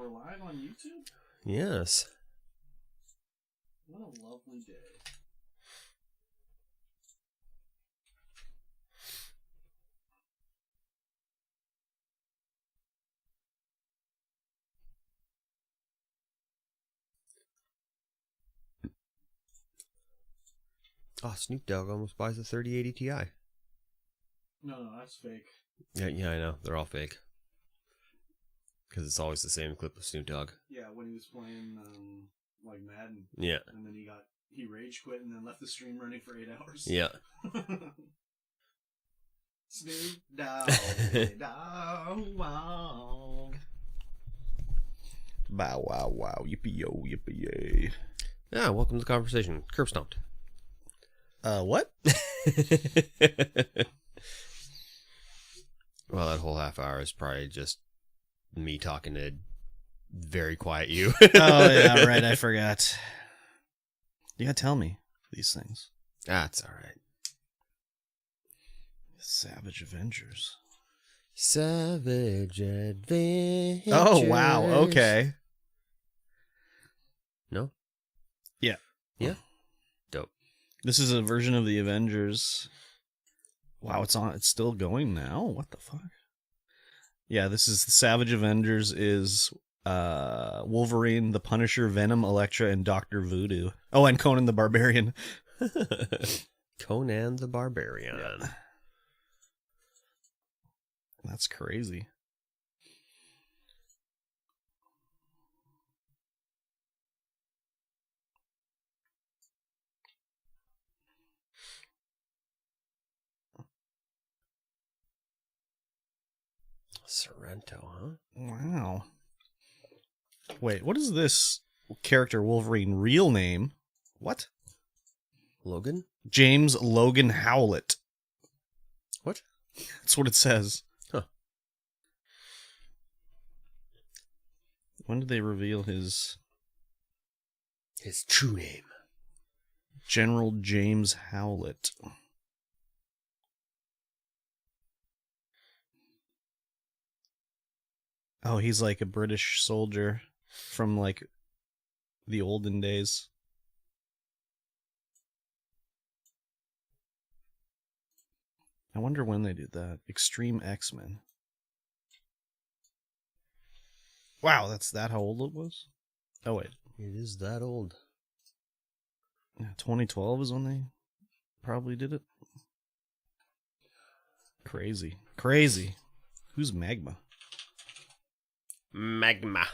We're live on YouTube? Yes. What a lovely day. Oh, Snoop Dogg almost buys a 3080 Ti. No, that's fake. Yeah, I know. They're all fake. Because it's always the same clip of Snoop Dogg. Yeah, when he was playing, like Madden. Yeah. And then he rage quit and then left the stream running for 8 hours. Yeah. Snoop Dogg. Dogg, wow. Bow wow wow, yippee yo, yippee yay. Yeah, welcome to the conversation. KurbStomped. What? Well, that whole half hour is probably just me talking to very quiet you. Oh, yeah, right, I forgot. You gotta tell me these things. That's alright. Savage Avengers. Savage Adventures. Oh, wow, okay. No? Yeah. Yeah? Dope. This is a version of the Avengers. Wow, it's still going now? What the fuck? Yeah, this is the Savage Avengers is Wolverine, the Punisher, Venom, Elektra, and Dr. Voodoo. Oh, and Conan the Barbarian. Conan the Barbarian. Yeah. That's crazy. Sorrento, huh? Wow. Wait, what is this character Wolverine real name? What? Logan? James Logan Howlett. What? That's what it says. Huh. When did they reveal his true name? General James Howlett. Oh, he's like a British soldier from like the olden days. I wonder when they did that. Extreme X-Men. Wow, that's how old it was? Oh, wait. It is that old. Yeah, 2012 is when they probably did it. Crazy. Crazy. Who's Magma? Magma.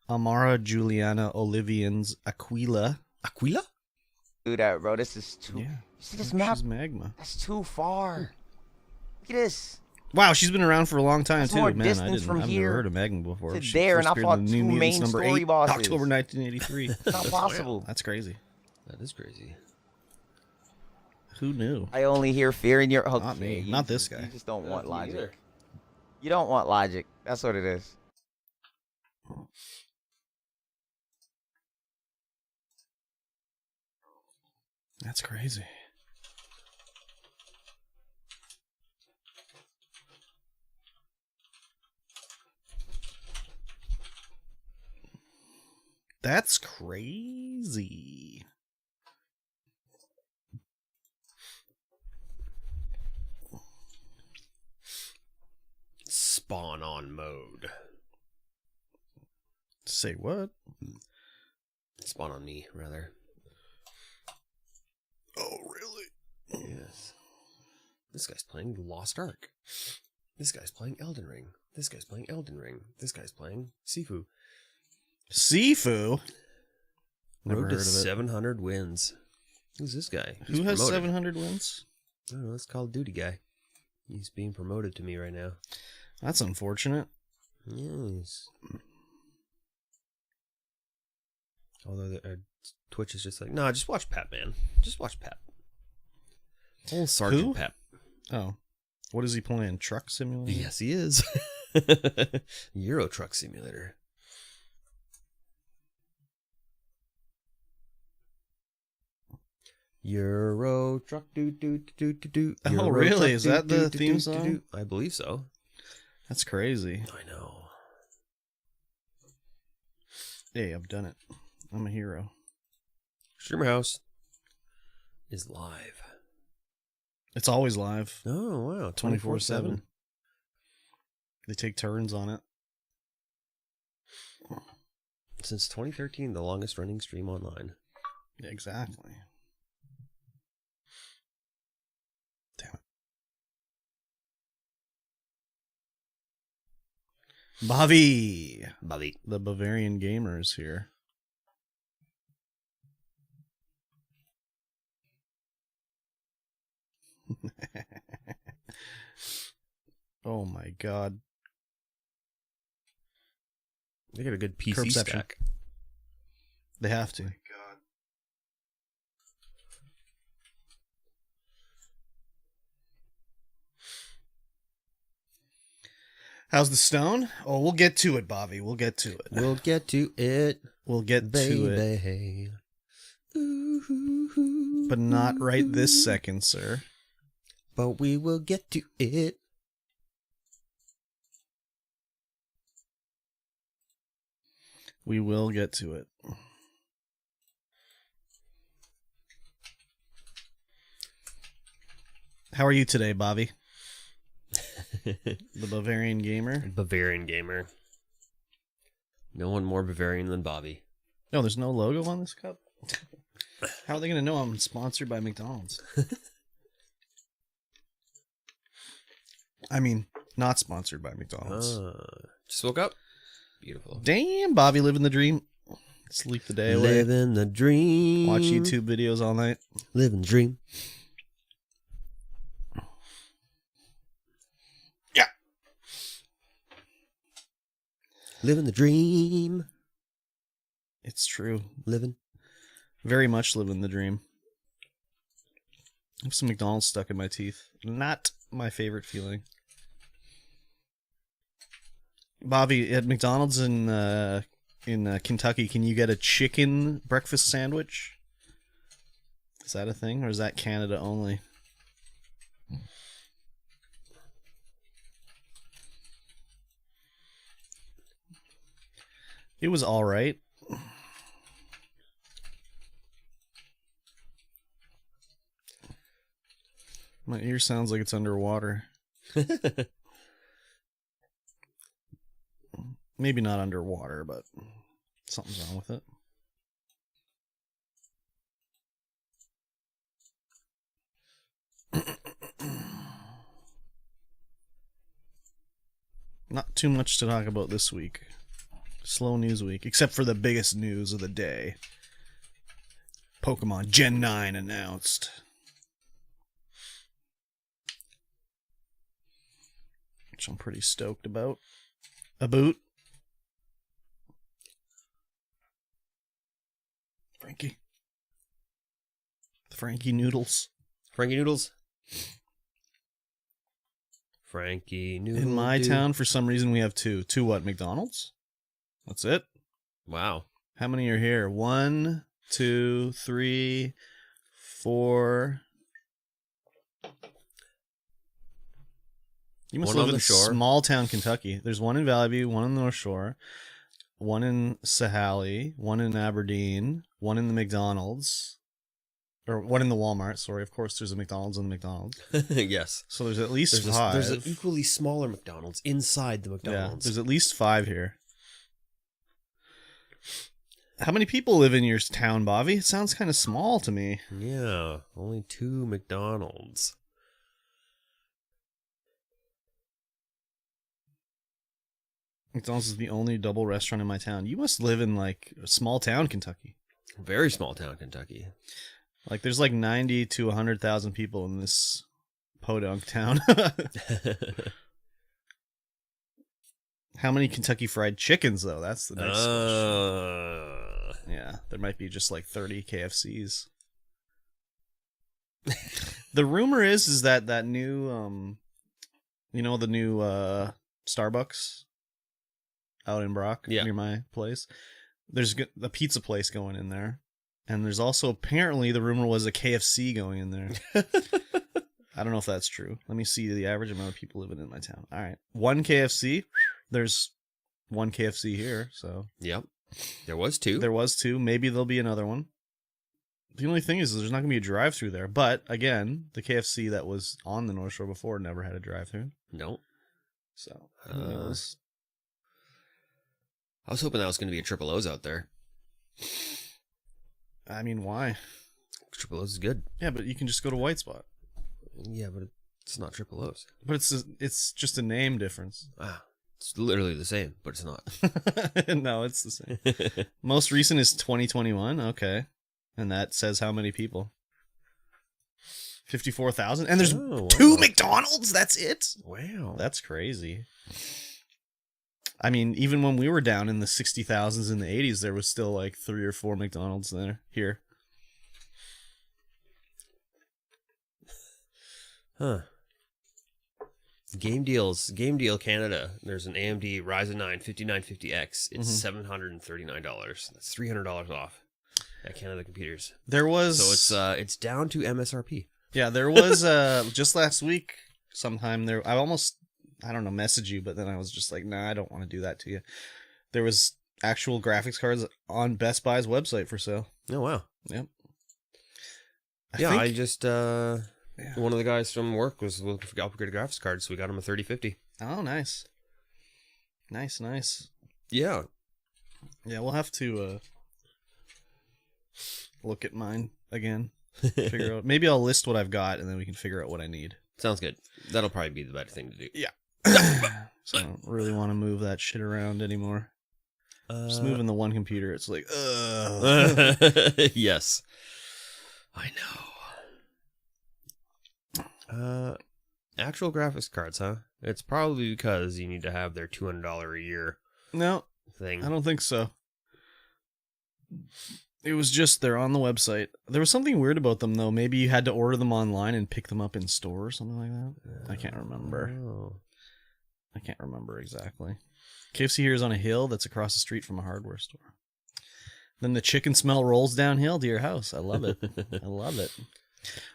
Amara Juliana Olivians Aquila. Aquila? Do that, bro. This is too. Yeah. See this map? She's Magma. That's too far. Look at this. Wow, she's been around for a long time, That's too. more Man, distance from I've here never heard of Magma before. to She there, first and I appeared fought in the New two Mutants main number story 8, bosses. October 1983. It's not possible. That's crazy. That is crazy. Who knew? I only hear fear in your. Okay, Not me. you Not just- this guy. You just don't Not want me logic. either. You don't want logic. That's what it is. That's crazy. That's crazy. Spawn on mode. Say what? Spawn on me, rather. Oh, really? Yes. This guy's playing Lost Ark. This guy's playing Elden Ring. This guy's playing Elden Ring. This guy's playing Sifu. Sifu? Never Road to heard of it. 700 wins. Who's this guy? He's Who has promoted. 700 wins? I don't know, that's Call of Duty guy. He's being promoted to me right now. That's unfortunate. Yes. Although Twitch is just like, no, just watch Pep, man. Just watch Pep. Old Sergeant Who? Pep. Oh. What is he playing? Truck Simulator? Yes, he is. Euro Truck Simulator. Euro Truck do do do do do. Oh, Euro really? Truck, Is do, that do, the do, theme do, song? do, do. I believe so. That's crazy. I know. Hey, I've done it. I'm a hero. Streamer House is live. It's always live. Oh, wow. 24/7. They take turns on it. Since 2013, the longest running stream online. Yeah, exactly. Damn it. Bobby! Bobby. The Bavarian gamer is here. Oh my god. They got a good PC Curbception. stack. They have to. God. How's the stone? Oh, we'll get to it, Bobby. We'll get to it. We'll get to it, We'll get to it. baby. But not right this second, sir. But we will get to it. We will get to it. How are you today, Bobby? The Bavarian gamer? Bavarian gamer. No one more Bavarian than Bobby. No, there's no logo on this cup? How are they going to know I'm sponsored by McDonald's? I mean, not sponsored by McDonald's. Just woke up. Beautiful. Damn, Bobby living the dream. Sleep the day away. Living the dream. Watch YouTube videos all night. Living the dream. Yeah. Living the dream. It's true. Living. Very much living the dream. I have some McDonald's stuck in my teeth. Not my favorite feeling. Bobby, at McDonald's in Kentucky, can you get a chicken breakfast sandwich? Is that a thing, or is that Canada only? It was all right. My ear sounds like it's underwater. Maybe not underwater, but something's wrong with it. Not too much to talk about this week. Slow news week, except for the biggest news of the day. Pokemon Gen 9 announced. Which I'm pretty stoked about. A boot. Frankie. The Frankie Noodles. Frankie Noodles. Frankie Noodles. In my town, for some reason, we have two. Two what? McDonald's? That's it? Wow. How many are here? 1, 2, 3, 4. You must One live on in the shore. small town Kentucky. There's one in Valley View, one on the North Shore, one in Sahalee, one in Aberdeen, one in the McDonald's, or one in the Walmart. Sorry, of course, there's a McDonald's in the McDonald's. Yes. So there's at least There's 5. there's an equally smaller McDonald's inside the Yeah, McDonald's. there's at least 5 here. How many people live in your town, Bobby? It sounds kind of small to me. Yeah, only 2 McDonald's. McDonald's is the only double restaurant in my town. You must live in, like, a small town, Kentucky. Very small town, Kentucky. Like, there's like 90 to 100,000 people in this podunk town. How many Kentucky Fried Chickens, though? That's the next question. Yeah, there might be just like 30 KFCs. The rumor is that new, you know, the new Starbucks out in Brock, Yeah. near my place. There's a pizza place going in there. And there's also, apparently, the rumor was a KFC going in there. I don't know if that's true. Let me see the average amount of people living in my town. All right. 1 KFC. There's 1 KFC here, so. Yep. There was 2. There was 2. Maybe there'll be another one. The only thing is there's not going to be a drive-through there. But, again, the KFC that was on the North Shore before never had a drive-through. No. So, who knows? I was hoping that was going to be a Triple O's out there. I mean, why? Triple O's is good. Yeah, but you can just go to White Spot. Yeah, but it's not Triple O's. But it's just a name difference. Ah, it's literally the same, but it's not. No, it's the same. Most recent is 2021. Okay. And that says how many people? 54,000? And there's 2 McDonald's? That's it? Wow. That's crazy. I mean, even when we were down in the 60,000s in the 80s, there was still like 3 or 4 McDonald's here. Huh. Game Deal Canada. There's an AMD Ryzen 9 5950X. It's $739. That's $300 off at Canada Computers. There was So it's down to MSRP. Yeah, there was just last week sometime there I don't know, message you, but then I was just like, nah, I don't want to do that to you. There was actual graphics cards on Best Buy's website for sale. Oh wow. Yep. I just one of the guys from work was looking for upgraded graphics cards, so we got him a 3050. Oh, nice. Nice. Yeah. Yeah, we'll have to look at mine again. Figure out. Maybe I'll list what I've got, and then we can figure out what I need. Sounds good. That'll probably be the better thing to do. Yeah. So I don't really want to move that shit around anymore. Just moving the one computer, it's like, yes. I know. Actual graphics cards, huh? It's probably because you need to have their $200 a year No, thing. I don't think so. It was just they're on the website. There was something weird about them, though. Maybe you had to order them online and pick them up in store or something like that. I can't remember. Oh. I can't remember exactly. KFC here is on a hill that's across the street from a hardware store. Then the chicken smell rolls downhill to your house. I love it. I love it.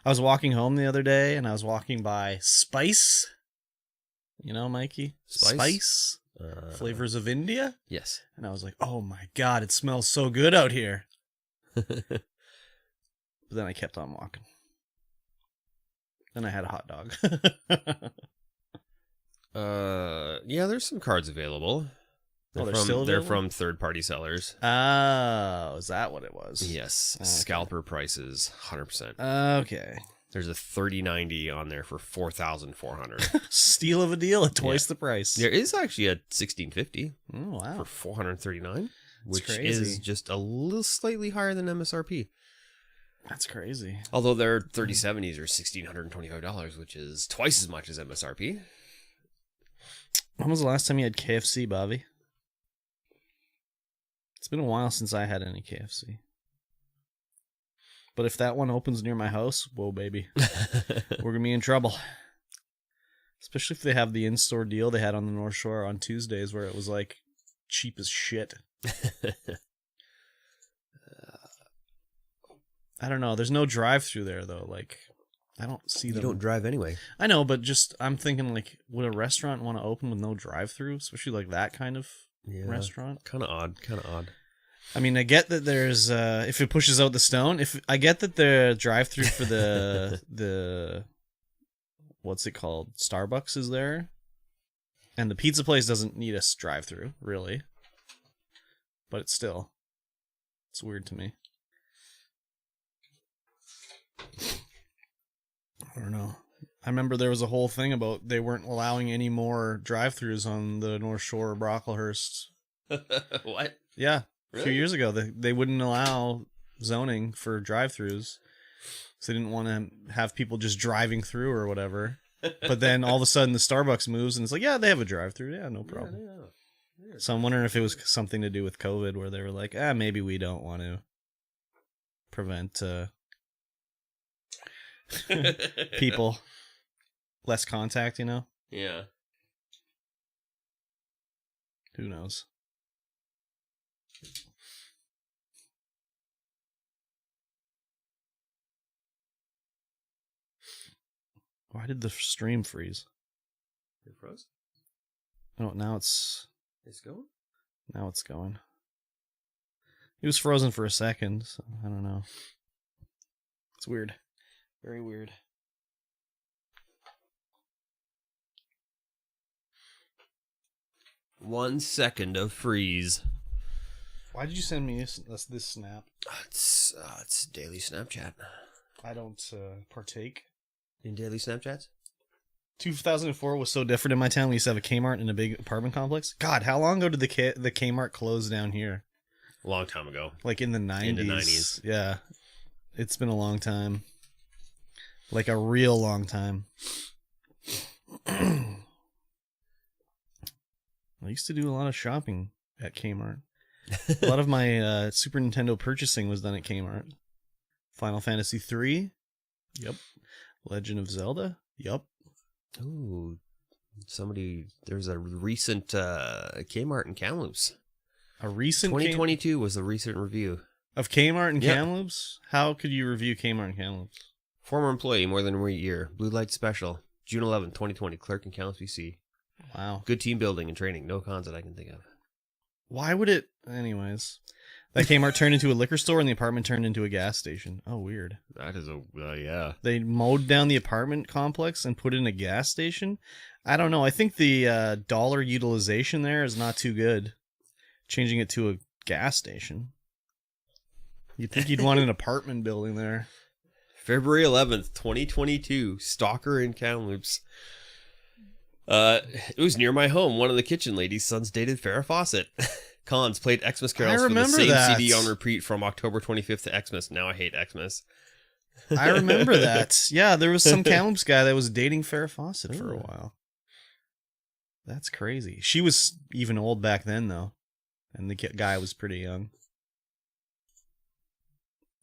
I was walking home the other day, and I was walking by Spice. You know, Mikey? Spice? Flavors of India? Yes. And I was like, oh my God, it smells so good out here. But then I kept on walking. Then I had a hot dog. Yeah, there's some cards available. They're still available? They're from third-party sellers. Oh, is that what it was? Yes. Okay. Scalper prices, 100%. Okay. There's a 3090 on there for $4,400. Steal of a deal at twice the price. There is actually a 1650 Oh, wow. for $439, which crazy. is just a little slightly higher than MSRP. That's crazy. Although their 3070s are $1,625, which is twice as much as MSRP. When was the last time you had KFC, Bobby? It's been a while since I had any KFC. But if that one opens near my house, whoa, baby. We're going to be in trouble. Especially if they have the in-store deal they had on the North Shore on Tuesdays where it was like cheap as shit. I don't know. There's no drive-through there, though. Like, I don't see them. You don't drive anyway. I know, but just I'm thinking, like, would a restaurant want to open with no drive-through? Especially like that kind of restaurant? Kind of odd. I mean, I get that there's if it pushes out the stone. If I get that the drive-through for the what's it called, Starbucks is there, and the pizza place doesn't need a drive-through really, but it's weird to me. I don't know. I remember there was a whole thing about they weren't allowing any more drive-throughs on the North Shore of Brocklehurst. What? Yeah. Really? A few years ago, they wouldn't allow zoning for drive-thrus. So they didn't want to have people just driving through or whatever. But then all of a sudden the Starbucks moves and it's like, yeah, they have a drive-through. Yeah, no problem. Yeah. So I'm wondering if it was something to do with COVID where they were like, maybe we don't want to prevent people, less contact, you know? Yeah. Who knows? Why did the stream freeze? It froze? Oh, now it's It's going? going. He was frozen for a second, so I don't know. It's weird. Very weird. One second of freeze. Why did you send me this snap? It's daily Snapchat. I don't partake. In daily Snapchats? 2004 was so different in my town. We used to have a Kmart in a big apartment complex. God, how long ago did the Kmart close down here? A long time ago. Like in the 90s. In the 90s. Yeah. It's been a long time. Like a real long time. I used to do a lot of shopping at Kmart. A lot of my Super Nintendo purchasing was done at Kmart. Final Fantasy 3? Yep. Legend of Zelda? Yep. Ooh. There's a recent Kmart in Kamloops. A recent 2022 was the recent review. Of Kmart and Yep. Kamloops? How could you review Kmart and Kamloops? Former employee, more than a year. Blue Light Special. June 11th, 2020. Clerk in Kamloops, BC. Wow. Good team building and training. No cons that I can think of. Why would it... Anyways. That Kmart turned into a liquor store and the apartment turned into a gas station. Oh, weird. That is yeah. They mowed down the apartment complex and put in a gas station? I don't know. I think the dollar utilization there is not too good. Changing it to a gas station. You'd think you'd want an apartment building there. February 11th, 2022. Stalker in Kamloops. It was near my home. One of the kitchen ladies' sons dated Farrah Fawcett. Cons played Xmas carols for the same CD on repeat from October 25th to Xmas. Now I hate Xmas. I remember that. Yeah, there was some Kamloops guy that was dating Farrah Fawcett for a while. That's crazy. She was even old back then, though. And the guy was pretty young.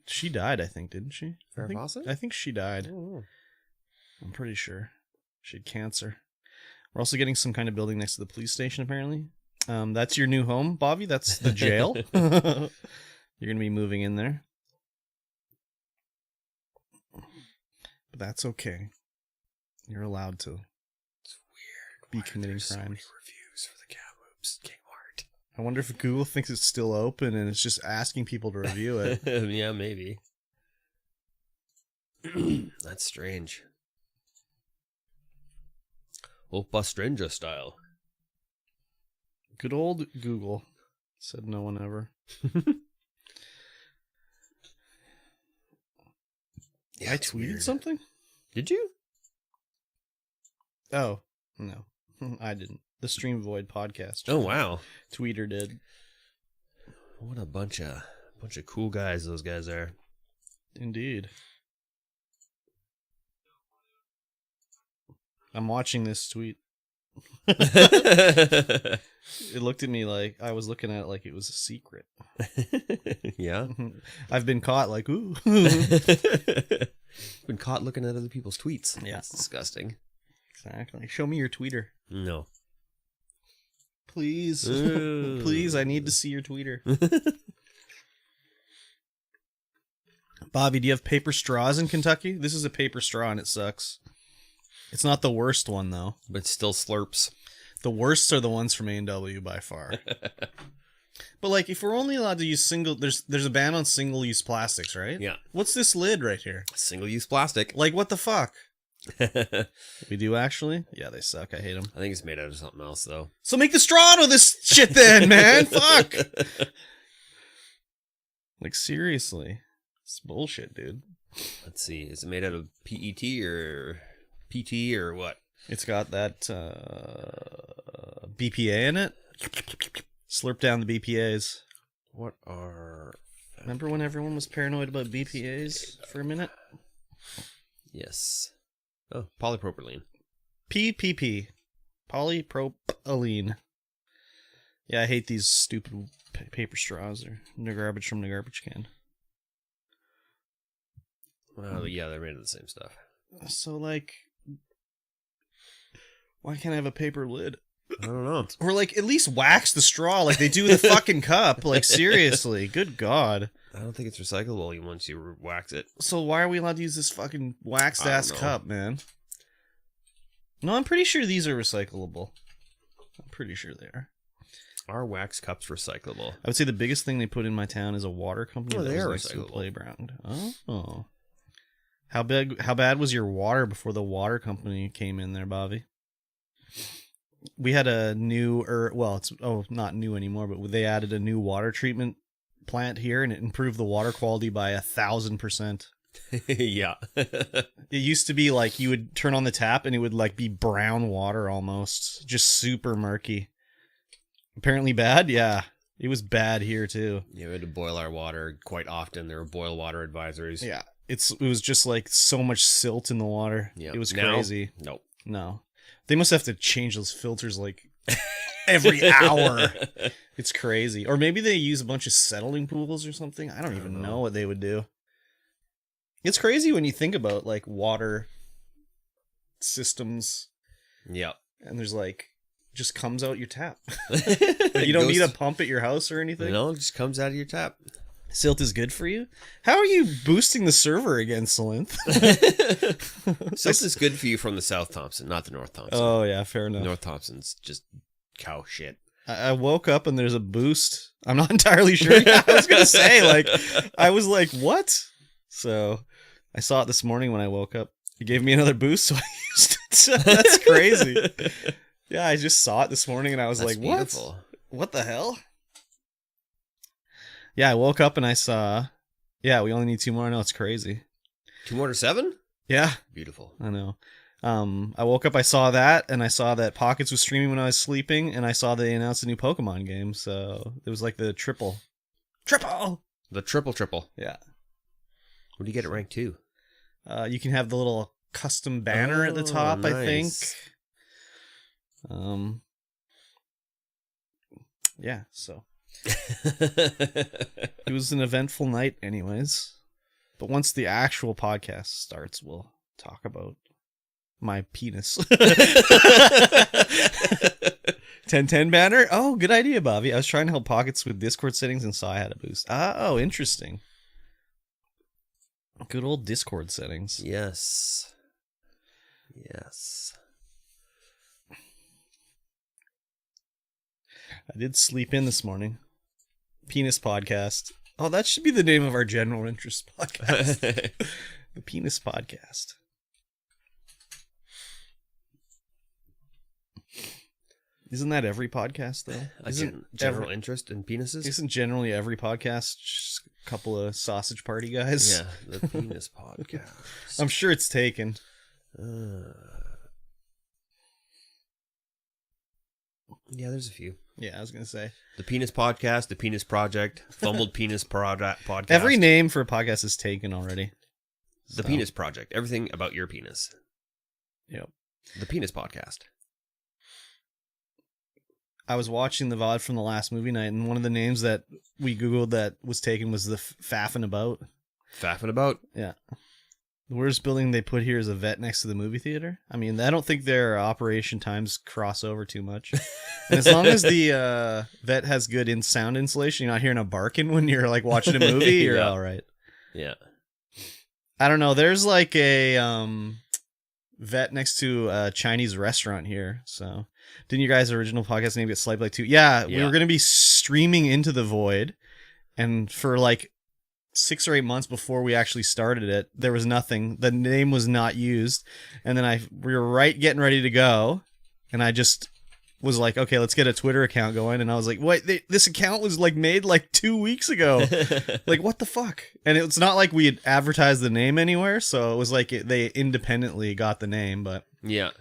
She died, I think, didn't she? Farrah Fawcett? I think she died. Oh. I'm pretty sure. She had cancer. We're also getting some kind of building next to the police station, apparently. That's your new home, Bobby? That's the jail? You're going to be moving in there. But that's okay. You're allowed to. It's weird. Be committing crimes. So many reviews for the Kamloops Kmart. I wonder if Google thinks it's still open and it's just asking people to review it. Yeah, maybe. That's strange. Opa Stranger style. Good old Google. Said no one ever. Yeah, I tweeted something? Did you? Oh, no. I didn't. The StreamVoid podcast. Oh, wow. Tweeter did. What a bunch of cool guys those guys are. Indeed. I'm watching this tweet. It looked at me like I was looking at it like it was a secret. Yeah. I've been caught like, ooh. Been caught looking at other people's tweets. Yeah. It's disgusting. Exactly. Show me your tweeter. No. Please. Please, I need to see your tweeter. Bobby, do you have paper straws in Kentucky? This is a paper straw and it sucks. It's not the worst one, though. But still slurps. The worst are the ones from A&W by far. But, like, if we're only allowed to use there's a ban on single-use plastics, right? Yeah. What's this lid right here? Single-use plastic. Like, what the fuck? I We do, actually? Yeah, they suck. I hate them. think it's made out of something else, though. So make the straw out of this shit then, man! Fuck! Like, seriously. It's bullshit, dude. Let's see. Is it made out of PET or PT or what? It's got that BPA in it. Slurp down the BPAs. What are... Remember when everyone was paranoid about BPAs for a minute? Yes. Oh, polypropylene. PPP. Polypropylene. Yeah, I hate these stupid paper straws. They're garbage from the garbage can. Well, yeah, they're made of the same stuff. So, like, why can't I have a paper lid? I don't know. Or, like, at least wax the straw like they do the fucking cup. Like, seriously. Good God. I don't think it's recyclable once you wax it. So why are we allowed to use this fucking waxed-ass I don't know. cup, man? No, I'm pretty sure these are recyclable. I'm pretty sure they are. Are wax cups recyclable? I would say the biggest thing they put in my town is a water company. Oh, that they was are next to a recyclable. playground. Oh. How bad was your water before the water company came in there, Bobby? We had a new, it's not new anymore, but they added a new water treatment plant here, and it improved the water quality by 1,000%. Yeah. It used to be like you would turn on the tap and it would like be brown water almost, just super murky. Apparently bad, yeah. It was bad here too. Yeah, we had to boil our water quite often. There were boil water advisories. Yeah, it was just like so much silt in the water. Yeah. It was Now, crazy. Nope. No, they must have to change those filters like every hour. It's crazy. Or maybe they use a bunch of settling pools or something. I don't even know what they would do. It's crazy when you think about like water systems. Yep. And there's like just comes out your tap. It You don't goes- need a pump at your house or anything. No, it just comes out of your tap. Silt is good for you. How are you boosting the server again, Salinth? Silt is good for you from the South Thompson, not the North Thompson. Oh yeah, fair enough. North Thompson's just cow shit. I woke up and there's a boost. I'm not entirely sure. I was gonna say I was like, what? So I saw it this morning when I woke up. It gave me another boost, so I used it. So that's crazy. Yeah, I just saw it this morning and I was That's like, what? beautiful. What the hell? Yeah, I woke up and I saw, we only need 2 more. I know, it's crazy. 2 more to 7? Yeah, Beautiful. I know. I woke up, I saw that, and I saw that Pockets was streaming when I was sleeping, and I saw they announced a new Pokemon game, so it was like the triple. The triple. Yeah. What do you get at rank 2? You can have the little custom banner at the top, I think. Nice. Yeah, so it was an eventful night anyways. But once the actual podcast starts, we'll talk about my penis. 1010 banner? Oh, good idea, Bobby. I was trying to help Pockets with Discord settings and saw I had a boost. Oh, interesting. Good old Discord settings. Yes. I did sleep in this morning. Penis podcast. Oh, that should be the name of our general interest podcast. The Penis Podcast. Isn't that every podcast, though? General interest in penises? Isn't generally every podcast just a couple of sausage party guys? Yeah, the Penis Podcast. I'm sure it's taken. Yeah, there's a few. Yeah, I was going to say. The Penis Podcast, the Penis Project, Fumbled Penis Podcast. Every name for a podcast is taken already. The Penis Project. Everything about your penis. Yep. The Penis Podcast. I was watching the VOD from the last movie night, and one of the names that we Googled that was taken was the Faffin' About. Faffing about. Yeah. The worst building they put here is a vet next to the movie theater. I mean, I don't think their operation times cross over too much. And as long as the vet has good sound insulation, you're not hearing a barking when you're like watching a movie, you're Yeah. all right. Yeah. I don't know. There's like a vet next to a Chinese restaurant here. So didn't you guys' original podcast name get Slipe Like 2? Yeah, we were going to be streaming Into the Void. And for like 6 or 8 months before we actually started it, there was nothing. The name was not used. And then we were getting ready to go. And I just was like, okay, let's get a Twitter account going. And I was like, wait, this account was like made like 2 weeks ago. Like, what the fuck? And it's not like we had advertised the name anywhere. So it was like they independently got the name. But Yeah.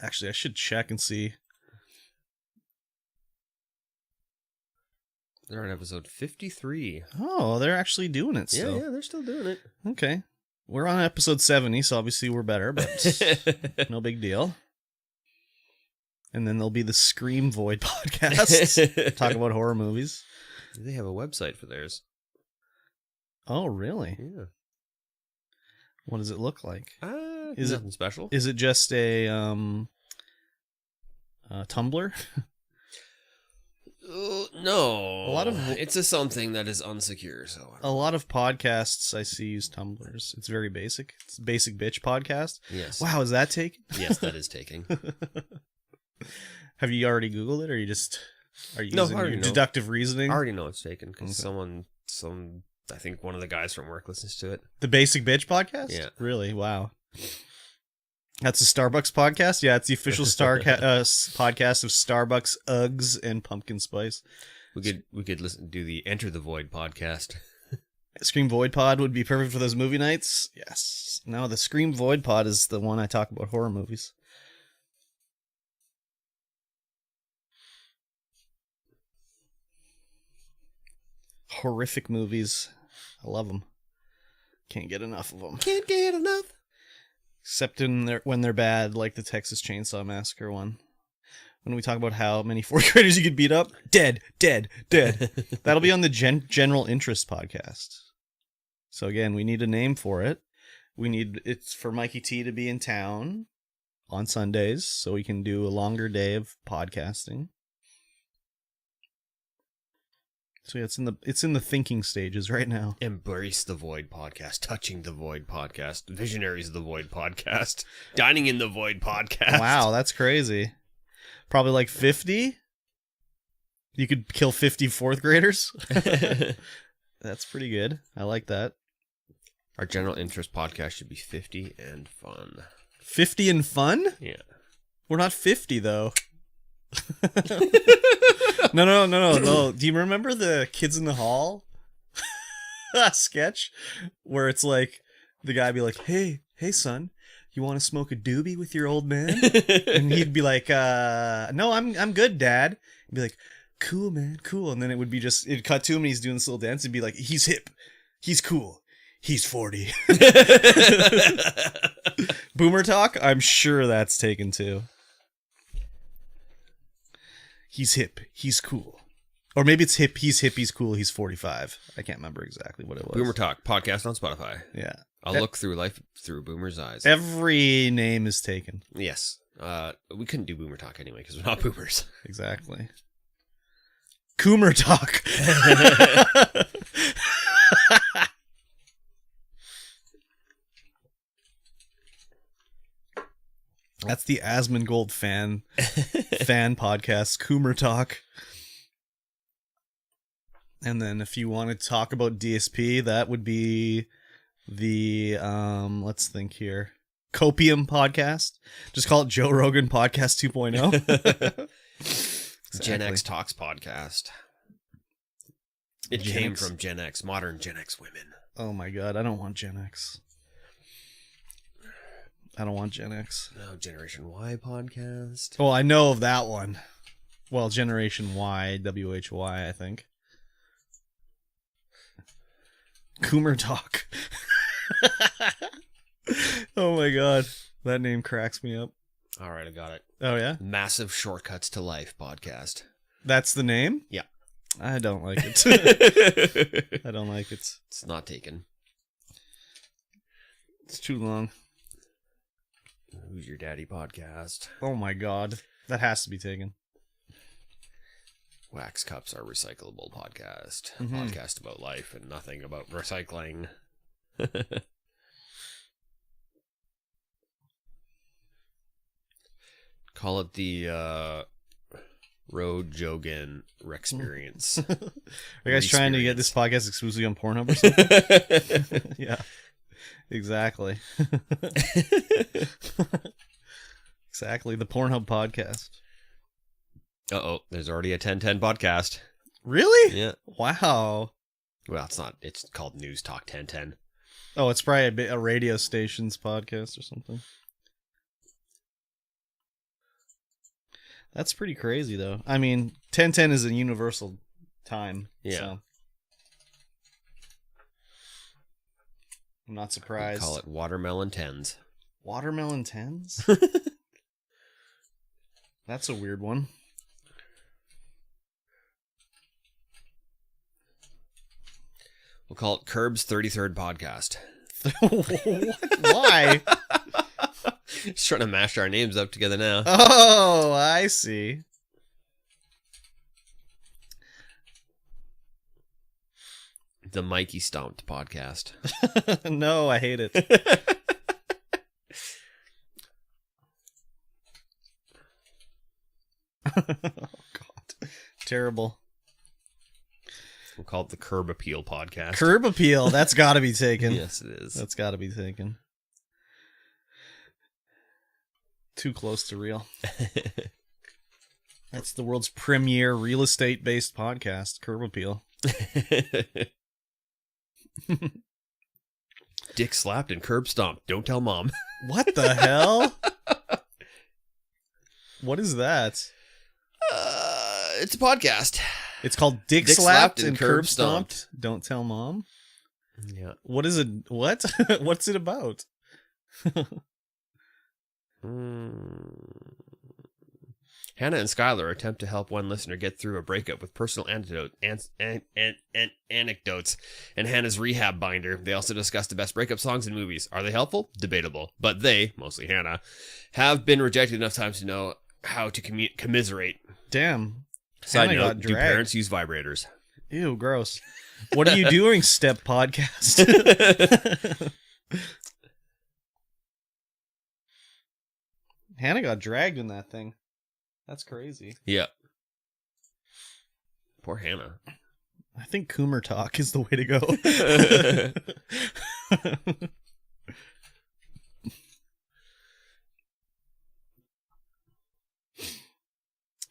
actually, I should check and see. They're on episode 53. Oh, they're actually doing it still. Yeah, they're still doing it. Okay. We're on episode 70, so obviously we're better, but no big deal. And then there'll be the StreamVoid podcast. Talk about horror movies. They have a website for theirs. Oh, really? Yeah. What does it look like? Is it nothing special? Is it just a Tumblr? No. A lot of it's a something that is unsecure. So a lot of podcasts I see use Tumblrs. It's very basic. It's Basic Bitch Podcast. yes. Wow, is that taken? Yes, that is taking. Have you already Googled it, or are you No, using I already your know. deductive reasoning? I already know it's taken because Okay. I think one of the guys from work listens to it. The Basic Bitch podcast? Yeah. Really? Wow. That's a Starbucks podcast? Yeah, it's the official podcast of Starbucks, Uggs, and Pumpkin Spice. We could do the Enter the Void podcast. Scream Void Pod would be perfect for those movie nights. Yes. No, the Scream Void Pod is the one I talk about horror movies. Horrific movies. I love them. Can't get enough of them. Can't get enough. Except when they're bad, like the Texas Chainsaw Massacre one. When we talk about how many fourth graders you could beat up. Dead. That'll be on the General Interest podcast. So again, we need a name for it. It's for Mikey T to be in town on Sundays, so we can do a longer day of podcasting. So yeah, it's in the thinking stages right now. Embrace the Void podcast, Touching the Void podcast, Visionaries of the Void podcast, Dining in the Void podcast. Wow, that's crazy. Probably like 50? You could kill 50 fourth graders? That's pretty good. I like that. Our general interest podcast should be 50 and fun. 50 and fun? Yeah. We're not 50 though. No. Do you remember the Kids in the Hall sketch where it's like the guy be like, "Hey, son, you want to smoke a doobie with your old man?" And he'd be like, "No, I'm good, Dad." He'd be like, "Cool, man, cool." And then it'd cut to him and he's doing this little dance. It'd be like, "He's hip, he's cool, he's 40." Boomer talk. I'm sure that's taken too. He's hip, he's cool. Or maybe it's hip, he's cool, he's 45. I can't remember exactly what it was. Boomer Talk podcast on Spotify. Yeah. I'll look through life through Boomer's eyes. Every name is taken. Yes. We couldn't do Boomer Talk anyway because we're not boomers. Exactly. Coomer talk. That's the Asmongold fan podcast, Coomer Talk. And then if you want to talk about DSP, that would be the let's think here. Copium podcast. Just call it Joe Rogan Podcast 2.0. Exactly. Gen X Talks podcast. It Gen came X? from Gen X, modern Gen X women. Oh my god, I don't want Gen X. I don't want Gen X. No, Generation Y podcast. Well, I know of that one. Well, Generation Y, WHY, I think. Coomer Talk. Oh my god. That name cracks me up. All right, I got it. Oh yeah? Massive Shortcuts to Life podcast. That's the name? Yeah. I don't like it. I don't like it. It's not taken. It's too long. Who's Your Daddy podcast. Oh my god. That has to be taken. Wax Cups Are Recyclable podcast. Mm-hmm. Podcast about life and nothing about recycling. Call it the Road Jogan Rexperience. Are you guys trying to get this podcast exclusively on Pornhub or something? Yeah. Exactly. Exactly. The Pornhub podcast. Uh-oh, there's already a 1010 podcast. Really? Yeah. Wow. Well, it's not. It's called News Talk 1010. Oh, it's probably a radio station's podcast or something. That's pretty crazy, though. I mean, 1010 is a universal time. Yeah. So I'm not surprised. We call it Watermelon 10s. Watermelon 10s? That's a weird one. We'll call it Curb's 33rd podcast. What? Why? Just trying to mash our names up together now. Oh, I see. The MikeyStomped podcast. No, I hate it. God. Terrible. We'll call it the Curb Appeal podcast. Curb Appeal. That's got to be taken. Yes, it is. That's got to be taken. Too close to real. That's the world's premier real estate-based podcast, Curb Appeal. Dick slapped and curb stomped. Don't tell mom. What the hell? What is that? It's a podcast. It's called Dick Slapped and Curb Stomped. Don't tell mom. Yeah. What is it? What? What's it about? Hannah and Skylar attempt to help one listener get through a breakup with personal anecdotes and Hannah's rehab binder. They also discuss the best breakup songs and movies. Are they helpful? Debatable. But they, mostly Hannah, have been rejected enough times to know how to commiserate. Damn. Side Hannah note, got do dragged. parents use vibrators? Ew, gross. What are you doing, Step Podcast? Hannah got dragged in that thing. That's crazy. Yeah. Poor Hannah. I think Coomer talk is the way to go.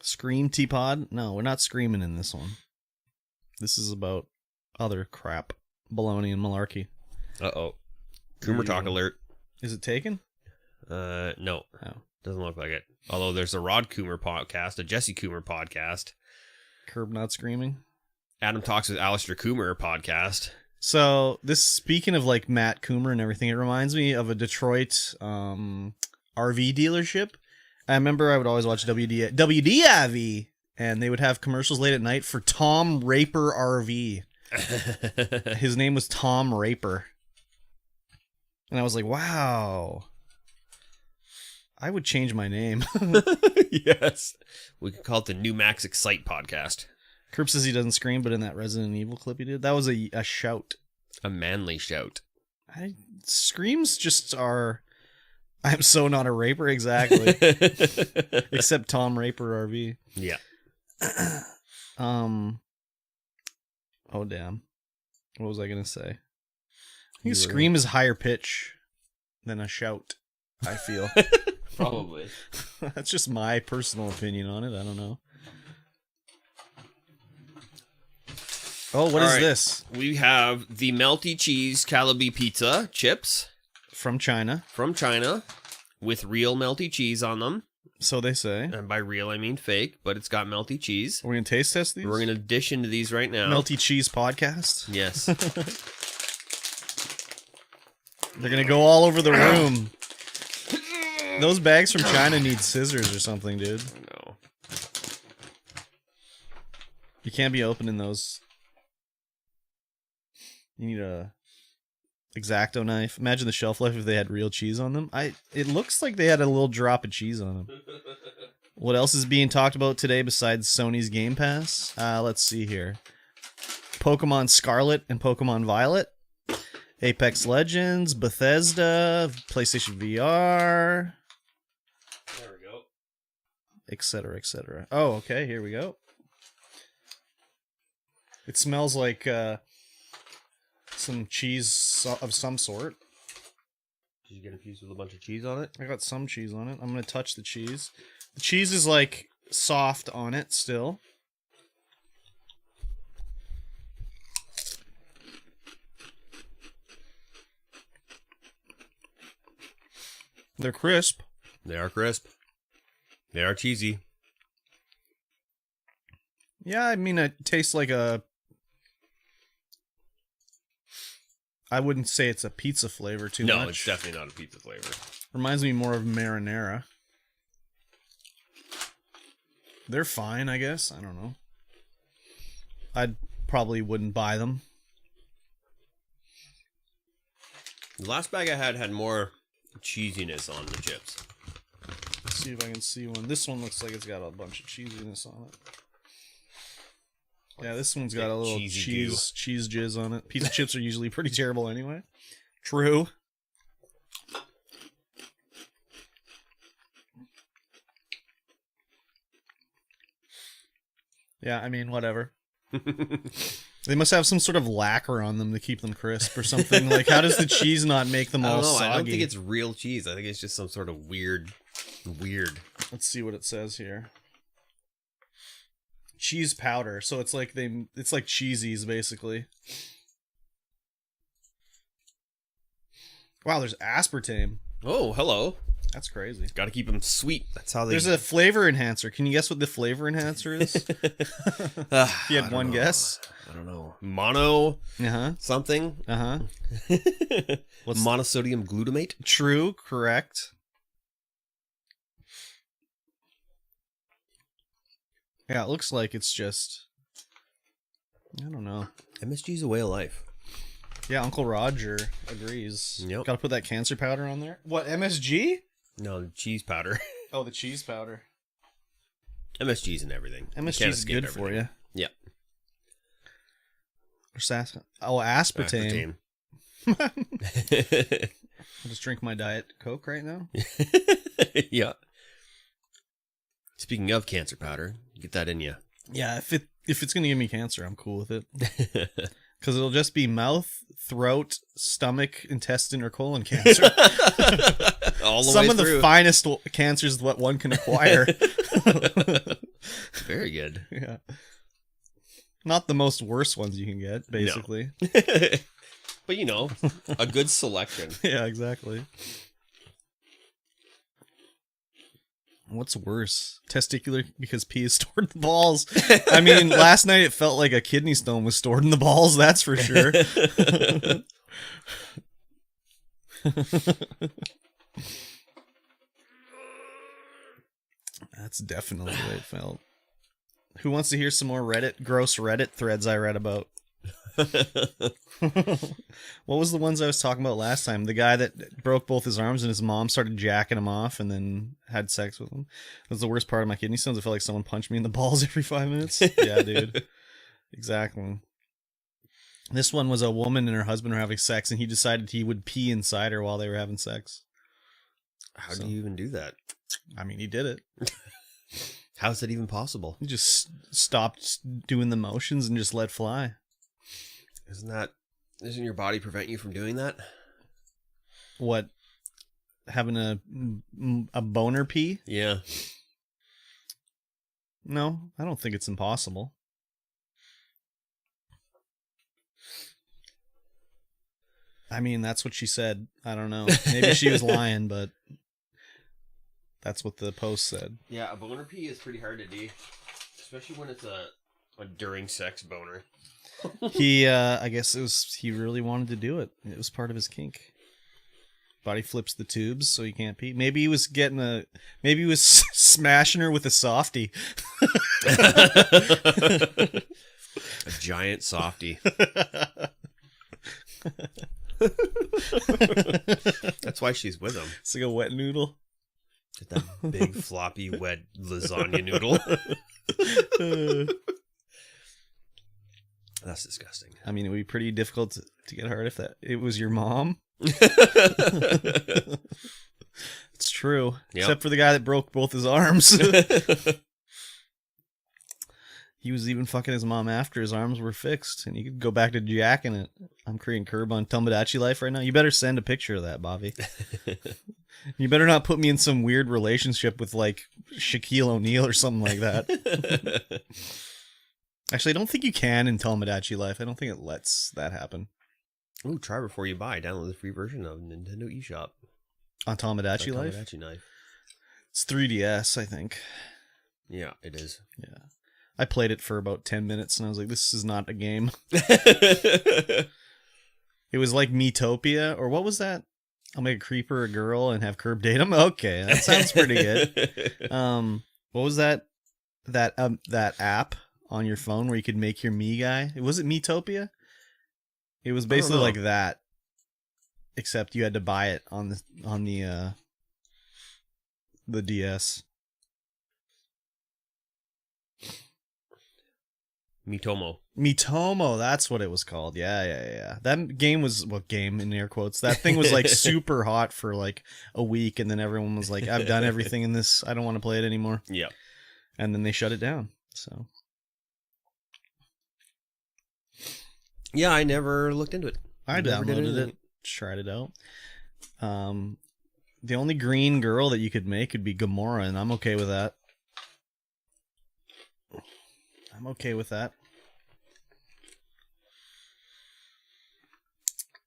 Scream Teapod? No, we're not screaming in this one. This is about other crap. Baloney and malarkey. Uh-oh. Coomer talk alert. Is it taken? No. Oh. Doesn't look like it. Although there's a Rod Coomer podcast, a Jesse Coomer podcast. Curb Not Screaming. Adam Talks with Alistair Coomer podcast. So, this, speaking of like Matt Coomer and everything, it reminds me of a Detroit RV dealership. I remember I would always watch WDIV, and they would have commercials late at night for Tom Raper RV. His name was Tom Raper. And I was like, wow. I would change my name. Yes. We could call it the New Max Excite podcast. Curb says he doesn't scream, but in that Resident Evil clip he did, that was a shout. A manly shout. Screams just are... I'm so not a raper, exactly. Except Tom Raper RV. Yeah. Oh, damn. What was I going to say? I think a scream is higher pitch than a shout, I feel. Probably. That's just my personal opinion on it. I don't know. Oh, what is this? We have the Melty Cheese Calabi Pizza chips. From China. From China. With real melty cheese on them. So they say. And by real, I mean fake, but it's got melty cheese. We're going to taste test these? We're going to dish into these right now. Melty Cheese Podcast? Yes. They're going to go all over the room. Those bags from China need scissors or something, dude. No. You can't be opening those. You need a X-Acto knife. Imagine the shelf life if they had real cheese on them. It looks like they had a little drop of cheese on them. What else is being talked about today besides Sony's Gamepass? Let's see here. Pokemon Scarlet and Pokemon Violet. Apex Legends, Bethesda, PlayStation VR. There we go. Etc., etc. Oh, okay, here we go. It smells like some cheese of some sort. Did you get a piece with a bunch of cheese on it? I got some cheese on it. I'm going to touch the cheese. The cheese is like soft on it still. They're crisp. They are crisp. They are cheesy. Yeah, I mean, it tastes like a... I wouldn't say it's a pizza flavor too much. No, it's definitely not a pizza flavor. Reminds me more of marinara. They're fine, I guess. I don't know. I probably wouldn't buy them. The last bag I had more cheesiness on the chips. Let's see if I can see one. This one looks like it's got a bunch of cheesiness on it. Yeah, this one's got a little cheese jizz on it. Pizza chips are usually pretty terrible anyway. True. Yeah, I mean, whatever. They must have some sort of lacquer on them to keep them crisp or something. Like, how does the cheese not make them I all don't know. soggy? I don't think it's real cheese. I think it's just some sort of weird. Let's see what it says here. Cheese powder. So it's like cheesies, basically. Wow, there's aspartame. Oh, hello. That's crazy. Got to keep them sweet. That's how they. There's a flavor enhancer. Can you guess what the flavor enhancer is? If you had one guess. I don't know. Mono something. What's monosodium glutamate? True, correct. Yeah, it looks like it's just, I don't know. MSG's a way of life. Yeah, Uncle Roger agrees. Yep. Gotta put that cancer powder on there. What, MSG? No, cheese powder. Oh, the cheese powder. MSG's in everything. MSG is good for you. Yeah. Oh, aspartame. I'll just drink my Diet Coke right now. Yeah. Speaking of cancer powder, get that in you. Yeah, if it's gonna give me cancer, I'm cool with it. Because it'll just be mouth, throat, stomach, intestine, or colon cancer. All the Some way of through. the finest cancers what one can acquire. Very good. Yeah. Not the most worst ones you can get, basically. No. But you know, a good selection. Yeah, exactly. What's worse? Testicular because pee is stored in the balls. I mean, last night it felt like a kidney stone was stored in the balls, that's for sure. That's definitely the way it felt. Who wants to hear some more gross Reddit threads I read about? What was the ones I was talking about last time? The guy that broke both his arms and his mom started jacking him off and then had sex with him. That was the worst part of my kidney stones. I felt like someone punched me in the balls every 5 minutes. Yeah, dude. Exactly. This one was a woman and her husband were having sex and he decided he would pee inside her while they were having sex. How do you even do that? I mean, he did it. How's that even possible? He just stopped doing the motions and just let fly. Doesn't your body prevent you from doing that? What? Having a boner pee? Yeah. No, I don't think it's impossible. I mean, that's what she said. I don't know. Maybe she was lying, but that's what the post said. Yeah, a boner pee is pretty hard to do, especially when it's a during sex boner. He, I guess he really wanted to do it. It was part of his kink. Body flips the tubes so he can't pee. Maybe he was smashing her with a softie. A giant softie. That's why she's with him. It's like a wet noodle. Get that big floppy wet lasagna noodle. That's disgusting. I mean, it would be pretty difficult to get hard if it was your mom. It's true. Yep. Except for the guy that broke both his arms. He was even fucking his mom after his arms were fixed, and you could go back to jacking it. I'm creating Curb on Tomodachi Life right now. You better send a picture of that, Bobby. You better not put me in some weird relationship with, like, Shaquille O'Neal or something like that. Actually, I don't think you can in Tomodachi Life. I don't think it lets that happen. Ooh, try before you buy. Download the free version of Nintendo eShop. On Tomodachi Life? Tomodachi Life. It's 3DS, I think. Yeah, it is. Yeah. I played it for about 10 minutes and I was like, this is not a game. It was like Miitopia, or what was that? I'll make a creeper a girl and have Curb date him. Okay, that sounds pretty good. What was that app on your phone where you could make your me guy? Was it Miitopia? It was basically like that, except you had to buy it on the DS. Miitomo, that's what it was called. Yeah. That game was, well, game in air quotes. That thing was like super hot for like a week, and then everyone was like, I've done everything in this. I don't want to play it anymore. Yeah. And then they shut it down. So Yeah, I never looked into it. I Never did downloaded anything. it, tried it out. The only green girl that you could make would be Gamora, and I'm okay with that. I'm okay with that.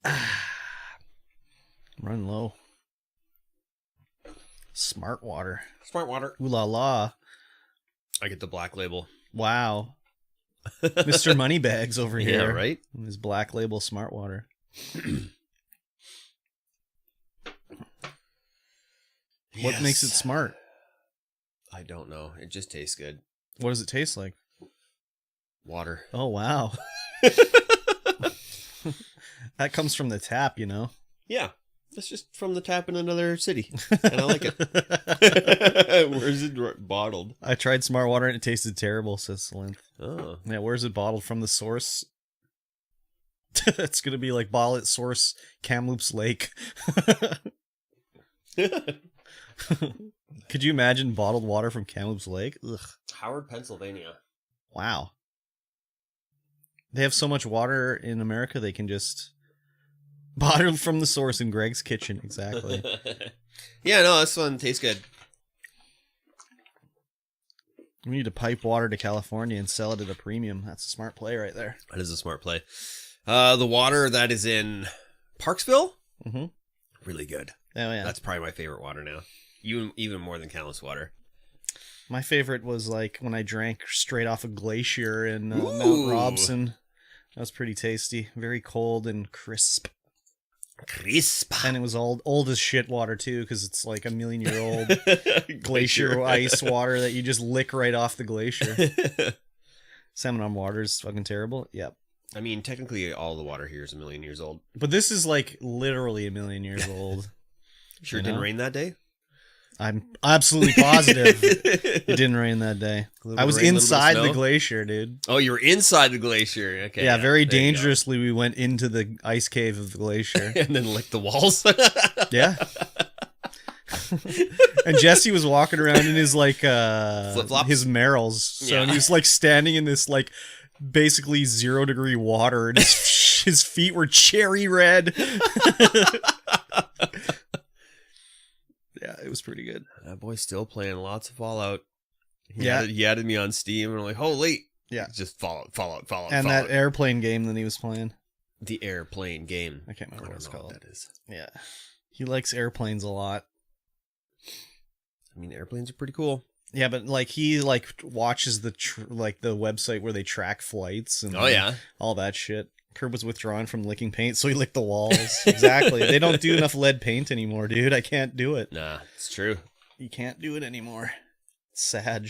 I'm running low. Smart water. Smart water. Ooh la la. I get the black label. Wow. Mr. Moneybags over here. Yeah, right? His black label smart water. What makes it smart? I don't know. It just tastes good. What does it taste like? Water. Oh, wow. That comes from the tap, you know? Yeah. That's just from the tap in another city. And I like it. Where's it bottled? I tried smart water and it tasted terrible, says Lynth. Oh. Yeah, where's it bottled from? The source? It's going to be like bottle at source, Kamloops Lake. Could you imagine bottled water from Kamloops Lake? Ugh. Howard, Pennsylvania. Wow. They have so much water in America, they can just bottle from the source in Greg's kitchen. Exactly. Yeah, no, this one tastes good. We need to pipe water to California and sell it at a premium. That's a smart play right there. That is a smart play. The water that is in Parksville, Mm-hmm. really good. Oh, yeah. That's probably my favorite water now. Even more than Kamloops water. My favorite was like when I drank straight off a glacier in Ooh. Mount Robson. That was pretty tasty. Very cold and crisp. Crisp. And it was old as shit water too, because it's like a million-year-old glacier ice water that you just lick right off the glacier. Salmon on water is fucking terrible. Yep. I mean, technically, all the water here is a million years old. But this is like literally a million years old. Sure, it You didn't know? rain that day? I'm absolutely positive it didn't rain that day. I was inside the glacier, dude. Oh, you were inside the glacier. Okay. Yeah, very there you go. dangerously we went into the ice cave of the glacier. And then licked the walls. Yeah. And Jesse was walking around in his like Flip-flops? his Merrells. So Yeah. he was like standing in this like basically 0-degree water and his feet were cherry red. Yeah, it was pretty good. That boy's still playing lots of Fallout. Yeah. He added me on Steam, and I'm like, holy. Yeah. It's just Fallout. And that airplane game that he was playing. The airplane game. I can't remember I what it's don't know called. what that is. Yeah. He likes airplanes a lot. I mean, airplanes are pretty cool. Yeah, but like he like watches the like the website where they track flights and Oh, yeah. all that shit. Curb was withdrawn from licking paint, so he licked the walls. Exactly. They don't do enough lead paint anymore, dude. I can't do it. Nah, it's true. You can't do it anymore. Sag.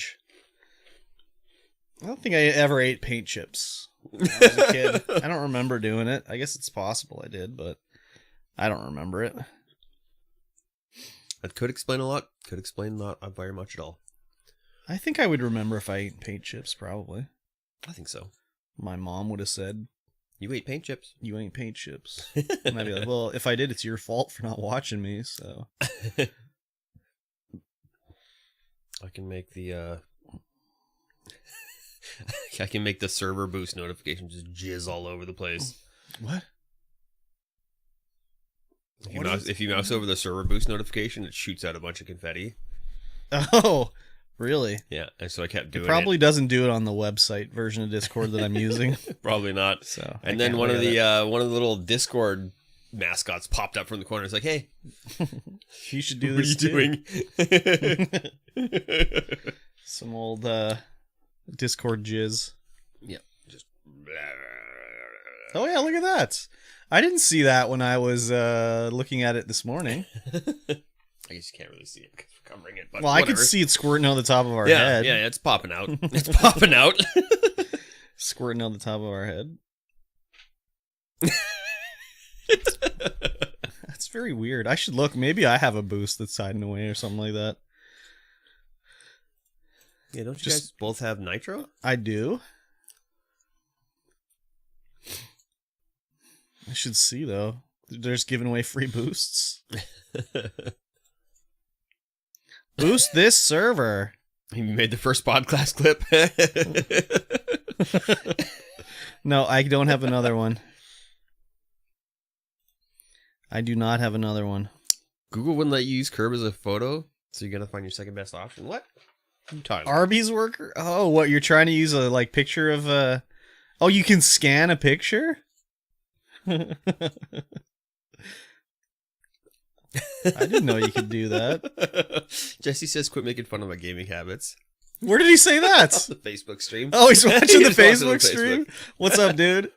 I don't think I ever ate paint chips when I was a kid. I don't remember doing it. I guess it's possible I did, but I don't remember it. That could explain a lot. Could explain not very much at all. I think I would remember if I ate paint chips, probably. I think so. My mom would have said, You ate paint chips. "You ain't paint chips." And I'd be like, well, if I did, it's your fault for not watching me, so. I can make the I can make the server boost notification just jizz all over the place. What? If you mouse over the server boost notification, it shoots out a bunch of confetti. Oh, really? Yeah, and so I kept doing It probably doesn't do it on the website version of Discord that I'm using. it. Probably not. So, And then one of the little Discord mascots popped up from the corner. It's like, hey, you should do what are this. you doing? Some old Discord jizz. Yeah, just. Oh yeah, look at that. I didn't see that when I was looking at it this morning. I guess you can't really see it because we're covering it. But Well, I could see it squirting out the top of our yeah, head. Yeah, it's popping out. It's popping out. Squirting out the top of our head. That's very weird. I should look. Maybe I have a boost that's hiding away or something like that. Yeah, don't you guys both have nitro? I do. I should see, though. They're just giving away free boosts. Boost this server. You made the first podcast clip. No, I don't have another one. I do not have another one. Google wouldn't let you use Curb as a photo, so you're gonna find your second best option. What? I'm talking. Arby's worker? Oh, what? You're trying to use a picture of a... Oh, you can scan a picture? I didn't know you could do that. Jesse says, "Quit making fun of my gaming habits." Where did he say that? The Facebook stream. Oh, he's watching the He's watching Facebook stream? What's up, dude?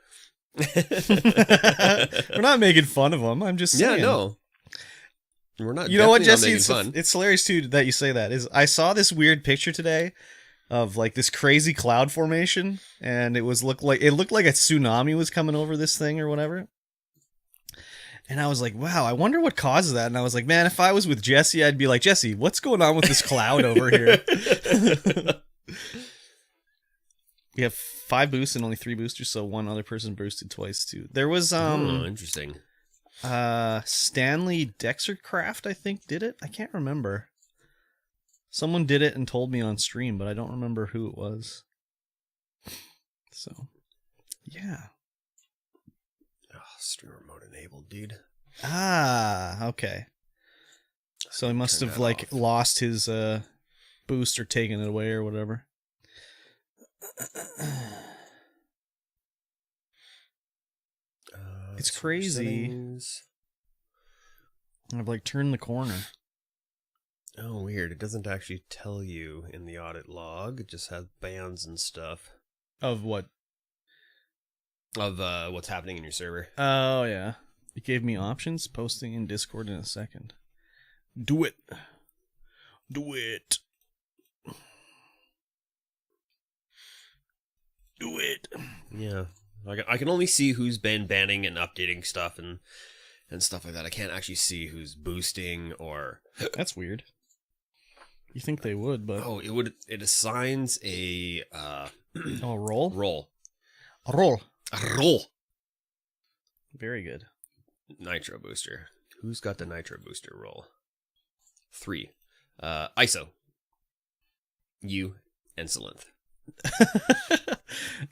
We're not making fun of him. I'm just saying. Yeah, no. We're not. You know what, definitely Jesse? not making fun. It's hilarious too that you say that. I saw this weird picture today of like this crazy cloud formation, and it looked like a tsunami was coming over this thing or whatever. And I was like, wow, I wonder what causes that. And I was like, man, if I was with Jesse, I'd be like, Jesse, what's going on with this cloud over here? We have 5 boosts and only 3 boosters, so one other person boosted twice too. There was interesting. Stanley Dextercraft, I think, did it. I can't remember. Someone did it and told me on stream, but I don't remember who it was. So, yeah. Oh, streamer mode enabled, dude. Ah, okay. So he must Turn have that like off. lost his boost or taken it away or whatever. It's crazy. Settings. I've like turned the corner. Oh, weird. It doesn't actually tell you in the audit log. It just has bans and stuff Of what? of what's happening in your server. Oh, yeah. It gave me options, posting in Discord in a second. Do it. Do it. Do it. Yeah. I can only see who's been banning and updating stuff and stuff like that. I can't actually see who's boosting or... That's weird. You think they would, but... Oh, it assigns a Oh, a roll? roll. A roll. A roll. Very good. Nitro booster. Who's got the nitro booster roll? 3. ISO. You and Salinth.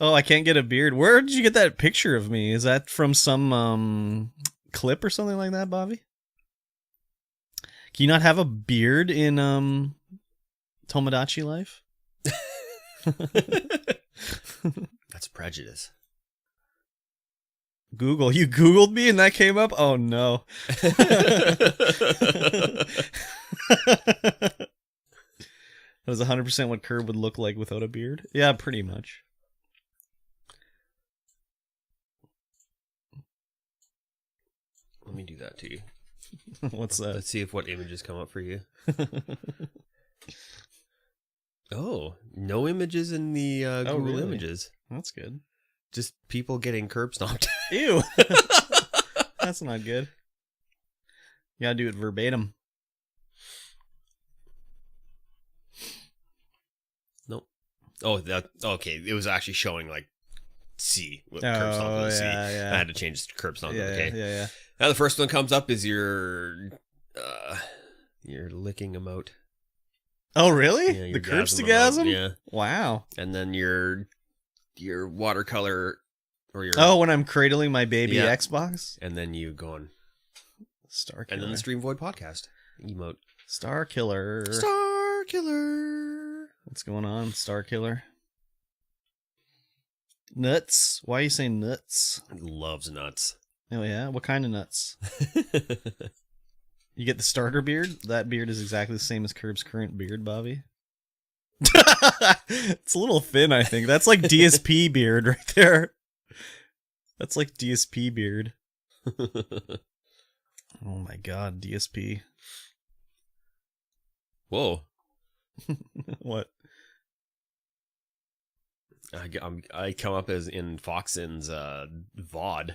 Oh, I can't get a beard. Where did you get that picture of me? Is that from some clip or something like that, Bobby? Can you not have a beard in Tomodachi Life? That's prejudice. Google. You Googled me and that came up? Oh, no. That was 100% what Curb would look like without a beard? Yeah, pretty much. Let me do that to you. What's that? Let's see if what images come up for you. Oh, no images in the Google really? Images. That's good. Just people getting curb stomped. Ew. That's not good. You gotta do it verbatim. Nope. Oh, that okay. It was actually showing like C. Curb stomped Oh, with a C. yeah. I had to change it to curb stomped. Yeah, Okay. yeah. Now the first one comes up is your licking emote. Oh, really? Yeah, your The gasm Curbstogasm? emote, yeah. Wow. And then your watercolor or your Oh, when I'm cradling my baby Yeah. Xbox? and then you go on Star and then Killer. the StreamVoid podcast emote. Star Killer. Star Killer. What's going on, Star Killer? Nuts? Why are you saying nuts? Loves nuts. Oh, yeah? What kind of nuts? You get the starter beard? That beard is exactly the same as Curb's current beard, Bobby. It's a little thin, I think. That's like DSP beard right there. That's like DSP beard. Oh my god, DSP. Whoa. What? I come up as in Foxin's VOD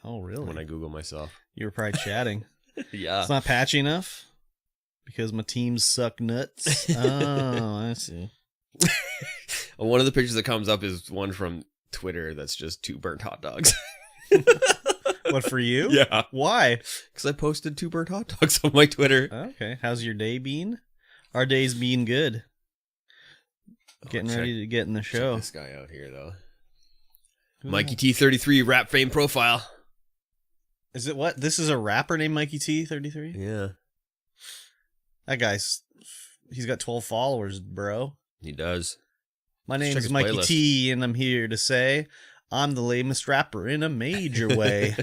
Oh, really? when I Google myself. You were probably chatting. Yeah. It's not patchy enough? Because my teams suck nuts? Oh, I see. One of the pictures that comes up is one from Twitter that's just 2 burnt hot dogs. What, for you? Yeah. Why? Because I posted 2 burnt hot dogs on my Twitter. Okay. How's your day been? Our day's been good. Getting check- ready to get in the Check show. this guy out here, though. MikeyT33 rap fame profile. Is it what? This is a rapper named MikeyT33? Yeah. That guy's... He's got 12 followers, bro. He does. My Let's name check is his Mikey playlist. T, and I'm here to say I'm the lamest rapper in a major way.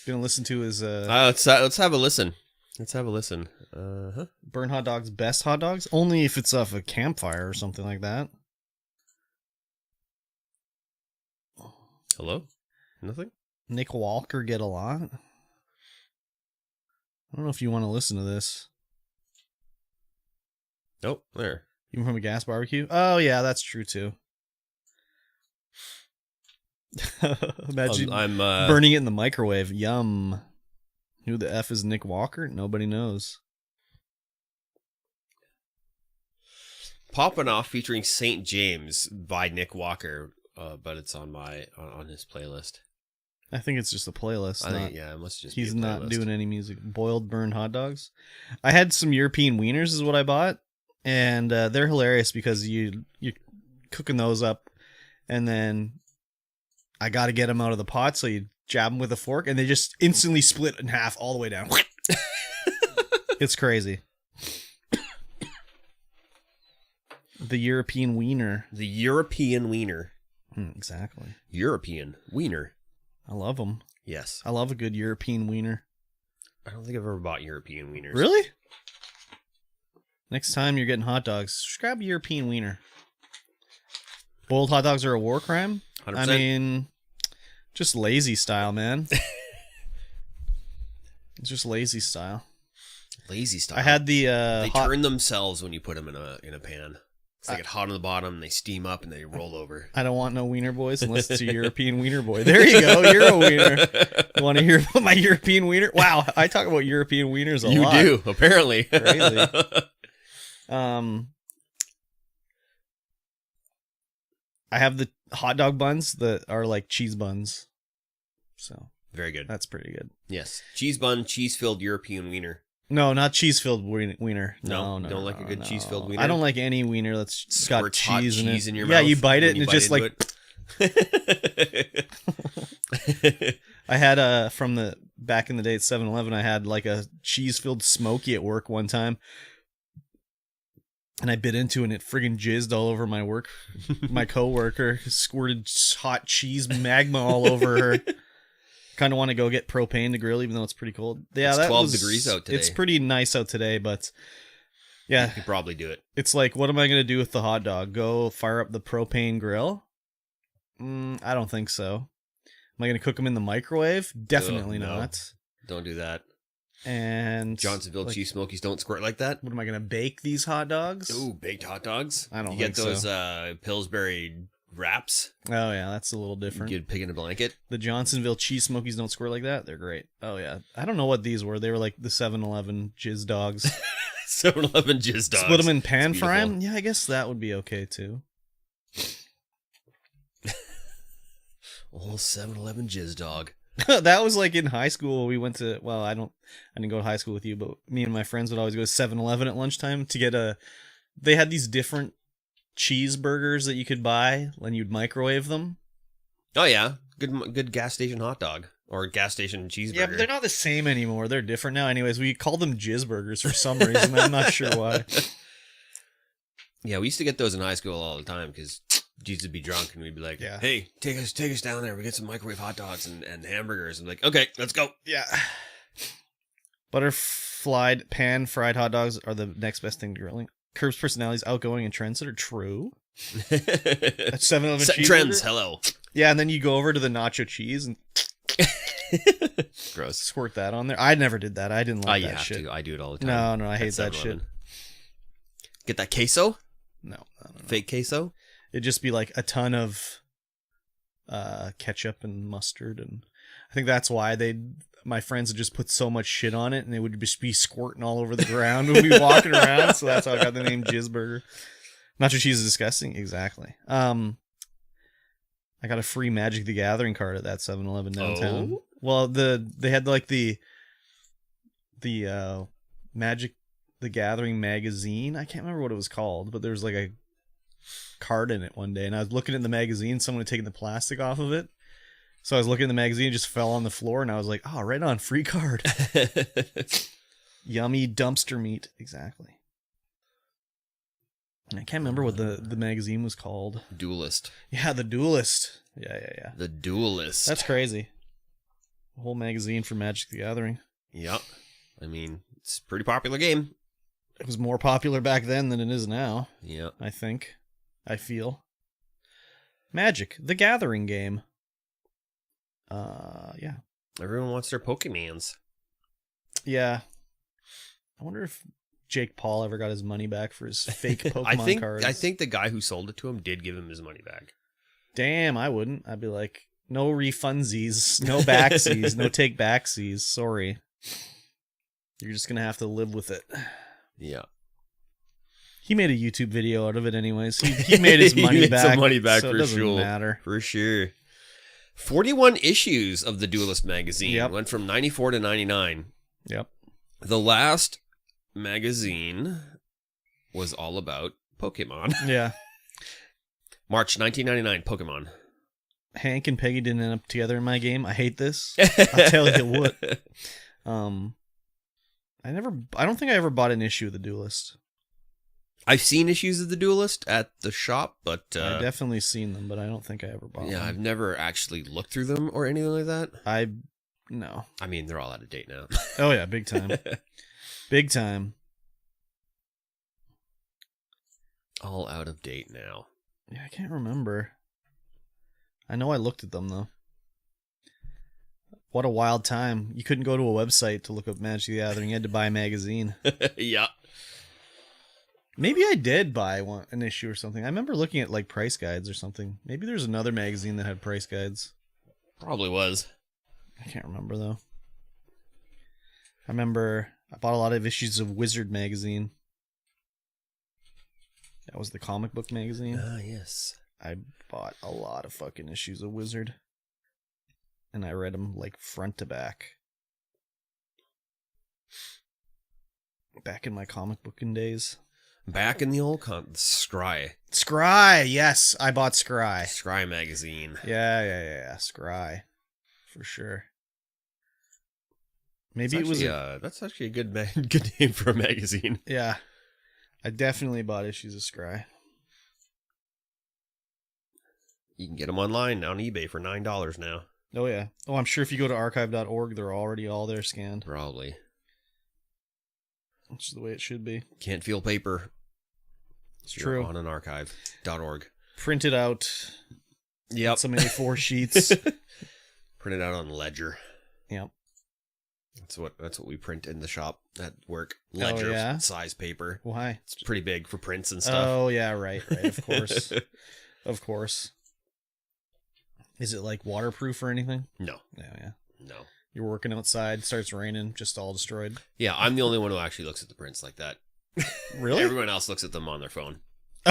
Gonna listen to his let's have a listen. Let's have a listen. Burn Hot Dogs, Best Hot Dogs? Only if it's off a campfire or something like that. Hello? Nothing? Nick Walker get a lot? I don't know if you want to listen to this. Oh, there. Even from a gas barbecue? Oh, yeah, that's true, too. Imagine I'm burning it in the microwave. Yum. Who the F is Nick Walker? Nobody knows. Popping Off featuring St. James by Nick Walker, but it's on on his playlist. I think it's just a playlist. I think, yeah, it must just be He's a not playlist. doing any music. Boiled burned hot dogs. I had some European wieners is what I bought, and they're hilarious because you're cooking those up, and then I got to get them out of the pot, so you jab them with a fork, and they just instantly split in half all the way down. It's crazy. The European wiener. The European wiener. Exactly. European wiener. I love them. Yes. I love a good European wiener. I don't think I've ever bought European wieners. Really? Next time you're getting hot dogs, just grab a European wiener. Boiled hot dogs are a war crime? 100%. I mean, just lazy style, man. It's just lazy style. Lazy style. I had the They hot... turn themselves when you put them in a pan. So they get hot on the bottom, and they steam up, and they roll over. I don't want no wiener boys unless it's a European wiener boy. There you go. You're a wiener. You want to hear about my European wiener? Wow, I talk about European wieners a lot. You do, apparently. Crazy. I have the hot dog buns that are like cheese buns. So Very good. that's pretty good. Yes. Cheese bun, cheese-filled European wiener. No, not cheese-filled wiener. No, No, don't like a good no. cheese-filled wiener? I don't like any wiener that's got Squirts hot cheese in it. cheese in your Yeah, mouth you bite it when and you it's bite just like... it. I had from the back in the day at 7-Eleven, I had like a cheese-filled Smoky at work one time. And I bit into it and it friggin' jizzed all over my work. My coworker squirted hot cheese magma all over her. Kind of want to go get propane to grill, even though it's pretty cold. Yeah, It's 12 degrees out today. It's pretty nice out today, but yeah, You could probably do it. it's like, what am I going to do with the hot dog? Go fire up the propane grill? I don't think so. Am I going to cook them in the microwave? Definitely no. not. Don't do that. And Johnsonville like, cheese smokies don't squirt like that. what am I going to bake these hot dogs? Ooh, baked hot dogs. I don't You think get those Pillsbury wraps. Oh yeah, that's a little different. You get pig in a blanket. The Johnsonville cheese smokies don't squirt like that. They're great. Oh yeah, I don't know what these were. They were like the 7-Eleven jizz dogs. 7-Eleven jizz dogs. Split them in pan It's fry 'em? beautiful. Yeah, I guess that would be okay too. Old 7-Eleven jizz dog. That was like in high school. We went to, well, I didn't go to high school with you, but me and my friends would always go to 7-Eleven at lunchtime to get they had these different cheeseburgers that you could buy and you'd microwave them. Oh yeah, good gas station hot dog or gas station cheeseburger. Yeah, but they're not the same anymore. They're different now. Anyways, we called them jizzburgers for some reason. I'm not sure why. Yeah, we used to get those in high school all the time because Jesus would be drunk and we'd be like, Yeah. "Hey, take us down there. We get some microwave hot dogs and hamburgers." And like, okay, let's go. Yeah. Butterflied pan fried hot dogs are the next best thing to grilling. Curb's personality is outgoing and trendsetter. True. At 7-Eleven Set cheeseburger? trends. Hello. Yeah, and then you go over to the nacho cheese and Gross. squirt that on there. I never did that. I didn't like you that have shit. to. I do it all the time. No, I at hate that shit. 7-Eleven. Get that queso? No. Fake queso? It'd just be like a ton of ketchup and mustard, and I think that's why my friends would just put so much shit on it, and it would just be squirting all over the ground when we be walking around. So that's how I got the name Jizzburger. Nacho cheese is disgusting. Exactly. I got a free Magic the Gathering card at that 7-Eleven downtown. Oh? Well, they had like the Magic the Gathering magazine. I can't remember what it was called, but there was like card in it one day, and I was looking in the magazine. Someone had taken the plastic off of it. So I was looking at the magazine, it just fell on the floor, and I was like, oh, right on, free card. Yummy dumpster meat. Exactly. And I can't remember what the magazine was called. Duelist. Yeah, The Duelist. Yeah. The Duelist. That's crazy. A whole magazine for Magic the Gathering. Yep. I mean, it's a pretty popular game. It was more popular back then than it is now. Yep. I think. I feel. Magic, the Gathering game. Yeah. Everyone wants their Pokemons. Yeah. I wonder if Jake Paul ever got his money back for his fake Pokemon cards. I think the guy who sold it to him did give him his money back. Damn, I wouldn't. I'd be like, no refunsies, no backsies, no take backsies. Sorry. You're just going to have to live with it. Yeah. He made a YouTube video out of it anyways. He made his money he made back. some money back so for it doesn't sure. matter. For sure. 41 issues of the Duelist magazine. Yep. Went from 94 to 99. Yep. The last magazine was all about Pokemon. Yeah. March 1999, Pokemon. Hank and Peggy didn't end up together in my game. I hate this. I'll tell you what. I don't think I ever bought an issue of The Duelist. I've seen issues of the Duelist at the shop, but I've definitely seen them, but I don't think I ever bought yeah, one. I've never actually looked through them or anything like that. No. I mean, they're all out of date now. Oh yeah, big time. Big time. All out of date now. Yeah, I can't remember. I know I looked at them though. What a wild time. You couldn't go to a website to look up Magic the Gathering. You had to buy a magazine. Yeah. Maybe I did buy an issue or something. I remember looking at like price guides or something. Maybe there's another magazine that had price guides. Probably was. I can't remember though. I remember I bought a lot of issues of Wizard magazine. That was the comic book magazine. Ah, yes. I bought a lot of fucking issues of Wizard. And I read them like front to back. Back in my comic booking days. Back in the old Scry. Scry, yes, I bought Scry. Scry magazine. Yeah, Scry. For sure. Maybe it was that's actually a good good name for a magazine. Yeah. I definitely bought issues of Scry. You can get them online on eBay for $9 now. Oh yeah. Oh, I'm sure if you go to archive.org, they're already all there scanned. Probably. Which is the way it should be. Can't feel paper. It's true. On an archive.org. Print it out. Yep. So many 4 sheets. Print it out on Ledger. Yep. That's what we print in the shop at work. Ledger size paper. Why? It's pretty big for prints and stuff. Oh yeah, right. Of course. Of course. Is it like waterproof or anything? No. Yeah. No. You're working outside, starts raining, just all destroyed. Yeah, I'm the only one who actually looks at the prints like that. Really? Everyone else looks at them on their phone.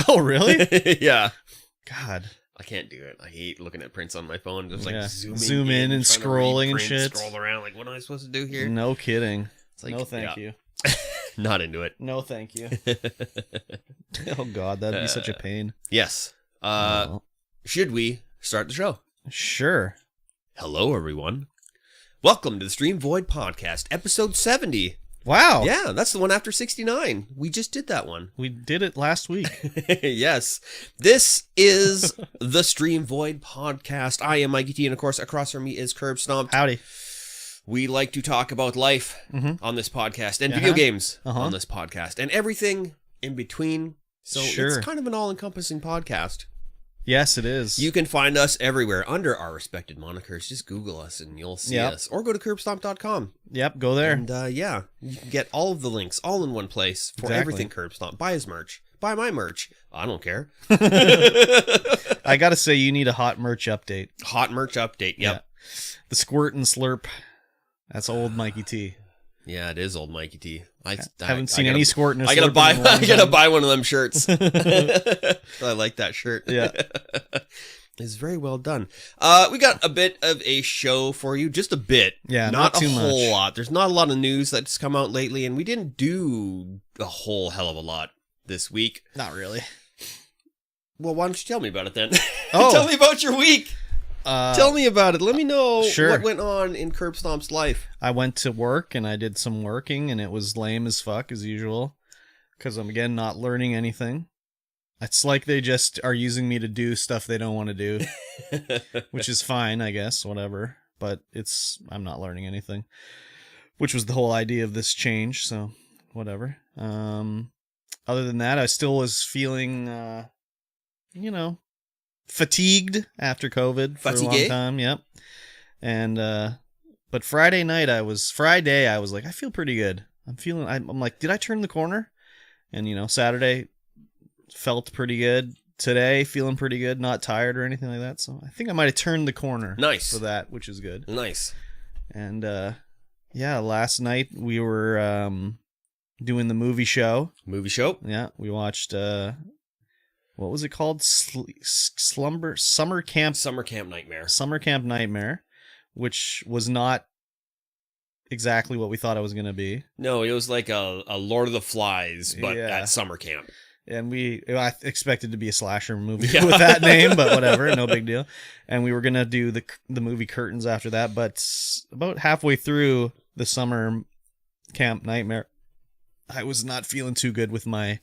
Oh, really? Yeah. God. I can't do it. I hate looking at prints on my phone. Just like zoom in and scrolling and shit. Scroll around. Like, what am I supposed to do here? No kidding. It's like, no, thank you. Not into it. No, thank you. Oh, God, that'd be such a pain. Yes. Should we start the show? Sure. Hello, everyone. Welcome to the StreamVoid podcast, episode 70. Wow. Yeah, that's the one after 69. We just did that one. We did it last week. Yes. This is the StreamVoid podcast. I am MikeyT, and of course, across from me is KurbStomped. Howdy. We like to talk about life on this podcast and video games on this podcast and everything in between. So it's kind of an all-encompassing podcast. Yes, it is. You can find us everywhere under our respected monikers. Just Google us and you'll see us. Or go to KurbStomp.com. Yep, go there. And you can get all of the links all in one place for everything KurbStomp. Buy his merch. Buy my merch. I don't care. I gotta say, you need a hot merch update. Hot merch update, yep. Yeah. The squirt and slurp. That's old Mikey T. Yeah, it is old Mikey T. I haven't seen any squirt and a slurp. I gotta buy one of them shirts. I like that shirt. Yeah. It's very well done. We got a bit of a show for you. Just a bit. Yeah, not too a whole much. lot. There's not a lot of news that's come out lately, and we didn't do a whole hell of a lot this week. Not really. Well, why don't you tell me about it then? Oh. Tell me about your week. Tell me about it. Let me know Sure. what went on in KurbStomped's life. I went to work and I did some working and it was lame as fuck as usual because I'm again not learning anything. It's like they just are using me to do stuff they don't want to do, which is fine, I guess, whatever. But I'm not learning anything, which was the whole idea of this change. So whatever. Other than that, I still was feeling, fatigued after COVID for a long time. Yep. And but Friday I was like, I feel pretty good. I'm like, did I turn the corner? And Saturday felt pretty good. Today feeling pretty good, not tired or anything like that. So I think I might have turned the corner. Nice. For that, which is good. Nice. And last night we were doing the movie show. Movie show? Yeah, we watched what was it called? Summer Camp Nightmare, which was not exactly what we thought it was going to be. No, it was like a Lord of the Flies, but at summer camp. And I expected to be a slasher movie with that name, but whatever, no big deal. And we were going to do the movie curtains after that, but about halfway through the Summer Camp Nightmare, I was not feeling too good with my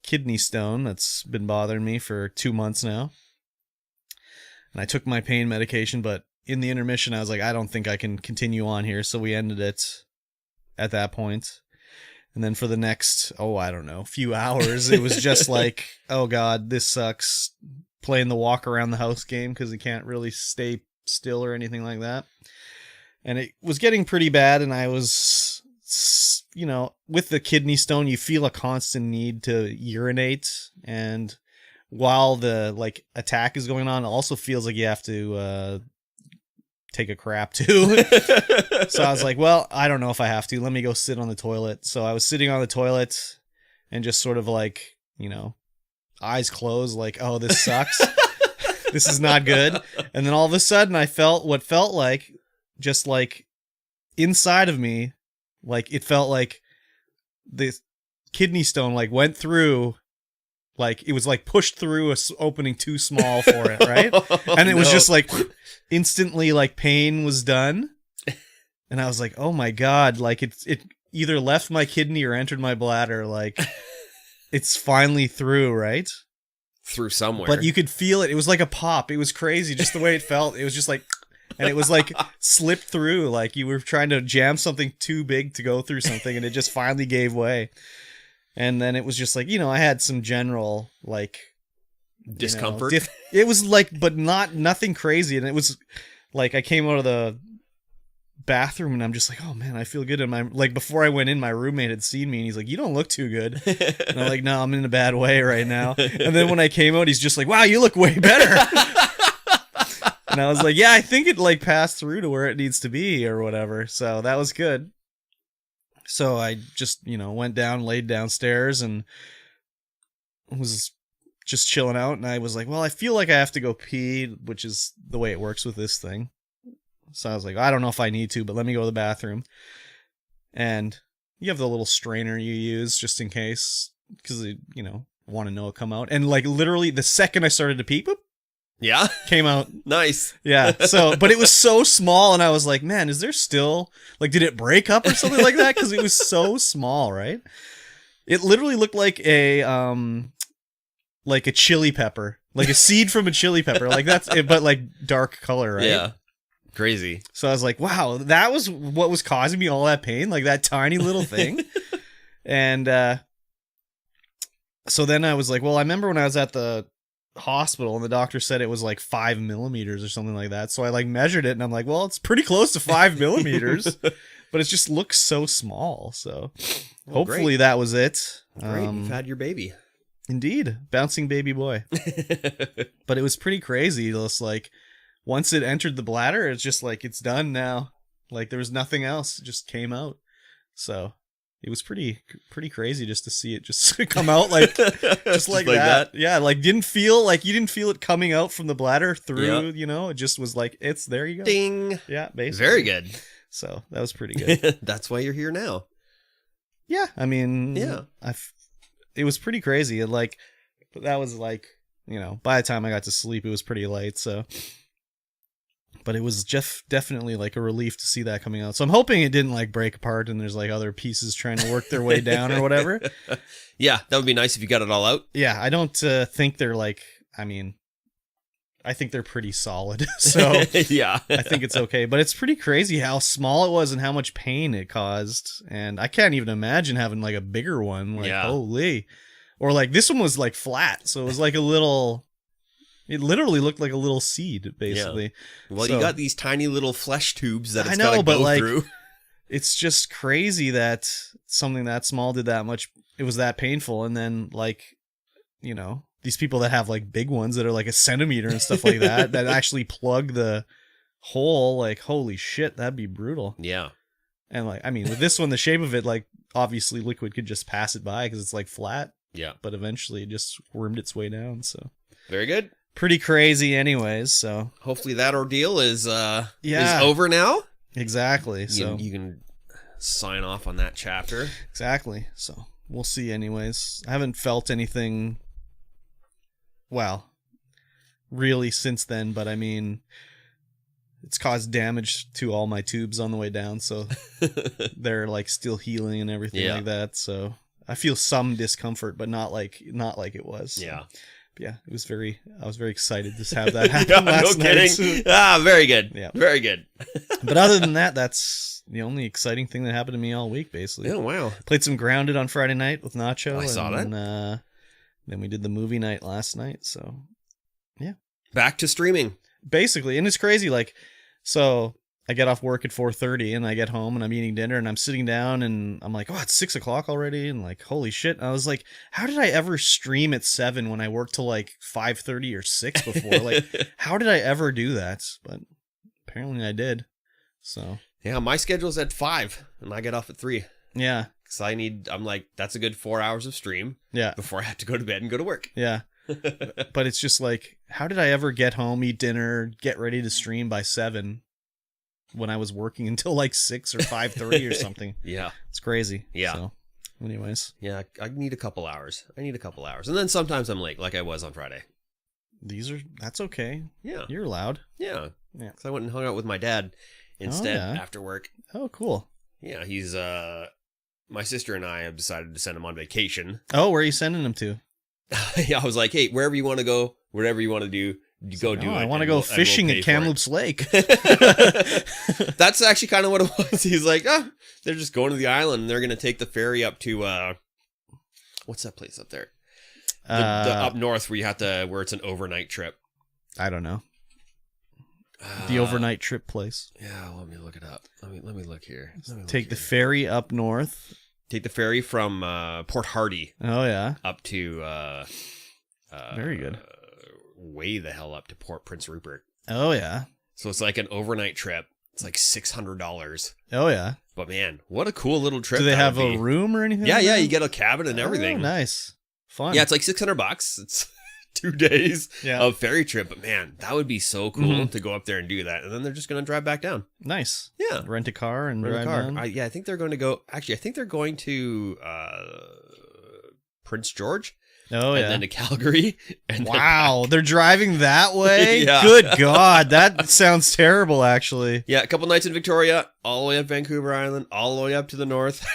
kidney stone that's been bothering me for 2 months now. And I took my pain medication, but in the intermission, I was like, I don't think I can continue on here. So we ended it at that point. And then for the next, few hours, it was just like, oh God, this sucks. Playing the walk around the house game because he can't really stay still or anything like that. And it was getting pretty bad. And I was, with the kidney stone, you feel a constant need to urinate. And while the attack is going on, it also feels like you have to take a crap too. So I was like, well, I don't know if I have to. Let me go sit on the toilet. So I was sitting on the toilet and just sort of eyes closed, like, oh, this sucks. This is not good. And then all of a sudden I felt what felt like just inside of me, it felt like the kidney stone went through, it was pushed through a opening too small for it, right? And it was just instantly pain was done. And I was like, oh my God, it either left my kidney or entered my bladder. It's finally through, right? Through somewhere. But you could feel it. It was like a pop. It was crazy just the way it felt. It was just and it was slipped through, you were trying to jam something too big to go through something and it just finally gave way. And then it was just I had some general discomfort. It was but nothing crazy. And it was I came out of the bathroom and I'm just oh man, I feel good. And my before I went in, my roommate had seen me and he's like, you don't look too good. And I'm like, no, I'm in a bad way right now. And then when I came out, he's just like, wow, you look way better. And I was like, yeah, I think it passed through to where it needs to be or whatever. So that was good. So I just, went down, laid downstairs and was just chilling out. And I was like, well, I feel like I have to go pee, which is the way it works with this thing. So I was like, I don't know if I need to, but let me go to the bathroom. And you have the little strainer you use just in case, because, want to know it come out. And literally the second I started to pee, boop, yeah, came out. Nice. Yeah. So, but it was so small, and I was like, man, is there still did it break up or something like that? Because it was so small, right? It literally looked like a chili pepper, a seed from a chili pepper, that's it, but dark color, right? Yeah. Crazy. So I was like, wow, that was what was causing me all that pain, that tiny little thing. And so then I was like, well, I remember when I was at the hospital and the doctor said it was 5 millimeters or something like that. So I measured it and I'm like, well, it's pretty close to 5 millimeters, but it just looks so small. So hopefully that was it. Great. You've had your baby. Indeed. Bouncing baby boy. But it was pretty crazy. Just once it entered the bladder, it's just it's done now. There was nothing else. It just came out. So it was pretty crazy just to see it just come out just like that. Yeah, didn't feel you didn't feel it coming out from the bladder through, it just was it's there you go. Ding. Yeah, basically. Very good. So that was pretty good. That's why you're here now. Yeah, I mean, yeah. it was pretty crazy. That was by the time I got to sleep, it was pretty late. So, but it was definitely like a relief to see that coming out. So I'm hoping it didn't like break apart and there's like other pieces trying to work their way down or whatever. Yeah, that would be nice if you got it all out. Yeah, I don't think they're like. I mean, I think they're pretty solid. So yeah, I think it's okay. But it's pretty crazy how small it was and how much pain it caused. And I can't even imagine having like a bigger one. Like, holy. Or like this one was like flat. So it was like a little, it literally looked like a little seed, basically. Yeah. Well, so, you got these tiny little flesh tubes that it's got to go through. It's just crazy that something that small did that much. It was that painful. And then like, these people that have like big ones that are like a centimeter and stuff like that, that actually plug the hole, like, holy shit, that'd be brutal. Yeah. And like, I mean, with this one, the shape of it, like, obviously liquid could just pass it by because it's like flat. Yeah. But eventually it just wormed its way down. So very good. Pretty crazy anyways. So hopefully that ordeal is over now. Exactly. So you can sign off on that chapter. Exactly. So we'll see anyways. I haven't felt anything, well, really since then, but I mean, it's caused damage to all my tubes on the way down, so they're like still healing and everything like that. So I feel some discomfort, but not like it was. So. Yeah. Yeah, I was very excited to have that happen last no night. Kidding. Very good. Yeah. Very good. But other than that, that's the only exciting thing that happened to me all week, basically. Oh, wow. Played some Grounded on Friday night with Nacho. I saw that. Then we did the movie night last night, so yeah. Back to streaming. Basically, and it's crazy, like, so I get off work at 4:30 and I get home and I'm eating dinner and I'm sitting down and I'm like, oh, it's 6 o'clock already, and like, holy shit. And I was like, how did I ever stream at 7 when I worked till like 5:30 or 6 before? Like, how did I ever do that? But apparently I did. So yeah, my schedule's at 5 and I get off at 3. Yeah. Because I'm like, that's a good 4 hours of stream. Yeah. Before I have to go to bed and go to work. Yeah. But it's just like, how did I ever get home, eat dinner, get ready to stream by 7 when I was working until like 6 or 5:30 or something? Yeah. It's crazy. Yeah. So, anyways. Yeah, I need a couple hours. And then sometimes I'm late, like I was on Friday. That's okay. Yeah. You're allowed. Yeah. Yeah. Because I went and hung out with my dad instead after work. Oh, cool. Yeah, he's, my sister and I have decided to send him on vacation. Oh, where are you sending him to? Yeah, I was like, hey, wherever you want to go, whatever you want to do, you go do it. I want to go fishing at Kamloops Lake. That's actually kind of what it was. He's like, they're just going to the island and they're going to take the ferry up to, what's that place up there? The up north where it's an overnight trip. I don't know. The overnight trip place. Yeah, let me look it up. Let me look here. Take the ferry up north. Take the ferry from Port Hardy. Oh yeah. Up to very good. Way the hell up to Port Prince Rupert. Oh yeah. So it's like an overnight trip. It's like $600. Oh yeah. But man, what a cool little trip. Do they have a room or anything? Yeah, like yeah. that? You get a cabin and everything. Oh, nice. Fun. Yeah, it's like $600. It's 2 days of ferry trip. But man, that would be so cool to go up there and do that. And then they're just going to drive back down. Nice. Yeah. Rent a car and drive down. I think they're going to go. Actually, I think they're going to Prince George. Oh, yeah. And then to Calgary. And wow. They're driving that way? Yeah. Good God. That sounds terrible, actually. Yeah. A couple nights in Victoria, all the way up Vancouver Island, all the way up to the north.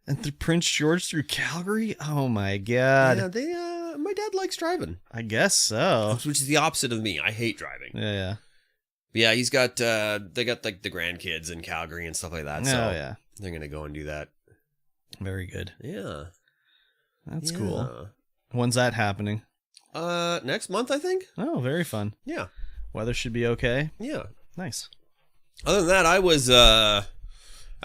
And through Prince George through Calgary? Oh, my God. Yeah, my dad likes driving. I guess so. Which is the opposite of me. I hate driving. Yeah. But yeah, he's got, they got like the grandkids in Calgary and stuff like that. So yeah. They're going to go and do that. Very good. Yeah. That's cool. When's that happening? Next month, I think. Oh, very fun. Yeah. Weather should be okay. Yeah. Nice. Other than that, I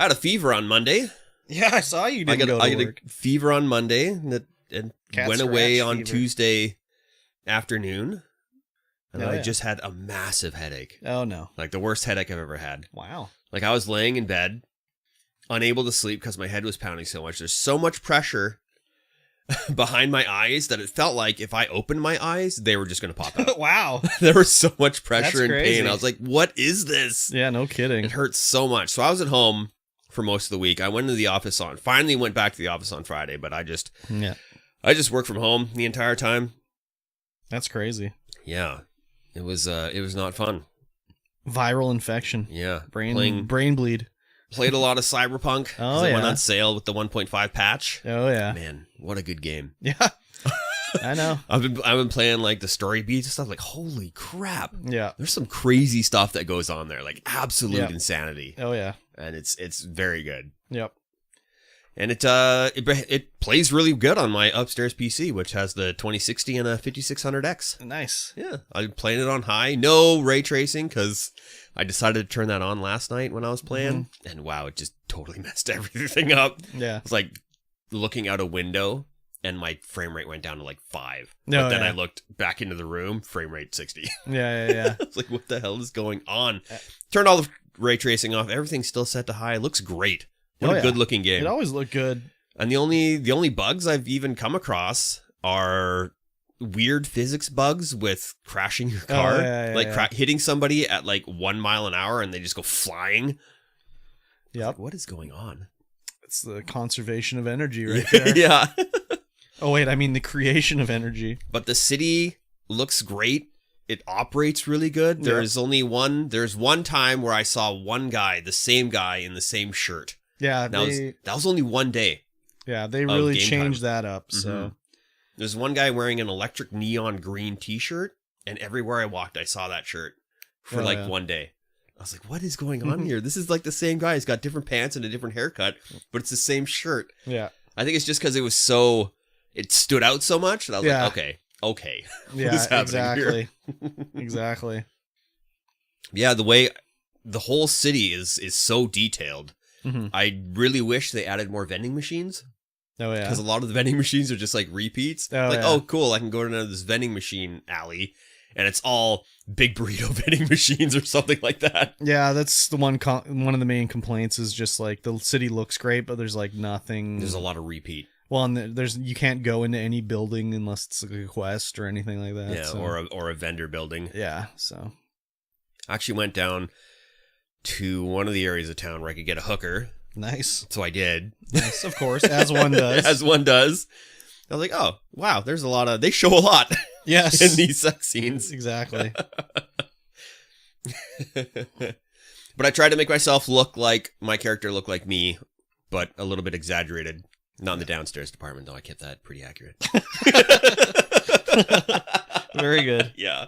had a fever on Monday. Yeah, I saw you didn't go to I work. had a fever on Monday and went away on fever. Tuesday afternoon. And I yeah. just had a massive headache. Oh, no. Like the worst headache I've ever had. Wow. Like I was laying in bed, unable to sleep because my head was pounding so much. There's so much pressure behind my eyes that it felt like if I opened my eyes, they were just going to pop out. Wow. There was so much pressure That's and crazy. pain. I was like, what is this? Yeah, no kidding. It hurts so much. So I was at home for most of the week. I went to the office finally went back to the office on Friday, but I just worked from home the entire time. That's crazy. Yeah, it was not fun. Viral infection. Yeah, Brain bleed. Played a lot of Cyberpunk. Oh, It went yeah. on sale with the 1.5 patch. Oh yeah. Man, what a good game. Yeah. I know. I've been playing like the story beats and stuff. Like, holy crap! Yeah. There's some crazy stuff that goes on there, like absolute Yeah. insanity, Oh yeah. and it's very good. Yep. And it plays really good on my upstairs PC, which has the 2060 and a 5600X. Nice. Yeah, I'm playing it on high, no ray tracing, because I decided to turn that on last night when I was playing, and wow, it just totally messed everything up. Yeah. It's like looking out a window, and my frame rate went down to like 5. No, But then yeah. I looked back into the room, frame rate 60. Yeah. I was like, what the hell is going on? Turned all the ray tracing off. Everything's still set to high. It looks great. What Oh, a yeah. good looking game. It always looked good. And the only bugs I've even come across are weird physics bugs with crashing your car, like hitting somebody at like 1 mile an hour and they just go flying. Yep. Like, what is going on? It's the conservation of energy right there. Yeah. Oh wait, I mean the creation of energy. But the city looks great. It operates really good. Yeah. There's one time where I saw one guy, the same guy in the same shirt. Yeah, That was only one day. they really game changed time. that up. So There's one guy wearing an electric neon green t-shirt, and everywhere I walked, I saw that shirt for Oh, like yeah. one day. I was like, what is going on here? This is like the same guy. He's got different pants and a different haircut, but it's the same shirt. yeah, I think it's just because it stood out so much that I was Yeah. like, okay. yeah, What is happening here? exactly, exactly. Yeah, the way the whole city is so detailed. Mhm. I really wish they added more vending machines. Oh yeah, Because a lot of the vending machines are just like repeats. Oh, like, yeah. oh, cool, I can go to this vending machine alley, and it's all big burrito vending machines or something like that. yeah. That's the one. One of the main complaints is just like the city looks great, but there's like nothing. There's a lot of repeat. Well, and there's you can't go into any building unless it's like a quest or anything like that. Yeah, so. or a vendor building. Yeah, so I actually went down to one of the areas of town where I could get a hooker, nice. so I did. Yes, of course, as one does. As one does. I was like, oh, wow, there's a lot of... They show a lot Yes, in these sex scenes. exactly. But I tried to make myself look like... My character look like me, but a little bit exaggerated. Not in the downstairs department, though. I kept that pretty accurate. Very good. Yeah.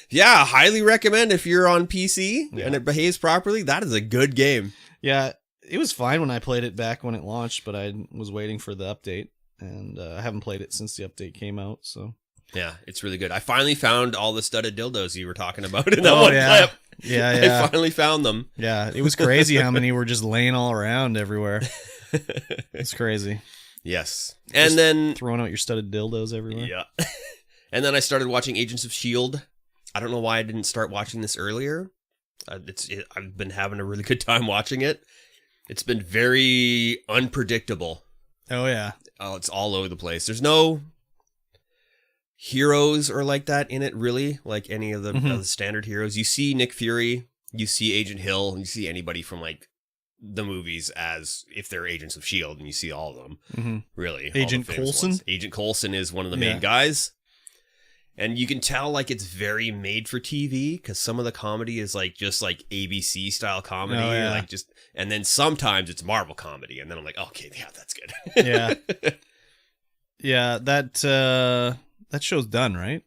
Yeah, highly recommend if you're on PC Yeah. and it behaves properly. That is a good game. Yeah, it was fine when I played it back when it launched, but I was waiting for the update, and I haven't played it since the update came out. So Yeah, it's really good. I finally found all the studded dildos you were talking about in that one yeah. clip. Yeah, I finally found them. yeah. It was crazy how many were just laying all around everywhere. It's crazy. Yes. Just And then... throwing out your studded dildos everywhere. Yeah. And then I started watching Agents of S.H.I.E.L.D. I don't know why I didn't start watching this earlier. I've been having a really good time watching it. It's been very unpredictable. Oh yeah. Oh, it's all over the place. There's no heroes or like that in it, really, like any of the standard heroes. You see Nick Fury, you see Agent Hill, and you see anybody from like the movies as if they're Agents of S.H.I.E.L.D., and you see all of them, Mhm. really. all Agent the famous Coulson? ones. Agent Coulson is one of the Yeah. main guys. And you can tell like it's very made for TV because some of the comedy is like just like ABC style comedy, Oh, yeah. like just, and then sometimes it's Marvel comedy, and then I'm like, okay, yeah, that's good. Yeah. Yeah, that show's done, right?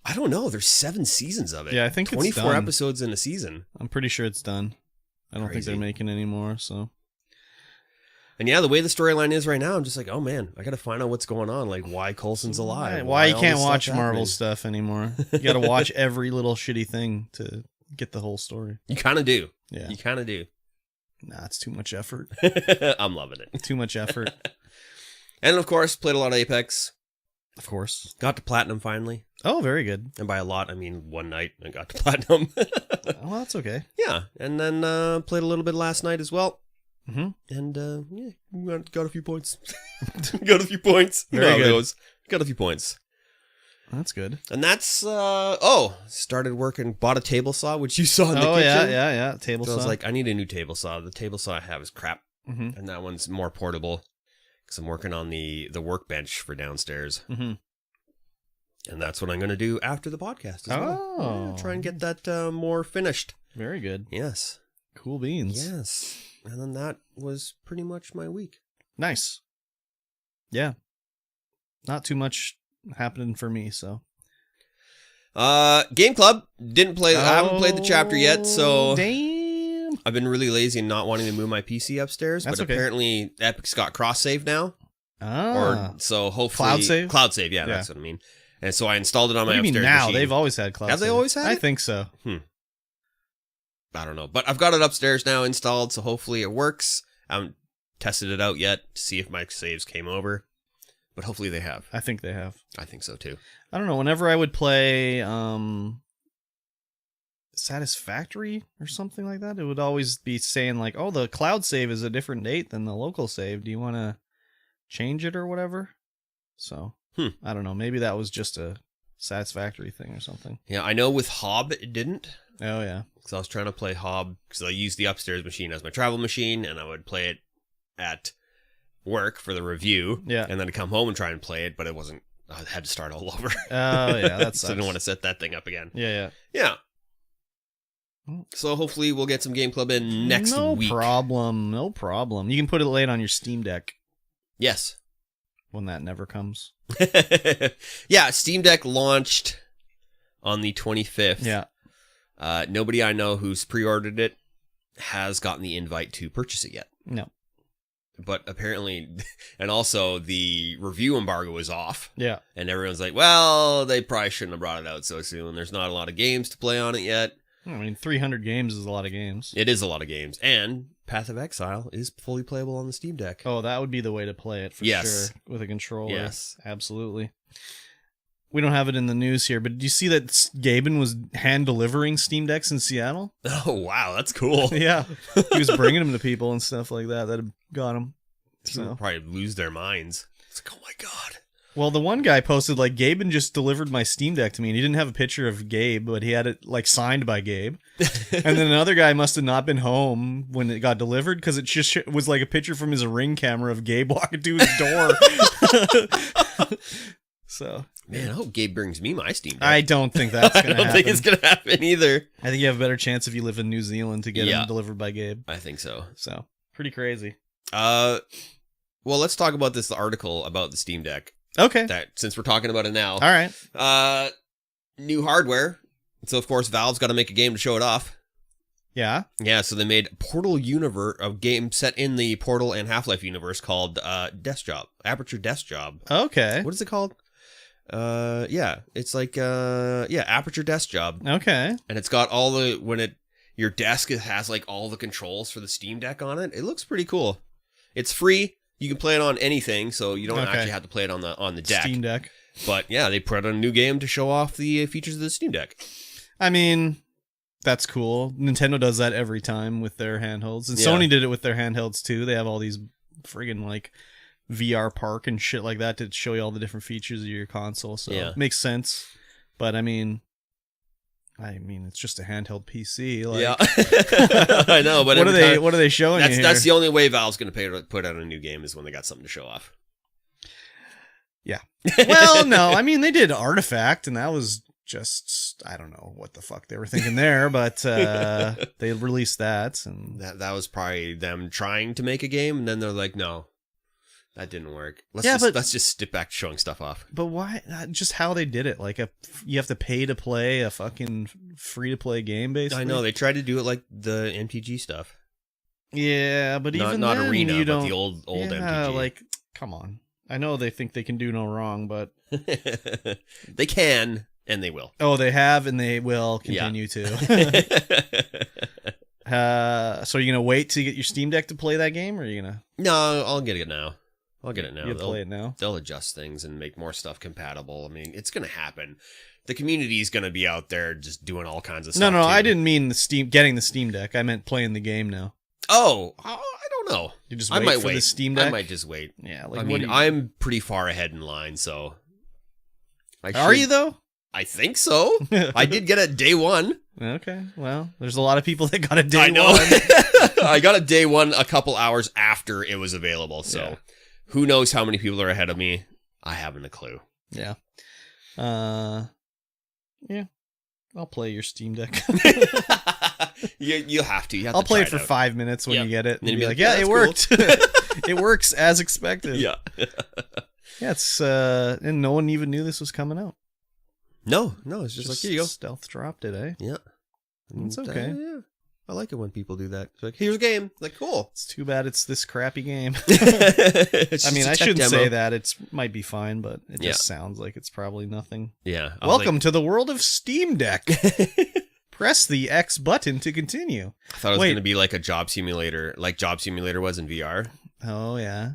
I don't know. There's 7 seasons of it. Yeah, I think it's 24 done. episodes in a season. I'm pretty sure it's done. I don't think Crazy. they're making any more, so. And yeah, the way the storyline is right now, I'm just like, oh man, I got to find out what's going on. Like why Coulson's alive. Why you all can't this watch stuff's Marvel happening. stuff anymore. You got to watch every little shitty thing to get the whole story. You kind of do. Yeah. You kind of do. Nah, it's too much effort. I'm loving it. Too much effort. And of course, played a lot of Apex. Of course. Got to Platinum finally. Oh, very good. And by a lot, I mean one night I got to Platinum. Well, that's okay. Yeah. And then played a little bit last night as well. Mm-hmm. And yeah, got a few points. Got a few points. You Very know how it good. goes. Got a few points. That's good. And that's, started working, bought a table saw, which you saw in the Oh, kitchen. yeah. Table So I saw. was like, I need a new table saw. The table saw I have is crap. Mm-hmm. And that one's more portable because I'm working on the workbench for downstairs. Mm-hmm. And that's what I'm going to do after the podcast as well. Oh. Yeah, try and get that more finished. Very good. Yes. Cool beans. Yes. And then that was pretty much my week. Nice. Yeah. Not too much happening for me, so. Game Club. Didn't play. I haven't played the chapter yet, so. Damn. I've been really lazy and not wanting to move my PC upstairs. That's but okay. apparently Epic's got cross save now. Ah. So hopefully. Cloud save? Cloud save, yeah, that's what I mean. And so I installed it on What my do you upstairs mean now? machine. They've always had cloud Have they save. always had I it? think so. I don't know. But I've got it upstairs now installed, so hopefully it works. I haven't tested it out yet to see if my saves came over. But hopefully they have. I think they have. I think so too. I don't know. Whenever I would play Satisfactory or something like that, it would always be saying like, oh, the cloud save is a different date than the local save. Do you want to change it or whatever? So, I don't know. Maybe that was just a Satisfactory thing or something. Yeah, I know with Hob it didn't. Oh, yeah. Because I was trying to play Hob because I used the upstairs machine as my travel machine and I would play it at work for the review. Yeah. And then I'd come home and try and play it, but it wasn't. I had to start all over. Oh, yeah. That's So I didn't want to set that thing up again. Yeah. Yeah. So hopefully we'll get some Game Club in next week. No problem. You can put it late on your Steam Deck Yes. when that never comes. Yeah, Steam Deck launched on the 25th. Yeah. Nobody I know who's pre-ordered it has gotten the invite to purchase it yet. No. But apparently, and also the review embargo is off. Yeah. And everyone's like, well, they probably shouldn't have brought it out so soon. There's not a lot of games to play on it yet. I mean, 300 games is a lot of games. It is a lot of games. And Path of Exile is fully playable on the Steam Deck. Oh, that would be the way to play it for Yes. sure. With a controller. Yes. Absolutely. We don't have it in the news here, but did you see that Gaben was hand delivering Steam Decks in Seattle? Oh, wow. That's cool. Yeah. He was bringing them to people and stuff like that that had got them. People So. probably lose their minds. It's like, oh my God. Well, the one guy posted, like, Gaben just delivered my Steam Deck to me, and he didn't have a picture of Gabe, but he had it, like, signed by Gabe. And then another guy must have not been home when it got delivered, because it just was, like, a picture from his Ring camera of Gabe walking to his door. So. Man, I hope Gabe brings me my Steam Deck. I don't think that's going to happen. I don't think it's going to happen either. I think you have a better chance if you live in New Zealand to get them delivered by Gabe. I think so. So, pretty crazy. Well, let's talk about this article about the Steam Deck. Okay. Since we're talking about it now. All right. New hardware. So, of course, Valve's got to make a game to show it off. Yeah. Yeah, so they made Portal universe, a game set in the Portal and Half-Life universe called Desk Job. Aperture Desk Job. Okay. What is it called? Yeah, it's like, Aperture Desk Job. Okay. And it's got all the, your desk has like all the controls for the Steam Deck on it. It looks pretty cool. It's free. You can play it on anything, so you don't actually have to play it on the deck. Steam Deck. But yeah, they put out a new game to show off the features of the Steam Deck. I mean, that's cool. Nintendo does that every time with their handhelds. And Sony did it with their handhelds too. They have all these friggin' like VR Park and shit like that to show you all the different features of your console. So it makes sense. But I mean, it's just a handheld PC. Like, yeah, I know. But what are they showing you here? That's the only way Valve's going to put out a new game is when they got something to show off. Yeah. Well, no, I mean they did Artifact, and that was just I don't know what the fuck they were thinking there, but they released that, and that was probably them trying to make a game, and then they're like, no. That didn't work. Let's just stick back to showing stuff off. But why? Just how they did it. Like you have to pay to play a fucking free to play game, basically. I know they tried to do it like the MTG stuff. Yeah, but even not then, Arena, you but don't. the old MTG. Yeah, like come on. I know they think they can do no wrong, but they can and they will. Oh, they have and they will continue to. So you're gonna wait to get your Steam Deck to play that game, or are you gonna? No, I'll get it now. You'll play it now. They'll adjust things and make more stuff compatible. I mean, it's gonna happen. The community is gonna be out there just doing all kinds of stuff. No, too. I didn't mean getting the Steam Deck. I meant playing the game now. Oh, I don't know. You just I might for wait. the Steam Deck. I might just wait. Yeah, like I'm pretty far ahead in line, so. Are you though? I think so. I did get it day one. Okay, well, there's a lot of people that got a day I know. one. I got a day one a couple hours after it was available, so who knows how many people are ahead of me? I haven't a clue. Yeah. Yeah, I'll play your Steam Deck. You have to. You have I'll to play try it for out. 5 minutes when Yep. you get it. And then And you'll be be like, like, yeah, "Yeah, it that's worked. It works as expected. Yeah. Yeah, it's and no one even knew this was coming out. No, it's just like, here you go. Stealth dropped it, eh? Yeah. It's okay. Yeah. I like it when people do that. It's like, here's a game. Like, cool. It's too bad it's this crappy game. It's I just mean, a I tech shouldn't demo. say that. It's might be fine, but it Yeah. just sounds like it's probably nothing. Yeah. I was Welcome to the world of Steam Deck. Press the X button to continue. I thought it was Wait. going to be like a job simulator, like Job Simulator was in VR. Oh yeah,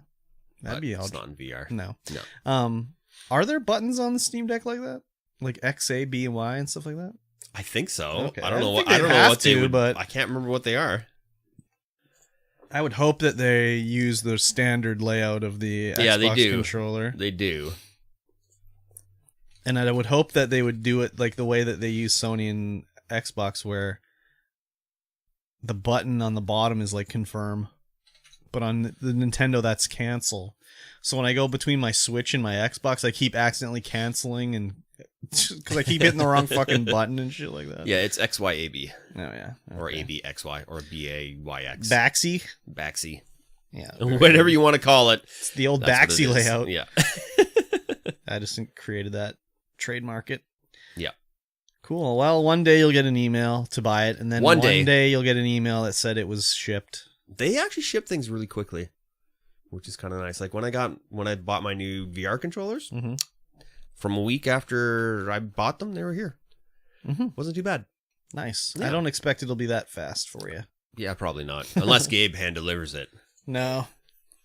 that'd But be it's odd. not in VR. No. No. Are there buttons on the Steam Deck like that? Like X, A, B, and Y and stuff like that? I think so. Okay. I don't I know think what. I they'd don't know have what they to, would. but- I can't remember what they are. I would hope that they use the standard layout of the Yeah, they Xbox do. controller. They do. And I would hope that they would do it like the way that they use Sony and Xbox, where the button on the bottom is like confirm, but on the Nintendo that's cancel. So when I go between my Switch and my Xbox, I keep accidentally canceling and because I keep hitting the wrong fucking button and shit like that. Yeah, it's XYAB Oh yeah. or Okay. ABXY or BAYX. Baxy. Baxy. Yeah. Whatever you want to call it. It's the old That's what Baxy it is. layout. Yeah. I just created that, trademark it. Yeah. Cool. Well, one day you'll get an email to buy it, and then One one day. day you'll get an email that said it was shipped. They actually ship things really quickly, which is kind of nice. Like when I bought my new VR controllers, Mm-hmm. from a week after I bought them, they were here. Mm-hmm. Wasn't too bad. Nice. Yeah. I don't expect it'll be that fast for you. Yeah, probably not. Unless Gabe hand delivers it. No.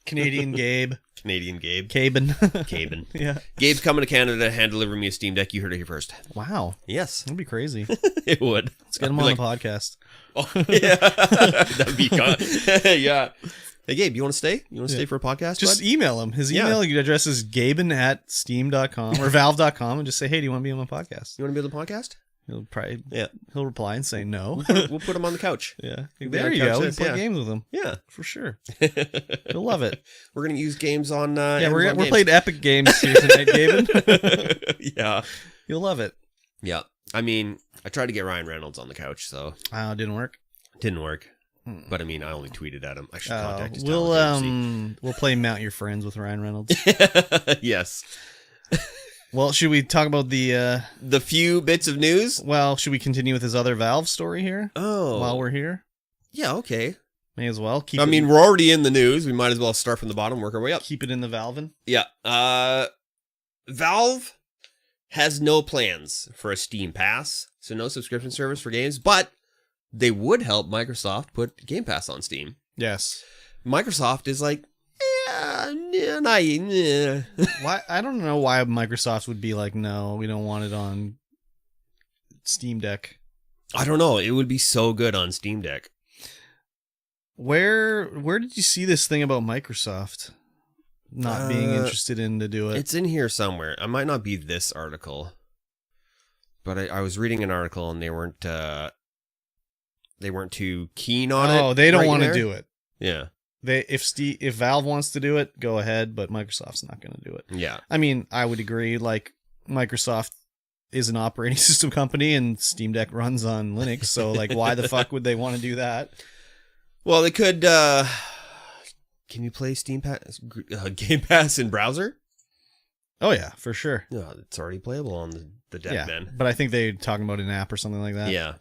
Canadian Gabe. Canadian Gabe. Cabin. Cabin. Yeah. Gabe's coming to Canada to hand deliver me a Steam Deck. You heard it here first. Wow. Yes, That'd be crazy. it would. Let's get him on the podcast. Oh, yeah. That'd be fun. Yeah. Hey, Gabe, you want to stay? You want to stay for a podcast? Just bud? email him. His Yeah. email address is gaben@steam.com or valve.com and just say, hey, do you want to be on my podcast? You want to be on the podcast? He'll probably Yeah. he'll reply and say no. We'll put him on the couch. Yeah. Be There our you couch go. We sis, can play yeah. games with him. Yeah. For sure. He'll love it. We're going to use games on Yeah, we're Amazon playing Epic Games here tonight, Gaben. Games. Yeah. You'll love it. Yeah. I mean, I tried to get Ryan Reynolds on the couch, so It didn't work. didn't work. But I mean, I only tweeted at him. I should contact his We'll talent agency. we'll play Mount Your Friends with Ryan Reynolds. Yes. Well, should we talk about the The few bits of news. should we continue with his other Valve story here Oh. while we're here? Yeah, okay. May as well keep I mean, we're already in the news. We might as well start from the bottom, work our way up. keep it in the Valvin. Yeah. Valve has no plans for a Steam Pass, so no subscription service for games, but they would help Microsoft put Game Pass on Steam. Yes. Microsoft is like, yeah. Why I don't know why Microsoft would be like, no, we don't want it on Steam Deck. I don't know. It would be so good on Steam Deck. Where did you see this thing about Microsoft not being interested in to do it? It's in here somewhere. It might not be this article, but I was reading an article and they weren't too keen on it. Oh, they don't right want to there. do it. Yeah. If Valve wants to do it, go ahead, but Microsoft's not going to do it. Yeah. I mean, I would agree. Like, Microsoft is an operating system company, and Steam Deck runs on Linux. So, like, why the fuck would they want to do that? Well, they could. Can you play Steam Pass, Game Pass in browser? Oh yeah, for sure. No, it's already playable on the deck. Yeah, Then. but I think they're talking about an app or something like that. Yeah.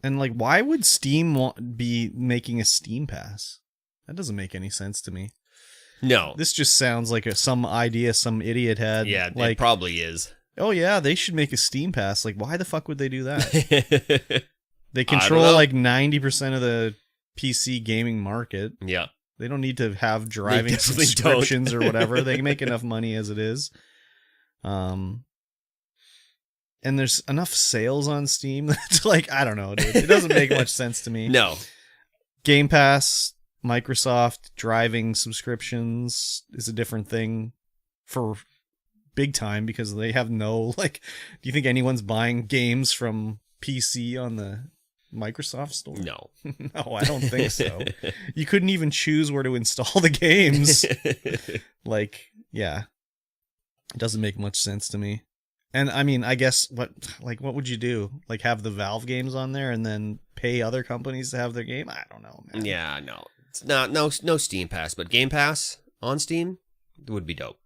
And like, why would Steam be making a Steam Pass? That doesn't make any sense to me. No. This just sounds like some idea some idiot had. Yeah, like, it probably is. oh yeah, they should make a Steam Pass. Like, why the fuck would they do that? They control know. like 90% of the PC gaming market. Yeah. They don't need to have driving definitely subscriptions don't. or whatever. They make enough money as it is. And there's enough sales on Steam that's like, I don't know, dude. It doesn't make much sense to me. No. Game Pass, Microsoft, driving subscriptions is a different thing for big time because they have no, like, do you think anyone's buying games from PC on the Microsoft store? No. No, I don't think so. You couldn't even choose where to install the games. Like, yeah. It doesn't make much sense to me. And I mean, I guess what would you do? Like have the Valve games on there and then pay other companies to have their game? I don't know, man. Yeah, no. It's not no Steam Pass, but Game Pass on Steam would be dope.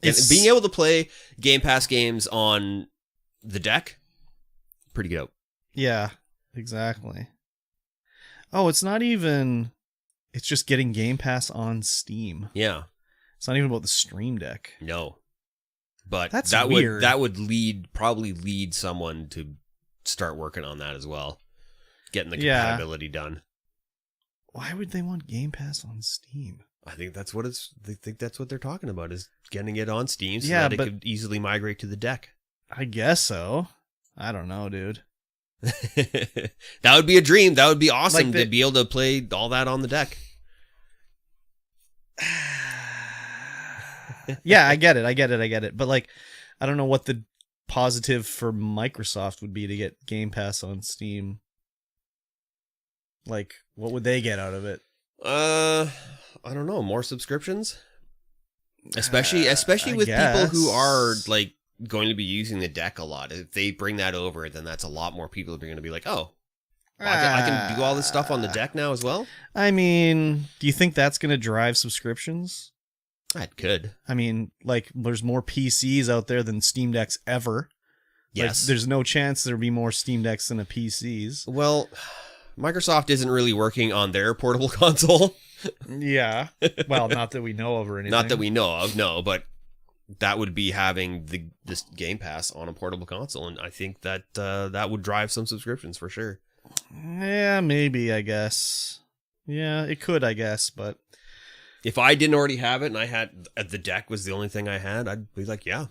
Being able to play Game Pass games on the deck, pretty dope. Yeah, exactly. Oh, it's not even... It's just getting Game Pass on Steam. Yeah. It's not even about the Stream Deck. No. But That's that weird. would probably lead someone to start working on that as well. Getting the compatibility done. Why would they want Game Pass on Steam? I think that's what they're talking about, is getting it on Steam so Yeah, that it but- could easily migrate to the deck. I guess so. I don't know, dude. That would be a dream. That would be awesome Like to be able to play all that on the deck. Yeah, I get it. But like, I don't know what the positive for Microsoft would be to get Game Pass on Steam. Like, what would they get out of it? I don't know. More subscriptions, especially I with people who guess. are like going to be using the deck a lot. If they bring that over, then that's a lot more people who are going to be like, oh, I can do all this stuff on the deck now as well. I mean, do you think that's going to drive subscriptions? That could. I mean, like, there's more PCs out there than Steam Decks ever. Yes. Like, there's no chance there'll be more Steam Decks than a PCs. Well, Microsoft isn't really working on their portable console. Yeah. Well, not that we know of or anything. Not that we know of, no, but that would be having this Game Pass on a portable console, and I think that that would drive some subscriptions for sure. Yeah, maybe, I guess. Yeah, it could, I guess, but... If I didn't already have it and I had the deck was the only thing I had, I'd be like, yeah,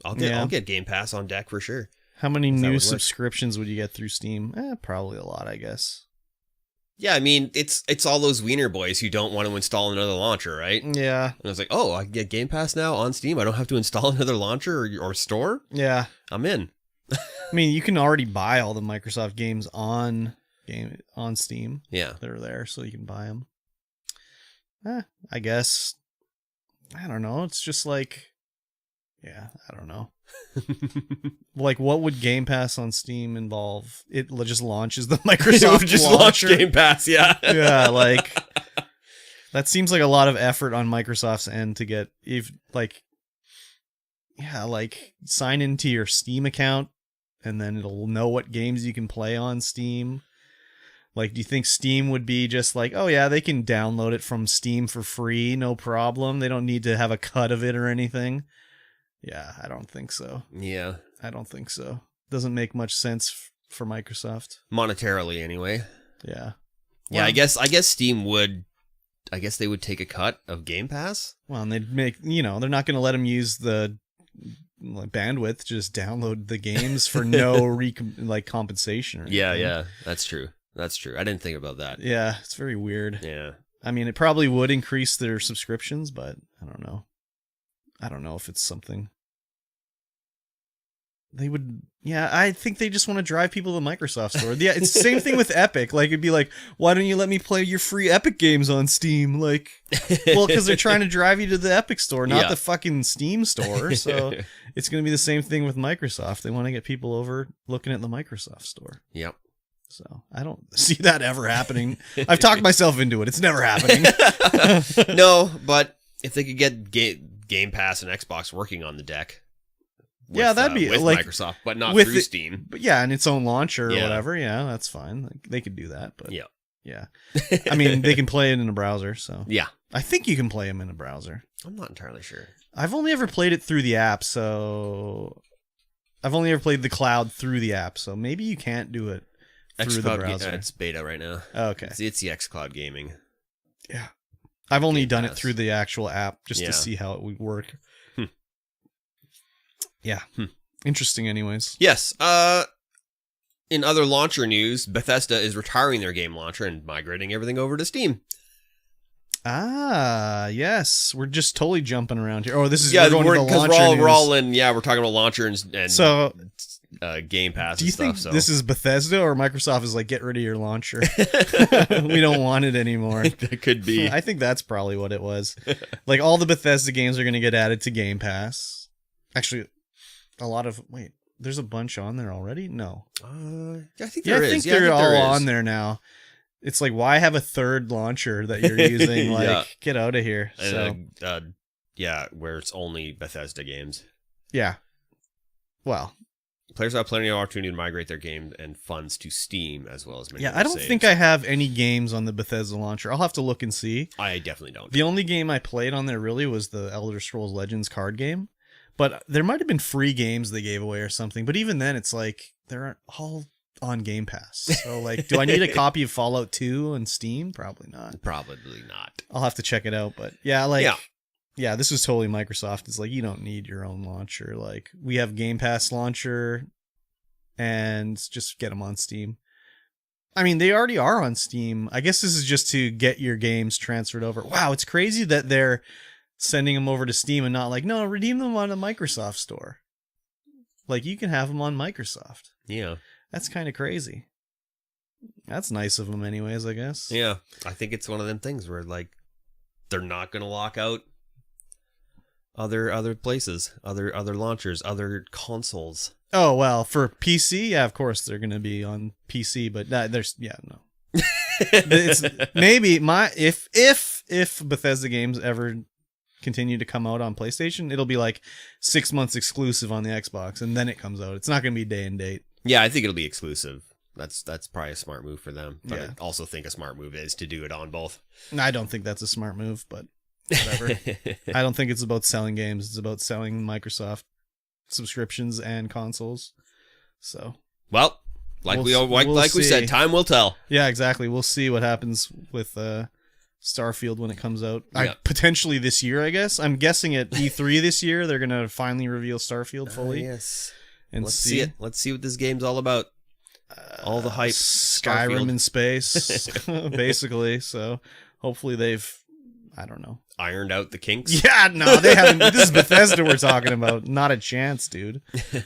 I'll get Game Pass on deck for sure. How many If that new would work. subscriptions would you get through Steam? Probably a lot, I guess. Yeah, I mean, it's all those wiener boys who don't want to install another launcher, right? And Yeah, I was like, oh, I can get Game Pass now on Steam. I don't have to install another launcher or store. yeah. I'm in. I mean, you can already buy all the Microsoft games on Steam. Yeah. They're there, so you can buy them. I guess. I don't know. It's just like... Yeah, I don't know. Like, what would Game Pass on Steam involve? It just launches the Microsoft It would just launch launcher. Game Pass, yeah. Yeah, like... That seems like a lot of effort on Microsoft's end to get... sign into your Steam account, and then it'll know what games you can play on Steam. Like, do you think Steam would be just like, oh yeah, they can download it from Steam for free, no problem. They don't need to have a cut of it or anything. Yeah, I don't think so. Yeah. I don't think so. Doesn't make much sense for Microsoft. Monetarily, anyway. Yeah. Yeah, Well, I guess Steam would... I guess they would take a cut of Game Pass. Well, and they'd make, they're not going to let them use the bandwidth to just download the games for no compensation or anything. Yeah, that's true. That's true. I didn't think about that. Yeah, it's very weird. Yeah. I mean, it probably would increase their subscriptions, but I don't know. I don't know if it's something they would. Yeah, I think they just want to drive people to the Microsoft store. Yeah, it's the same thing with Epic. Like, it'd be like, why don't you let me play your free Epic games on Steam? Like, well, because they're trying to drive you to the Epic store, not Yeah. the fucking Steam store. So it's going to be the same thing with Microsoft. They want to get people over looking at the Microsoft store. Yep. So I don't see that ever happening. I've talked myself into it. It's never happening. No, but if they could get Game Pass and Xbox working on the deck. Yeah, that'd be with like Microsoft, but not with through it- Steam. But yeah, and its own launcher or Yeah. whatever. Yeah, that's fine. Like, they could do that. But Yeah. yeah. I mean, they can play it in a browser. So Yeah. I think you can play them in a browser. I'm not entirely sure. I've only ever played it through the app, so I've only ever played the cloud through the app. So maybe you can't do it through the browser. It's beta right now. Okay. It's the xCloud gaming. Yeah. I've only Game done it Pass. through the actual app just Yeah. to see how it would work. Hmm. Yeah. Interesting anyways. Yes. In other launcher news, Bethesda is retiring their game launcher and migrating everything over to Steam. Ah, yes. We're just totally jumping around here. Oh, this is we're going to the because launcher we're all news. in. Yeah, we're talking about launcher and So Game Pass Do you and stuff. think So this is Bethesda or Microsoft is like, get rid of your launcher? We don't want it anymore. that could be. I think that's probably what it was. Like all the Bethesda games are going to get added to Game Pass. Actually, there's a bunch on there already? No. I think Yeah, there I is. think Yeah, I they're think all there is. on there now. It's like, why have a third launcher that you're using? Like, Yeah. get out of here. So, And, yeah, where it's only Bethesda games. yeah. Well, Players have plenty of opportunity to migrate their game and funds to Steam as well as many. yeah, I don't think I have any games on the Bethesda launcher. I'll have to look and see. I definitely don't. The only game I played on there really was the Elder Scrolls Legends card game. But there might have been free games they gave away or something. But even then, it's like, they're all on Game Pass. So, like, do I need a copy of Fallout 2 on Steam? Probably not. Probably not. I'll have to check it out. But yeah, yeah, this was totally Microsoft. It's like, you don't need your own launcher. Like, we have Game Pass launcher and just get them on Steam. I mean, they already are on Steam. I guess this is just to get your games transferred over. Wow, it's crazy that they're sending them over to Steam and not like, no, redeem them on a Microsoft store. Like, you can have them on Microsoft. Yeah. That's kind of crazy. That's nice of them anyways, I guess. Yeah. I think it's one of them things where, like, they're not going to lock out other places, other launchers, other consoles. Oh, well, for PC, yeah, of course they're going to be on PC, but no. It's maybe if Bethesda games ever continue to come out on PlayStation, it'll be like 6 months exclusive on the Xbox, and then it comes out. It's not going to be day and date. Yeah, I think it'll be exclusive. That's probably a smart move for them. But Yeah. I also think a smart move is to do it on both. I don't think that's a smart move, but whatever. I don't think it's about selling games. It's about selling Microsoft subscriptions and consoles. So, Well, like We'll we see. said, time will tell. yeah, exactly. We'll see what happens with Starfield when it comes out. Yeah. Potentially this year, I guess. I'm guessing at E3 this year they're going to finally reveal Starfield fully. Yes. And Let's see it. Let's see what this game's all about. All the hype. Skyrim Starfield. in space, basically. So hopefully they've, I don't know. Ironed out the kinks. Yeah, no, they haven't. This is Bethesda we're talking about. Not a chance, dude.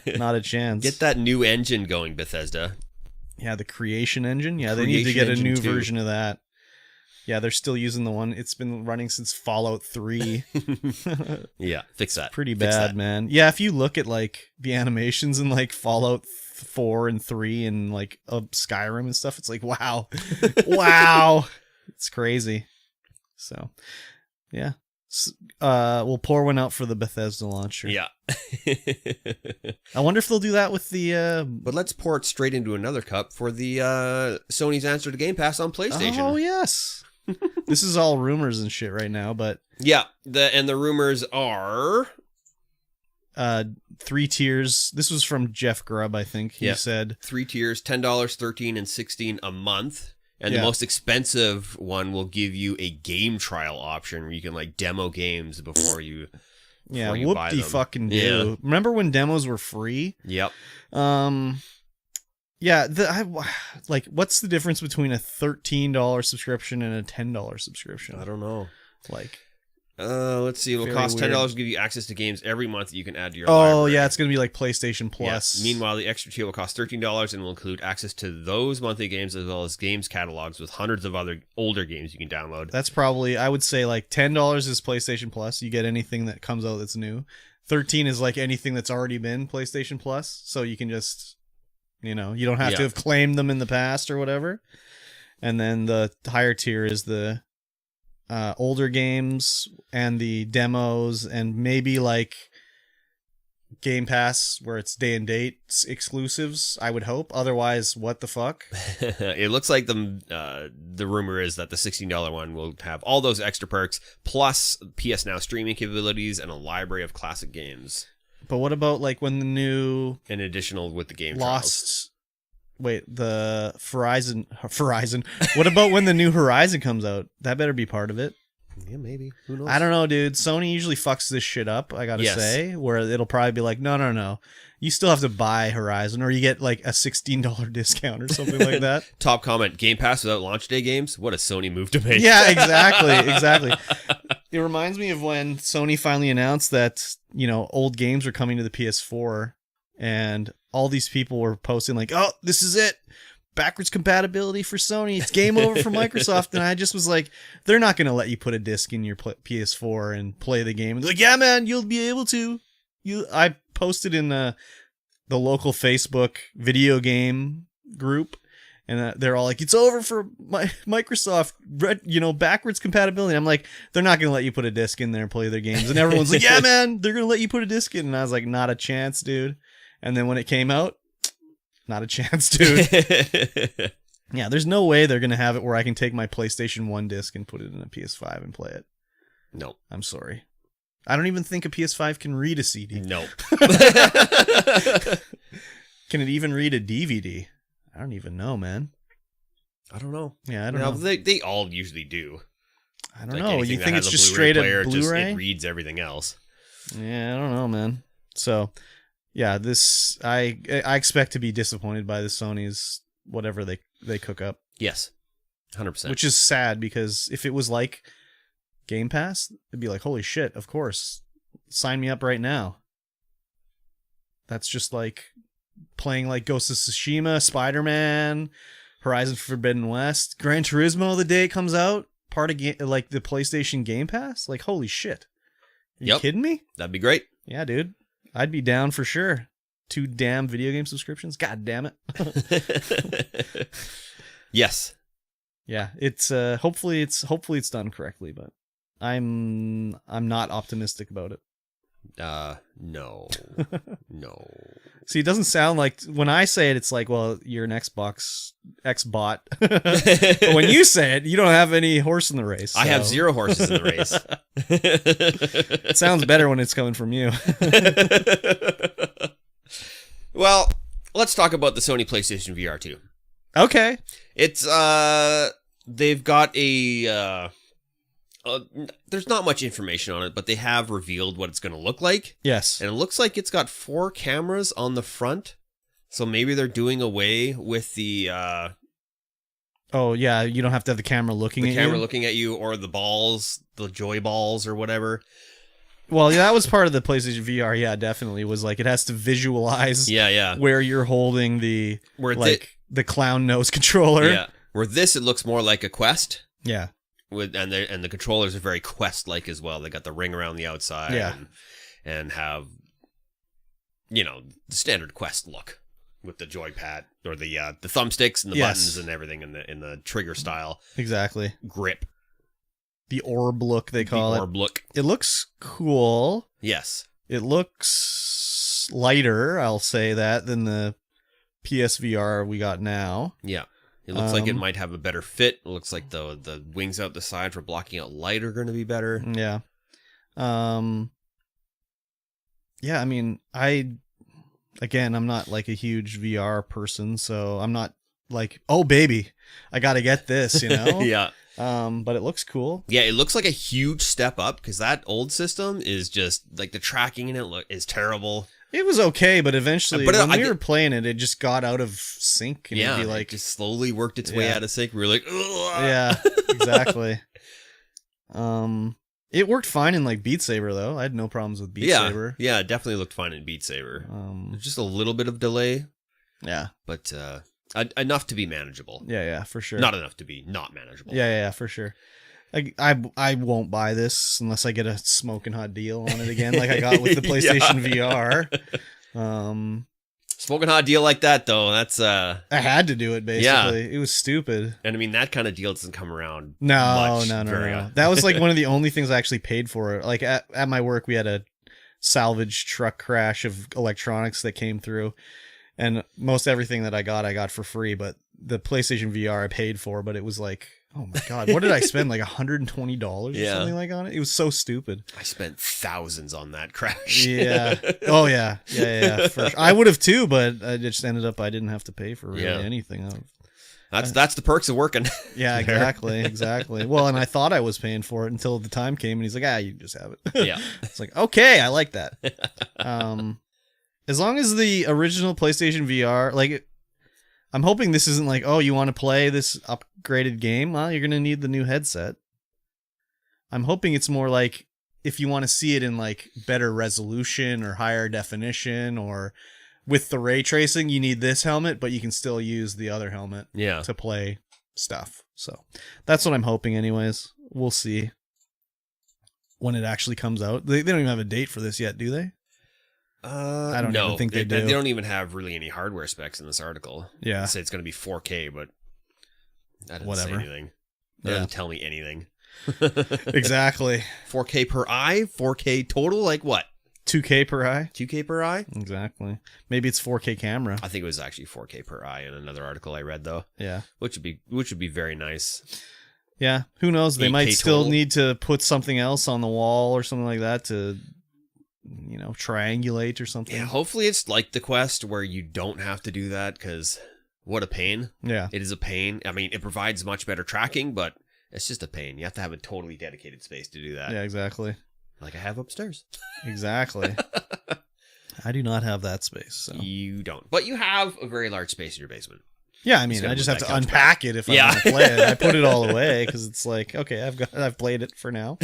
Not a chance. Get that new engine going, Bethesda. Yeah, the Creation Engine. Yeah, they need to Creation get a Engine new 2. version of that. Yeah, they're still using the one. It's been running since Fallout 3. Yeah, fix that. Pretty Fix bad, that. man. Yeah, if you look at like the animations in like Fallout 4 and 3 and like Skyrim and stuff, it's like, wow. Wow. It's crazy. So, yeah. We'll pour one out for the Bethesda launcher. Yeah. I wonder if they'll do that with the But let's pour it straight into another cup for the Sony's answer to Game Pass on PlayStation. Oh, yes. This is all rumors and shit right now, but Yeah, the rumors are 3 tiers. This was from Jeff Grubb, I think. He Yeah. said 3 tiers, $10, $13, and $16 a month. And Yeah. the most expensive one will give you a game trial option where you can like demo games before you. yeah, before you buy whoop-de them. fucking do. Yeah. Remember when demos were free? Yep. Yeah, like what's the difference between a $13 subscription and a $10 subscription? I don't know. Like, Let's see. It will Very cost $10 weird. to give you access to games every month that you can add to your oh library. yeah, it's gonna be like PlayStation Yeah. Plus. Meanwhile, the extra tier will cost $13 and will include access to those monthly games as well as games catalogs with hundreds of other older games you can download. That's probably, I would say, like $10 is PlayStation Plus. You get anything that comes out that's new. 13 is like anything that's already been PlayStation Plus, so you can just, you don't have to Yeah. have claimed them in the past or whatever. And then the higher tier is the older games and the demos and maybe like Game Pass where it's day and date exclusives, I would hope. Otherwise, what the fuck? It looks like the rumor is that the $16 one will have all those extra perks plus PS Now streaming capabilities and a library of classic games. But what about like when the new In additional with the game trials. the Horizon. What about when the new Horizon comes out? That better be part of it. Yeah, maybe. Who knows? I don't know, dude. Sony usually fucks this shit up, I gotta Yes. say, where it'll probably be like, no. You still have to buy Horizon, or you get like a $16 discount or something like that. Top comment: Game Pass without launch day games. What a Sony move to make. Yeah, exactly. It reminds me of when Sony finally announced that, old games were coming to the PS4. and all these people were posting like, "Oh, this is it. Backwards compatibility for Sony. It's game over for Microsoft." And I just was like, they're not going to let you put a disc in your PS4 and play the game. And they're like, "Yeah, man, you'll be able to." I posted in the local Facebook video game group, and they're all like, "It's over for Microsoft, backwards compatibility." I'm like, they're not going to let you put a disc in there and play their games. And everyone's like, "Yeah, man, they're going to let you put a disc in." And I was like, not a chance, dude. And then when it came out, not a chance, dude. Yeah, there's no way they're going to have it where I can take my PlayStation 1 disc and put it in a PS5 and play it. No. I'm sorry. I don't even think a PS5 can read a CD. No. Can it even read a DVD? I don't even know, man. I don't know. Yeah, I don't know. They all usually do. I don't know. You think it's just straight up Blu-ray? It reads everything else. Yeah, I don't know, man. So, yeah, this I expect to be disappointed by the Sony's whatever they cook up. Yes, 100%. Which is sad, because if it was like Gamepass, it'd be like, holy shit, of course, sign me up right now. That's just like playing like Ghost of Tsushima, Spider-Man, Horizon Forbidden West, Gran Turismo the day it comes out, part of like the PlayStation Game Pass. Like, holy shit. Are you kidding me? That'd be great. Yeah, dude. I'd be down for sure. 2 damn video game subscriptions. God damn it. Yes. Yeah, it's hopefully it's done correctly, but I'm not optimistic about it. No. No. See, it doesn't sound like, when I say it, it's like, well, you're an Xbox X-bot. But when you say it, you don't have any horse in the race. So. I have 0 horses in the race. It sounds better when it's coming from you. Well, let's talk about the Sony PlayStation VR 2. Okay. It's they've got a there's not much information on it, but they have revealed what it's going to look like. Yes. And it looks like it's got 4 cameras on the front. So maybe they're doing away with the oh yeah, you don't have to have the camera looking at you. The camera looking at you, or the balls, the joy balls or whatever. Well, yeah, that was part of the PlayStation VR. Yeah, definitely was like, it has to visualize where you're holding the the clown nose controller. Yeah. Where this, it looks more like a Quest. Yeah. And the controllers are very Quest-like as well. They got the ring around the outside, and have, the standard Quest look with the joypad, or the thumbsticks and the buttons and everything in the trigger style. Exactly. Grip. The orb look, they call it. The orb look. It looks cool. Yes. It looks lighter, I'll say that, than the PSVR we got now. Yeah. It looks like it might have a better fit. It looks like the wings out the side for blocking out light are going to be better. Yeah. Yeah, I mean, I'm not like a huge VR person, so I'm not like, oh baby, I got to get this, Yeah. But it looks cool. Yeah, it looks like a huge step up, because that old system is just like, the tracking in it is terrible. It was okay, but eventually when we were playing it, it just got out of sync. And it'd be like, it just slowly worked its way out of sync. We were like, ugh. Yeah, exactly. It worked fine in like Beat Saber though. I had no problems with Beat Saber. Yeah, it definitely looked fine in Beat Saber. There's just a little bit of delay. Yeah, but enough to be manageable. Yeah, for sure. Not enough to be not manageable. Yeah, for sure. I won't buy this unless I get a smoking hot deal on it again, like I got with the PlayStation VR. Smoking hot deal like that though, that's I had to do it basically. Yeah. It was stupid. And I mean, that kind of deal doesn't come around. No. That was like one of the only things I actually paid for. Like at my work, we had a salvage truck crash of electronics that came through, and most everything that I got for free. But the PlayStation VR I paid for, but it was like, oh my god, what did I spend? Like $120 or something like on it? It was so stupid. I spent thousands on that crash. Yeah. Oh yeah. For sure. I would have too, but I just ended up I didn't have to pay for really anything. That's the perks of working. Yeah, exactly. Well, and I thought I was paying for it until the time came, and he's like, you can just have it. Yeah. It's like, okay, I like that. As long as the original PlayStation VR, like, I'm hoping this isn't like, oh, you want to play this upgraded game? Well, you're going to need the new headset. I'm hoping it's more like, if you want to see it in like better resolution or higher definition or with the ray tracing, you need this helmet, but you can still use the other helmet Yeah. to play stuff. So that's what I'm hoping anyways. We'll see when it actually comes out. They don't even have a date for this yet, do they? I don't even think they do. They don't even have really any hardware specs in this article. Yeah. They say it's going to be 4K, but that doesn't say Whatever. anything. That doesn't tell me anything. Exactly. 4K per eye? 4K total? Like what? 2K per eye? 2K per eye? Exactly. Maybe it's 4K camera. I think it was actually 4K per eye in another article I read, though. Yeah. Which would be very nice. Yeah. Who knows? They 8K might still total. need to put something else on the wall or something like that to, triangulate or something. Yeah, hopefully it's like the Quest where you don't have to do that, because what a pain. Yeah. It is a pain. I mean, it provides much better tracking, but it's just a pain. You have to have a totally dedicated space to do that. Yeah, exactly. Like I have upstairs. Exactly. I do not have that space. So. You don't. But you have a very large space in your basement. Yeah, I mean, gotta I just move have that to couch unpack it if I Yeah. want to play it. I put it all away because it's like, okay, I've played it for now.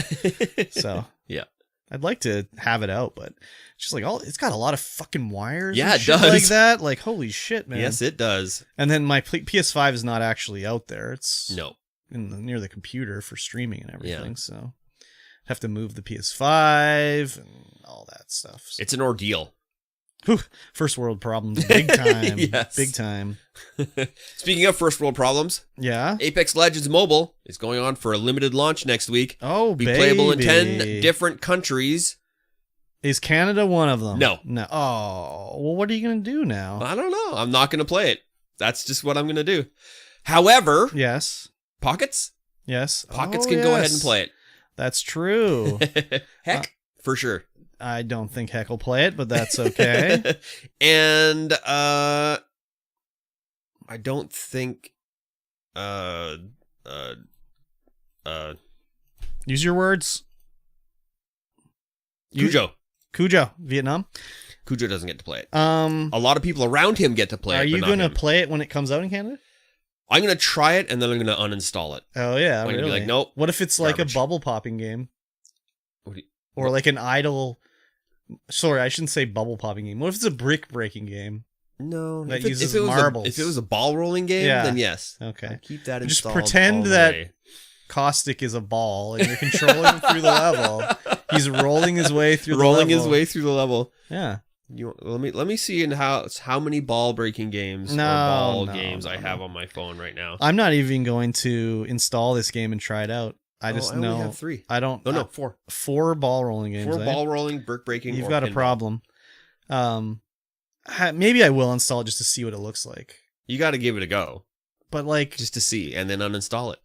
So Yeah. I'd like to have it out, but it's just like it's got a lot of fucking wires. Yeah, and it shit does. like that. Like, holy shit, man. Yes, it does. And then my PS5 is not actually out there. It's No. near the computer for streaming and everything. Yeah. So I'd have to move the PS5 and all that stuff. So, It's an ordeal. whew, first world problems, big time. Yes. Big time. Speaking of first world problems, Yeah. Apex Legends Mobile is going on for a limited launch next week. Oh, Be baby. playable in 10 different countries. Is Canada one of them? No. No. Oh, well, what are you going to do now? I don't know. I'm not going to play it. That's just what I'm going to do. However, Yes. Pockets Yes. Pockets Oh, can go ahead and yes. play That's true. it. Heck, for sure. I don't think Heck will play it, but that's okay. And I don't think Use your words. Cujo, Vietnam. Cujo doesn't get to play it. Are A lot of people around him get to play it. you but going to not him. play it when it comes out in Canada? I'm going to try it and then I'm going to uninstall it. Oh yeah, I'm gonna be really? like, nope, What if it's like garbage. a bubble popping game, What do you- or like an idle? Sorry, I shouldn't say bubble popping game. What if it's a brick breaking game? No, That if it- uses if it was marbles. if it was a ball rolling game, Yeah. then yes. Okay. I'd keep that Just installed pretend all the that- way. Caustic is a ball, and you're controlling him through the level. He's rolling his way through rolling the his level. way through the level. Yeah. Let me see in how many ball breaking games or No, ball no, games no, I have no. on my phone right now. I'm not even going to install this game and try it out. I just only know have 3. I don't. Oh no, 4. 4 ball rolling games. 4 eh? ball rolling, brick breaking. You've or got a pinball. problem. Maybe I will install it just to see what it looks like. You got to give it a go But like, just to see, and then uninstall it.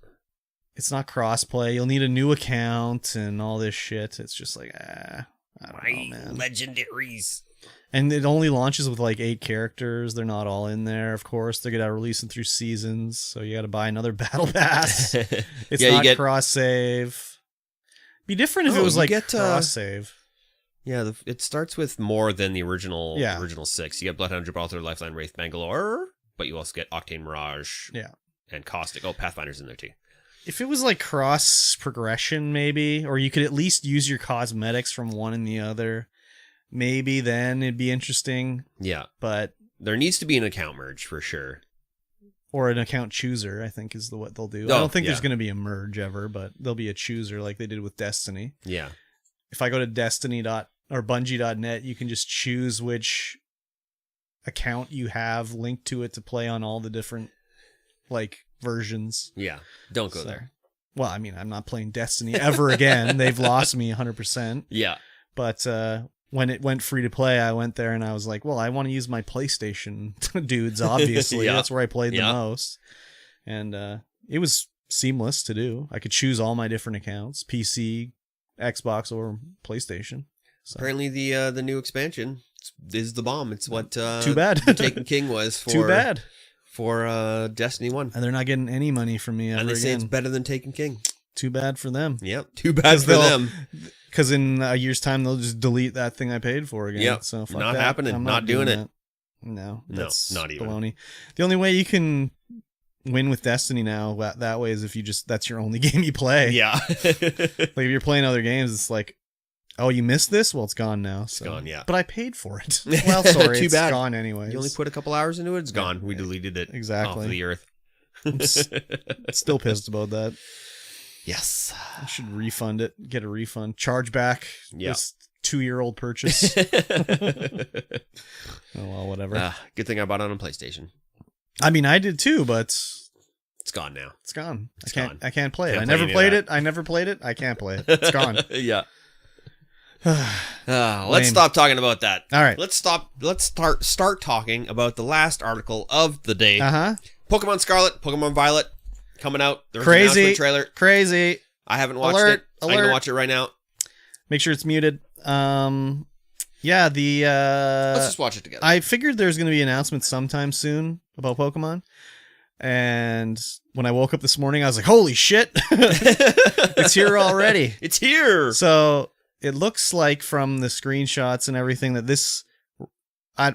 it's not crossplay. You'll need a new account and all this shit. It's just like, I don't know, man. Legendaries. And it only launches with like 8 characters. They're not all in there, of course. They're gonna release them through seasons, so you got to buy another battle pass. It's Yeah, you not get- cross save. Be different if Oh, it was you like get, cross save. Yeah, it starts with more than the original Yeah. 6. You get Bloodhound, Gibraltar, Lifeline, Wraith, Bangalore, but you also get Octane Mirage. Yeah. And Caustic. Oh, Pathfinder's in there too. If it was like cross progression, maybe, or you could at least use your cosmetics from one and the other, maybe then it'd be interesting. Yeah. But There needs to be an account merge for sure. or an account chooser, I think is what they'll do. Oh, I don't think there's yeah. going to be a merge ever, but there'll be a chooser like they did with Destiny. Yeah. If I go to or Bungie.net, you can just choose which account you have linked to it to play on all the different like versions. Yeah. Don't go So- there. Well, I mean, I'm not playing Destiny ever again. They've lost me 100%. Yeah. But when it went free to play, I went there and I was like, well, I want to use my PlayStation dudes, obviously. Yeah. That's where I played Yeah. the most. And it was seamless to do. I could choose all my different accounts, PC, Xbox, or PlayStation. So, Apparently the new expansion is the bomb. It's what too bad. Taken King was for Too bad. for Destiny 1. And they're not getting any money from me ever And they say again. it's better than Taken King. Too bad for them. Yep. Too bad for they'll- them. Because in a year's time, they'll just delete that thing I paid for again. Yep. So fuck Not that. happening. I'm Not doing it. that. No. No, That's not even. baloney. The only way you can win with Destiny now that way is if that's your only game you play. Yeah. Like if you're playing other games, it's like, Oh, you missed this? Well, it's gone now. It's gone, yeah. But I paid for it. Well, sorry, Too it's bad. gone anyways. You only put a couple hours into it, it's gone. We deleted it Exactly. off the earth. I'm still pissed about that. Yes. I should refund it. Get a refund. Charge back Yeah. this 2-year-old purchase. Oh, well, whatever. Good thing I bought it on PlayStation. I mean, I did too, but It's gone now. it's gone. It's I can't. gone. I can't play it. Can't I play never any of played that. it. I never played it. I can't play it. It's gone. Yeah. Lame. Let's stop talking about that. All right. Let's start talking about the last article of the day. Uh-huh. Pokemon Scarlet, Pokemon Violet coming out. There's an Crazy. announcement trailer. Crazy. I haven't watched Alert, it. I'm alert. gonna watch it right now. Make sure it's muted. Yeah, Let's just watch it together. I figured there's going to be announcements sometime soon about Pokemon. And when I woke up this morning, I was like, holy shit, it's here already. It's here. So it looks like from the screenshots and everything that this...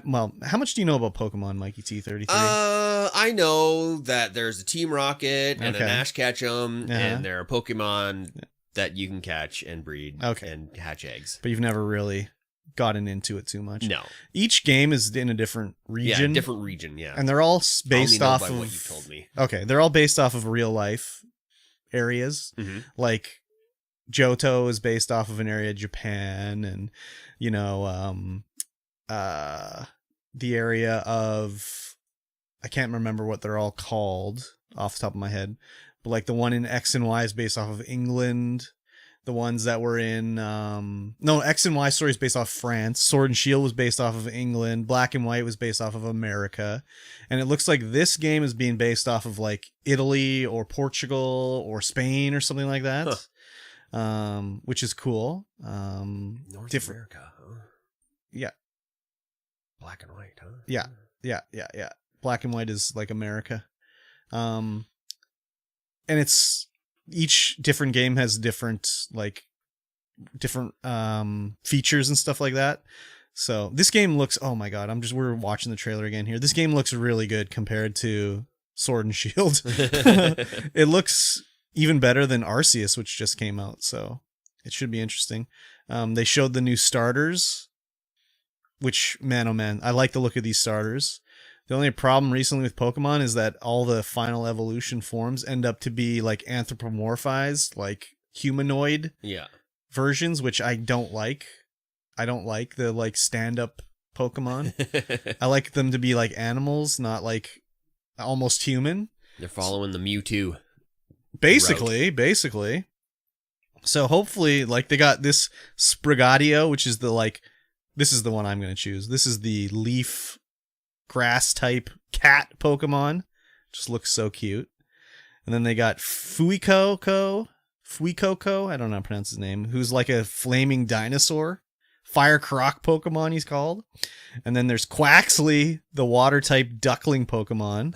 well, how much do you know about Pokemon, MikeyT33? I know that there's a Team Rocket and Okay. an Ash Ketchum, Uh-huh. and there are Pokemon that you can catch and breed Okay. and hatch eggs. But you've never really gotten into it too much. No. Each game is in a different region. Yeah, different region, yeah. And they're all I only based know off by of... what you told me. Okay, they're all based off of real life areas. Mhm. Like Johto is based off of an area of Japan, and you know, the area of, I can't remember what they're all called off the top of my head, but like the one in X and Y is based off of England. The ones that were in no, X and Y story is based off France. Sword and Shield was based off of England. Black and White was based off of America. And it looks like this game is being based off of like Italy or Portugal or Spain or something like that. Which is cool. North different. America, huh? Yeah. Black and white, huh? Yeah. Black and White is like America. And it's each different game has different features and stuff like that. So this game looks, oh my god, we're watching the trailer again here. This game looks really good compared to Sword and Shield. It looks even better than Arceus, which just came out, so it should be interesting. They showed the new starters, which, man, oh man, I like the look of these starters. The only problem recently with Pokemon is that all the final evolution forms end up to be like anthropomorphized, like humanoid Yeah. versions, which I don't like. I don't like the like stand-up Pokemon. I like them to be like animals, not like almost human. They're following the Mewtwo. Basically. So hopefully, like, they got this Sprigatio, which is this is the one I'm going to choose. This is the leaf grass type cat Pokemon. Just looks so cute. And then they got Fuikoko, I don't know how to pronounce his name, who's like a flaming dinosaur. Fire Croc Pokemon, he's called. And then there's Quaxley, the water type duckling Pokemon.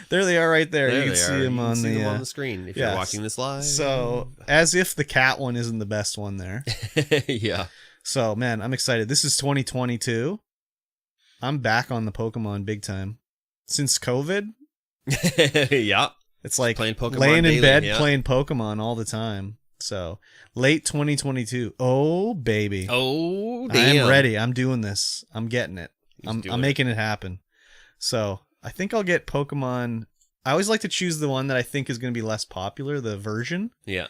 There they are right there. You can see them on the screen if you're watching this live. So, as if the cat one isn't the best one there. Yeah. So, man, I'm excited. This is 2022. I'm back on the Pokemon big time. Since COVID, Yeah. it's like Playing Pokemon laying in daily, bed yeah. playing Pokemon all the time. So, late 2022. Oh, baby. Oh, damn. I'm ready. I'm doing this. I'm getting it. He's doing I'm making it happen. So, I think I'll get Pokemon. I always like to choose the one that I think is going to be less popular, the version. Yeah.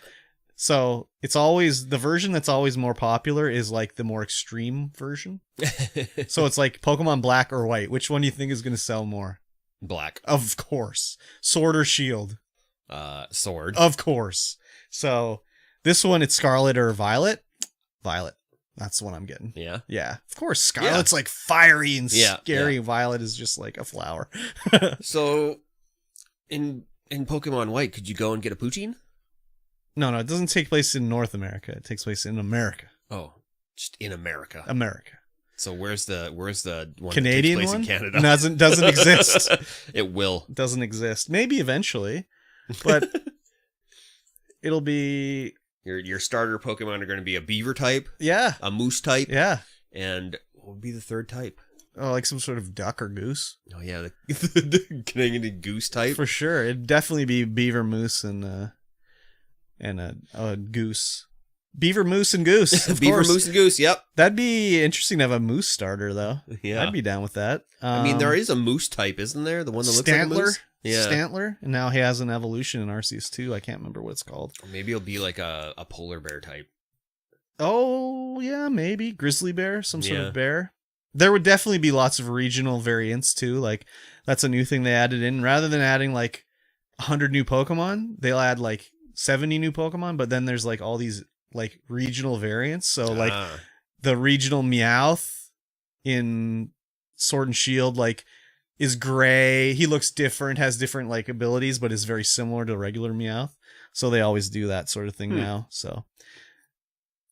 So, it's always the version that's always more popular is like the more extreme version. So, it's like Pokemon Black or White. Which one do you think is going to sell more? Black. Of course. Sword or Shield? Sword. Of course. So, this one, it's Scarlet or Violet. Violet. That's the one I'm getting. Yeah. Yeah. Of course, Scarlet's like fiery and Yeah, scary. yeah. Violet is just like a flower. So, in Pokemon White, could you go and get a Poochyene? No, it doesn't take place in North America. It takes place in America. Oh, just in America. America. So where's the one Canadian that takes place one? in Canada? Doesn't exist. It will. Doesn't exist. Maybe eventually, but it'll be Your starter Pokemon are going to be a beaver type, yeah. a moose type, Yeah. and what would be the third type? Oh, like some sort of duck or goose. Oh yeah, the Canadian goose type. For sure. It'd definitely be beaver, moose, and a goose. Beaver, Moose, and Goose. Of Beaver, course. Moose, and Goose. Yep. That'd be interesting to have a moose starter, though. Yeah. I'd be down with that. I mean, there is a moose type, isn't there? The one that looks like a moose. Yeah. Stantler, and now he has an evolution in Arceus 2. I can't remember what it's called. Or maybe it'll be like a polar bear type. Oh, yeah, maybe. Grizzly bear, some sort Yeah. of bear. There would definitely be lots of regional variants, too. Like, that's a new thing they added in. Rather than adding, like, 100 new Pokemon, they'll add, like, 70 new Pokemon, but then there's, like, all these, like, regional variants. So, like, the regional Meowth in Sword and Shield, like, is gray. He looks different, has different, like, abilities, but is very similar to regular Meowth. So they always do that sort of thing now, so...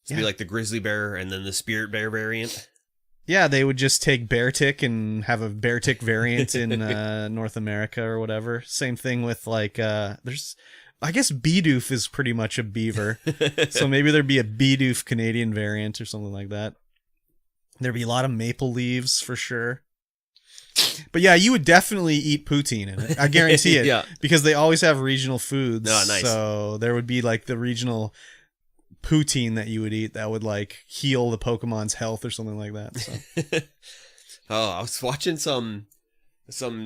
It'd be like the grizzly bear and then the spirit bear variant. Yeah, they would just take Beartic and have a Beartic variant in North America or whatever. Same thing with like there's I guess Bidoof is pretty much a beaver. So maybe there'd be a Bidoof Canadian variant or something like that. There'd be a lot of maple leaves for sure. But yeah, you would definitely eat poutine in it. I guarantee it. Yeah. Because they always have regional foods. Oh, nice. So there would be like the regional poutine that you would eat that would like heal the Pokemon's health or something like that. So. Oh, I was watching some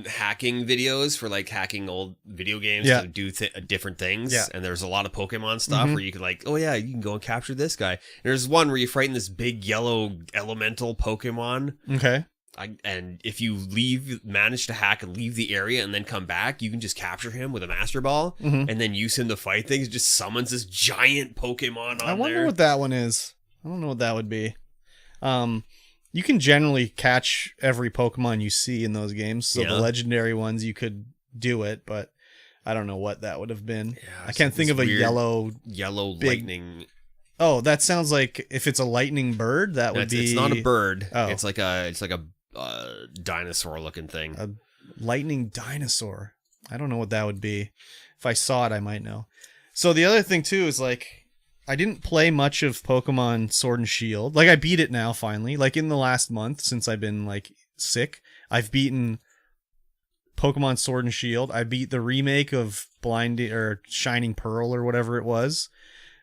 hacking videos for like hacking old video games to do different things. Yeah. And there's a lot of Pokemon stuff where you could like, oh yeah, you can go and capture this guy. And there's one where you frighten this big yellow elemental Pokemon. Okay. And if you manage to hack and leave the area and then come back, you can just capture him with a Master Ball and then use him to fight things. It just summons this giant Pokemon on there. I wonder what that one is. I don't know what that would be. You can generally catch every Pokemon you see in those games. So the legendary ones, you could do it, but I don't know what that would have been. Yeah, I can't think of a yellow lightning. Oh, that sounds like if it's a lightning bird, that would be. It's not a bird. Oh. It's like a dinosaur looking thing. A lightning dinosaur. I don't know what that would be. If I saw it, I might know. So the other thing too is like I didn't play much of Pokemon Sword and Shield. Like I beat it now finally. Like in the last month since I've been like sick, I've beaten Pokemon Sword and Shield. I beat the remake of Shining Pearl or whatever it was.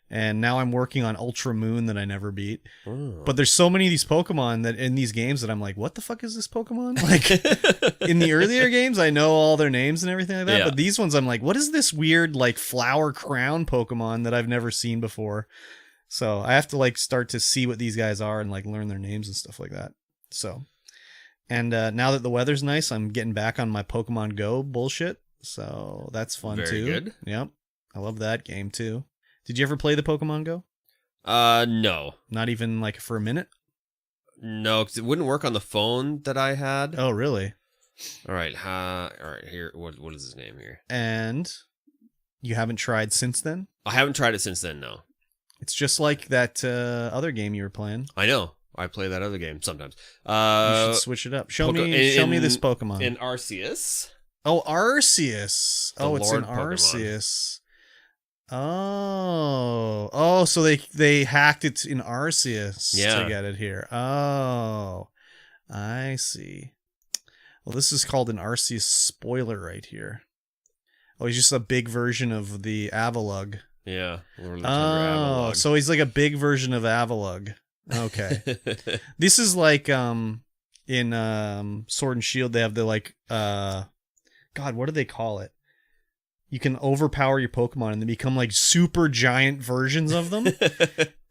And now I'm working on Ultra Moon that I never beat. Oh. But there's so many of these Pokemon that in these games that I'm like, what the fuck is this Pokemon? Like in the earlier games, I know all their names and everything like that. Yeah. But these ones, I'm like, what is this weird like flower crown Pokemon that I've never seen before? So I have to like start to see what these guys are and like learn their names and stuff like that. So, and now that the weather's nice, I'm getting back on my Pokemon Go bullshit. So that's fun too. Very good. Yep. I love that game too. Did you ever play the Pokemon Go? No. Not even like for a minute? No, because it wouldn't work on the phone that I had. Oh, really? All right. All right. Here, what is his name here? And you haven't tried since then? I haven't tried it since then. No. It's just like that other game you were playing. I know. I play that other game sometimes. You should switch it up. Show me this Pokemon. In Arceus. Oh, Arceus. It's in Arceus. Oh, so they hacked it in Arceus to get it here. Oh, I see. Well, this is called an Arceus spoiler right here. Oh, he's just a big version of the Avalugg. Yeah. Oh, so he's like a big version of Avalugg. Okay. This is like in Sword and Shield, they have the like God, what do they call it? You can overpower your Pokemon and they become like super giant versions of them.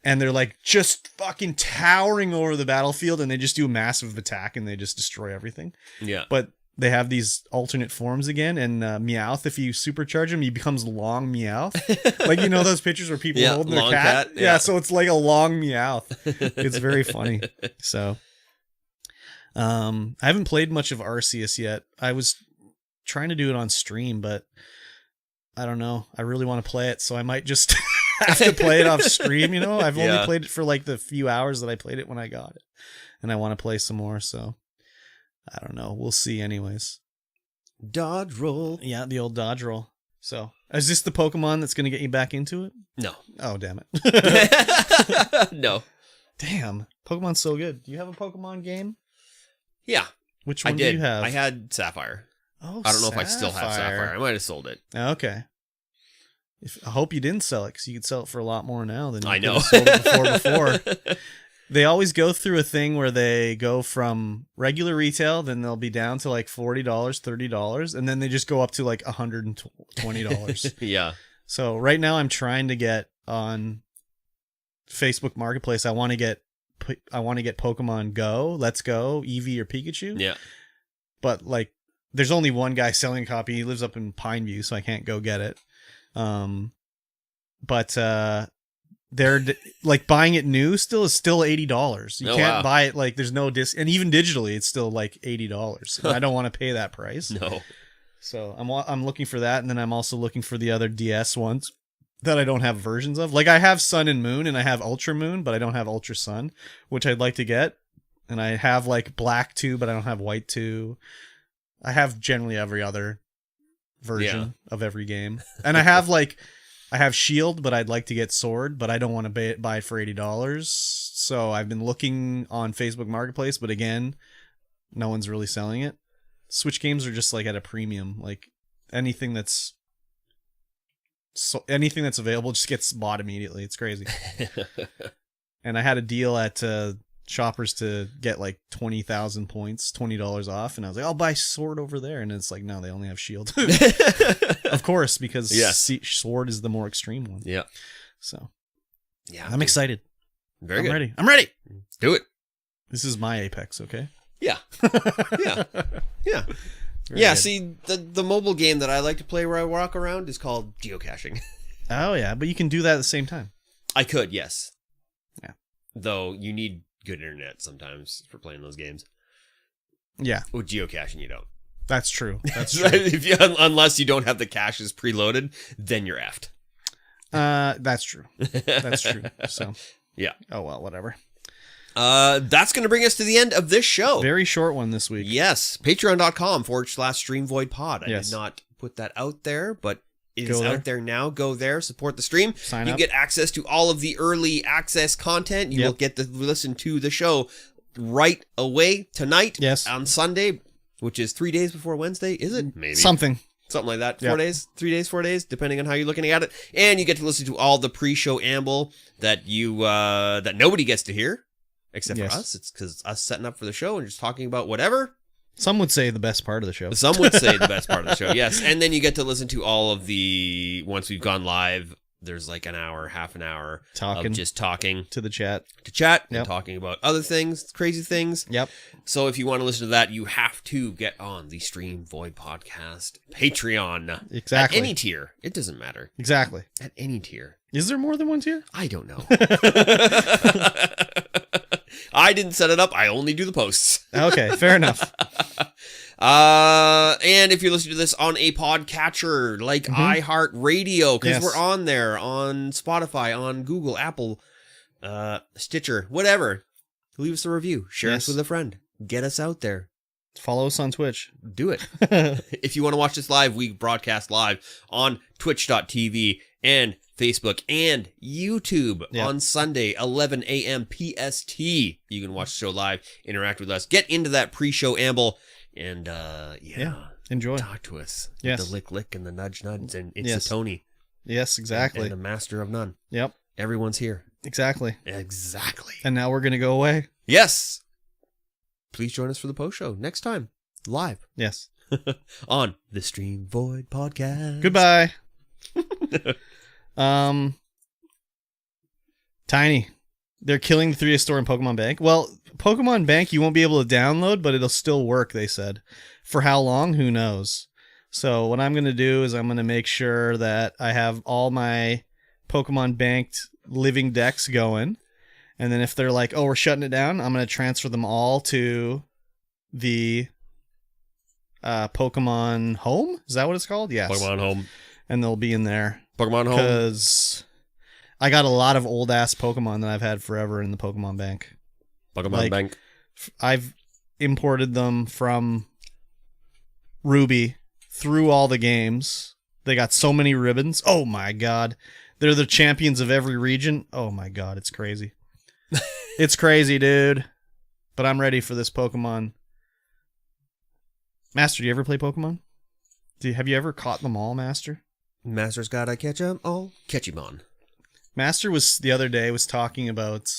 And they're like just fucking towering over the battlefield and they just do a massive attack and they just destroy everything. Yeah. But they have these alternate forms again. And Meowth, if you supercharge him, he becomes Long Meowth. Like, you know, those pictures where people holding their cat? Yeah, so it's like a Long Meowth. It's very funny. So, I haven't played much of Arceus yet. I was trying to do it on stream, but I don't know. I really want to play it, so I might just have to play it off stream, you know? I've only played it for like the few hours that I played it when I got it. And I want to play some more, so I don't know. We'll see anyways. Dodge roll. Yeah, the old dodge roll. So, is this the Pokemon that's going to get you back into it? No. Oh, damn it. No. Damn. Pokemon's so good. Do you have a Pokemon game? Yeah. Which one do you have? I had Sapphire. Oh, I don't know if I still have Sapphire. I might have sold it. Okay. I hope you didn't sell it, because you could sell it for a lot more now than you I could know. have sold it before. They always go through a thing where they go from regular retail, then they'll be down to like $40, $30, and then they just go up to like $120. Yeah. So right now I'm trying to get on Facebook Marketplace. I want to get Pokemon Go, Let's Go, Eevee or Pikachu. Yeah. But like, there's only one guy selling a copy. He lives up in Pineview, so I can't go get it. But they're like, buying it new is still $80. You can't buy it, like, there's no and even digitally it's still like $80. And I don't want to pay that price. No. So I'm looking for that, and then I'm also looking for the other DS ones that I don't have versions of. Like, I have Sun and Moon and I have Ultra Moon, but I don't have Ultra Sun, which I'd like to get. And I have like Black 2, but I don't have White 2. I have generally every other version of every game. And I have Shield, but I'd like to get Sword, but I don't want to buy it for $80. So I've been looking on Facebook Marketplace, but again, no one's really selling it. Switch games are just like at a premium. Like, anything that's available just gets bought immediately. It's crazy. And I had a deal at Shoppers to get like 20,000 points, $20 off, and I was like, I'll buy Sword over there, and it's like, no, they only have Shield. Of course, because Sword is the more extreme one. Yeah. So yeah, I'm excited. Very good. I'm ready. Do it. This is my Apex, okay? Yeah. Yeah. Yeah. Very yeah, good. see, the mobile game that I like to play where I walk around is called geocaching. Oh yeah, but you can do that at the same time. I could, yes. Yeah. Though you need good internet sometimes for playing those games. Yeah. With geocaching, you don't. That's true. That's true. Unless you don't have the caches preloaded, then you're effed. That's true. That's true. So yeah. Oh well, whatever. That's going to bring us to the end of this show. Very short one this week. Yes. Patreon.com/StreamVoid I did not put that out there, but it is out there now. Go there, support the stream. Sign you up. get access to all of the early access content. You will get to listen to the show right away tonight. Yes. On Sunday, which is 3 days before Wednesday. Is it? Maybe. Something like that. 4 days, 3 days, 4 days, depending on how you're looking at it. And you get to listen to all the pre-show amble that that nobody gets to hear. Except for us. It's because us setting up for the show and just talking about whatever. Some would say the best part of the show. Some would say the best part of the show, yes. And then you get to listen to all of the, once we've gone live, there's like an hour, half an hour of just talking to the chat. And talking about other things, crazy things. Yep. So if you want to listen to that, you have to get on the StreamVoid podcast Patreon. Exactly. At any tier. It doesn't matter. Exactly. At any tier. Is there more than one tier? I don't know. I didn't set it up. I only do the posts. Okay, fair enough. And if you're listening to this on a podcatcher like iHeartRadio, because we're on there, on Spotify, on Google, Apple, Stitcher, whatever, leave us a review. Share us with a friend. Get us out there. Follow us on Twitch. Do it. If you want to watch this live, we broadcast live on twitch.tv and Facebook and YouTube on Sunday, 11 a.m. PST. You can watch the show live, interact with us, get into that pre-show amble, and enjoy. Talk to us. Yes. With the lick and the nudge, and it's a Tony. Yes, exactly. And the master of none. Yep. Everyone's here. Exactly. Exactly. And now we're going to go away. Yes. Please join us for the post show next time, live. Yes. On the StreamVoid podcast. Goodbye. Tiny. They're killing the 3DS store in Pokemon Bank. Well, Pokemon Bank you won't be able to download, but it'll still work, they said. For how long? Who knows? So what I'm going to do is I'm going to make sure that I have all my Pokemon Banked living decks going. And then if they're like, oh, we're shutting it down, I'm going to transfer them all to the Pokemon Home? Is that what it's called? Yes. Pokemon Home. And they'll be in there. Pokemon Home. Because I got a lot of old-ass Pokemon that I've had forever in the Pokemon Bank. Pokemon Bank. I've imported them from Ruby through all the games. They got so many ribbons. Oh, my God. They're the champions of every region. Oh, my God. It's crazy. It's crazy, dude. But I'm ready for this Pokemon. Master, do you ever play Pokemon? Have you ever caught them all, Master? Master's gotta catch 'em all. Catch him on. Master was the other day was talking about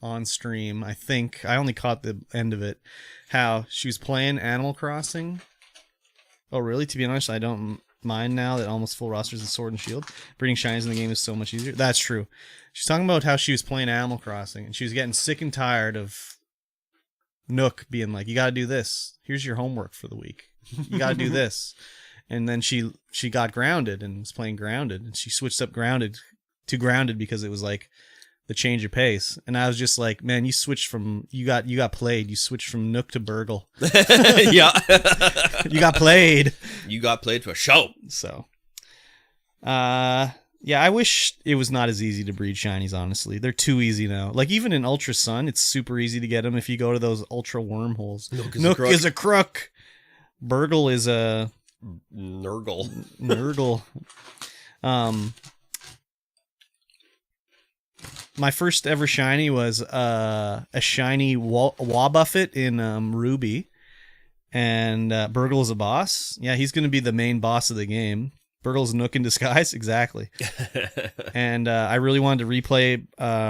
on stream, I think, I only caught the end of it, how she was playing Animal Crossing. Oh, really? To be honest, I don't mind now that almost full rosters in Sword and Shield. Breeding shinies in the game is so much easier. That's true. She's talking about how she was playing Animal Crossing, and she was getting sick and tired of Nook being like, you gotta do this. Here's your homework for the week. You gotta do this. And then she got Grounded and was playing Grounded, and she switched up Grounded to Grounded because it was like the change of pace. And I was just like, man, you switched from you got played. You switched from Nook to Burgle. Yeah. You got played. You got played for show. So yeah, I wish it was not as easy to breed shinies, honestly. They're too easy now. Like even in Ultra Sun, it's super easy to get them if you go to those ultra wormholes. Nook is a crook. Burgle is a Nurgle. My first ever shiny was a shiny Wobbuffet in Ruby, and Burgle is a boss. Yeah, he's going to be the main boss of the game. Burgle's Nook in disguise, exactly. And I really wanted to replay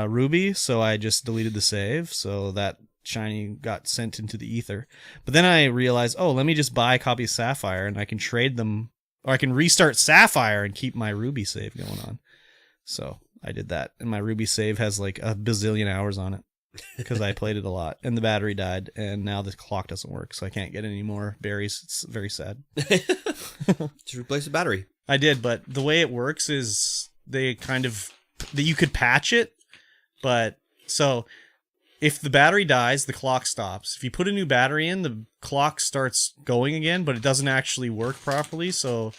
Ruby, so I just deleted the save, so that shiny got sent into the ether. But then I realized, oh, let me just buy a copy of Sapphire, and I can trade them, or I can restart Sapphire and keep my Ruby save going on. So I did that, and my Ruby save has like a bazillion hours on it because I played it a lot, and the battery died, and now the clock doesn't work, so I can't get any more berries. It's very sad. Just replace the battery. I did, but the way it works is they kind of that you could patch it, but so if the battery dies, the clock stops. If you put a new battery in, the clock starts going again, but it doesn't actually work properly, so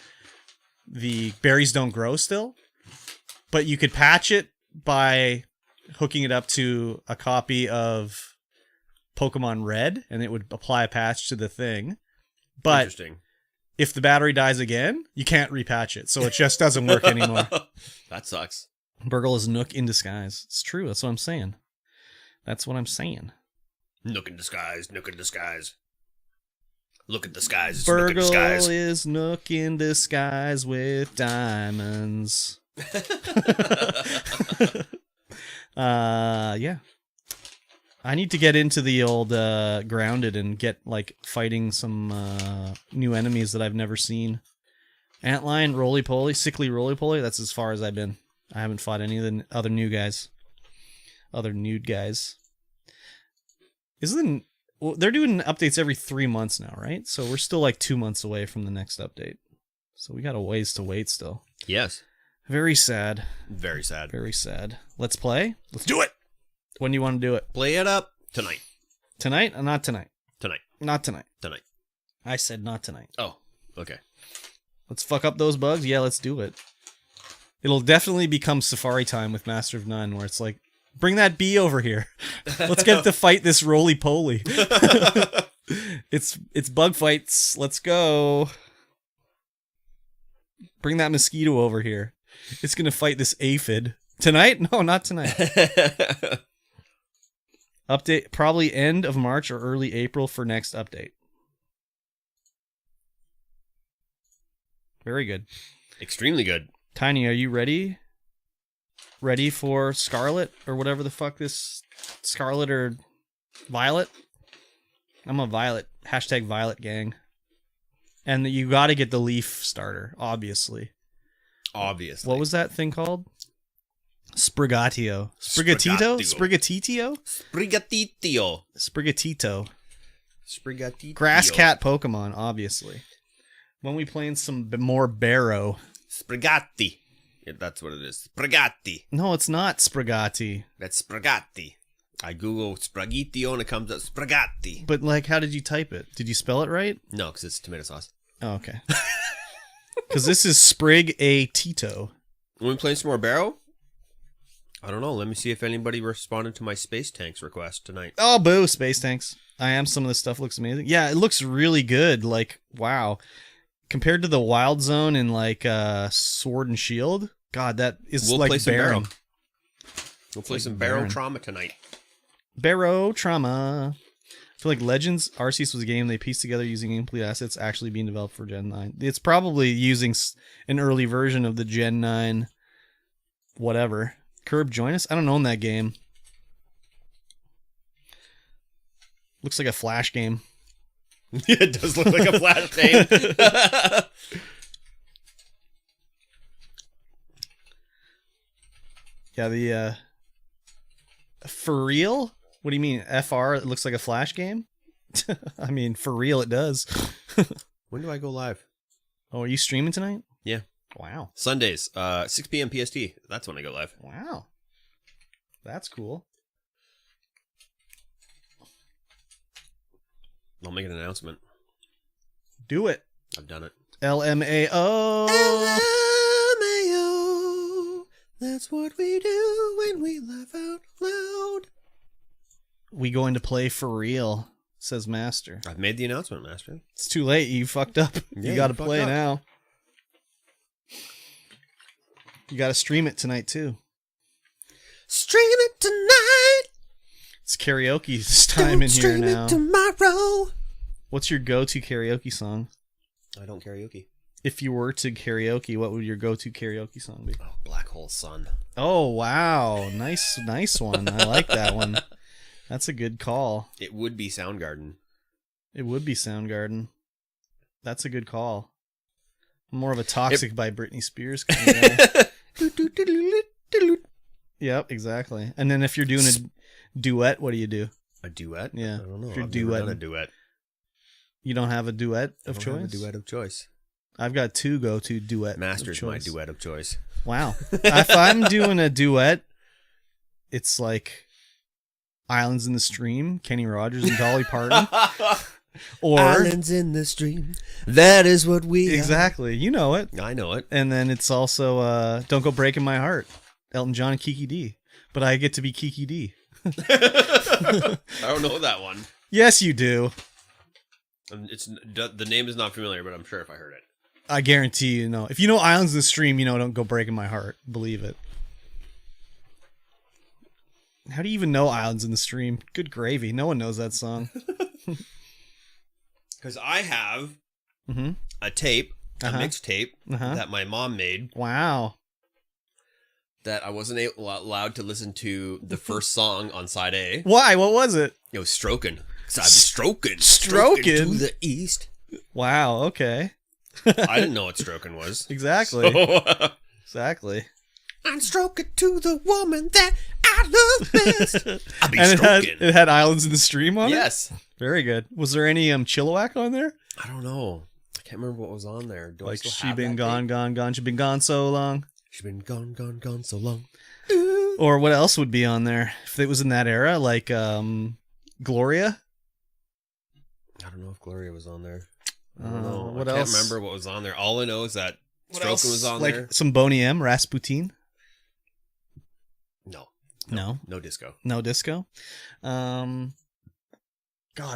the berries don't grow still. But you could patch it by hooking it up to a copy of Pokemon Red, and it would apply a patch to the thing. But interesting. If the battery dies again, you can't repatch it, so it just doesn't work anymore. That sucks. Burgle is Nook in disguise. It's true. That's what I'm saying. That's what I'm saying. Nook in disguise. Nook in disguise. Look at the skies. It's Burgle Nook in disguise. is Nook in disguise with diamonds. Yeah. I need to get into the old Grounded and get like fighting some new enemies that I've never seen. Antlion, Roly-Poly, Sickly Roly-Poly, that's as far as I've been. I haven't fought any of the other new guys. Other nude guys. They're doing updates every 3 months now, right? So we're still like 2 months away from the next update. So we got a ways to wait still. Yes. Very sad. Very sad. Very sad. Let's play? Let's do it! When do you want to do it? Play it up tonight. Tonight or not tonight? Tonight. Not tonight. Tonight. I said not tonight. Oh, okay. Let's fuck up those bugs? Yeah, let's do it. It'll definitely become Safari time with Master of None, where it's like, bring that bee over here. Let's get it to fight this roly-poly. It's bug fights. Let's go. Bring that mosquito over here. It's going to fight this aphid. Tonight? No, not tonight. Update probably end of March or early April for next update. Very good. Extremely good. Tiny, are you ready? Ready for Scarlet or whatever the fuck this Scarlet or Violet? I'm a Violet. Hashtag Violet gang. And you got to get the Leaf starter, obviously. Obviously. What was that thing called? Sprigatito. Sprigatito? Sprigatito? Sprigatito. Sprigatito. Sprigatito. Grass cat Pokemon, obviously. When we playing some more Barrow. Sprigati. Yeah, that's what it is. Sprigati. No, it's not Sprigati. That's Sprigati. I Google Spragitio and it comes up Sprigati. But, like, how did you type it? Did you spell it right? No, because it's tomato sauce. Oh, okay. Because this is Sprig-A-Tito. When we playing some more Barrow? I don't know. Let me see if anybody responded to my Space Tanks request tonight. Oh, boo, Space Tanks. I am. Some of this stuff looks amazing. Yeah, it looks really good. Like, wow. Compared to the Wild Zone in, like, Sword and Shield, God, that is we'll like play some barren. Barrow. We'll play some Barrow Trauma tonight. Barrow Trauma. feel like Legends Arceus was a game they pieced together using incomplete assets actually being developed for Gen 9. It's probably using an early version of the Gen 9 whatever. Curb, join us? I don't own that game. Looks like a Flash game. It does look like a Flash game. Yeah, the for real? What do you mean? FR, it looks like a Flash game? I mean, for real it does. When do I go live? Oh, are you streaming tonight? Yeah. Wow. Sundays, 6 p.m. PST. That's when I go live. Wow. That's cool. I'll make an announcement. Do it. I've done it. LMAO. LMAO. That's what we do when we laugh out loud. We going to play for real, says Master. I've made the announcement, Master. It's too late. You fucked up. Yeah, you got to you fucked play up. now. You got to stream it tonight, too. Stream it tonight. It's karaoke time in here stream now. it tomorrow. What's your go-to karaoke song? I don't karaoke. If you were to karaoke, what would your go-to karaoke song be? Oh, Black Hole Sun. Oh, wow. Nice one. I like that one. That's a good call. It would be Soundgarden. It would be Soundgarden. That's a good call. I'm more of a Toxic by Britney Spears kind of guy. Yep, exactly. And then if you're doing a duet, what do you do? A duet? Yeah. I don't know. If you're I've never done a duetting. duet. You don't have a duet of I don't choice? have a duet of choice. I've got two go-to duet Master's of my choice. duet of choice. Wow. If I'm doing a duet, it's like Islands in the Stream, Kenny Rogers and Dolly Parton. Or Islands in the stream. That is what we exactly. You know it. are. I know it. And then it's also Don't Go Breaking My Heart, Elton John and Kiki D. But I get to be Kiki D. I don't know that one. Yes, you do. It's the name is not familiar, but I'm sure if I heard it. I guarantee you know. If you know Islands in the Stream, you know Don't Go Breaking My Heart. Believe it. How do you even know Islands in the Stream? Good gravy. No one knows that song. Because I have Mm-hmm. a tape, Uh-huh. a mixtape Uh-huh. that my mom made Wow. that I wasn't allowed to listen to the first song on side A. Why? What was it? It was Strokin'. 'Cause I've been stroking Stroking? to the east. Wow. Okay. I didn't know what stroking was. Exactly. So, Exactly. I'm stroking to the woman that I love best. I'll be And stroking. it had Islands in the Stream on it? Yes. Very good. Was there any Chilliwack on there? I don't know. I can't remember what was on there. Do I Like, still she have been that gone, tape? gone, gone. She been gone so long. She's been gone, gone, gone so long. Or what else would be on there if it was in that era? Like Gloria? I don't know if Gloria was on there. I Uh, don't know. what I can't else? remember what was on there. All I know is that What Strokin' else? was on Like there. some Boney M, Rasputin? No. No. No disco. No disco. God,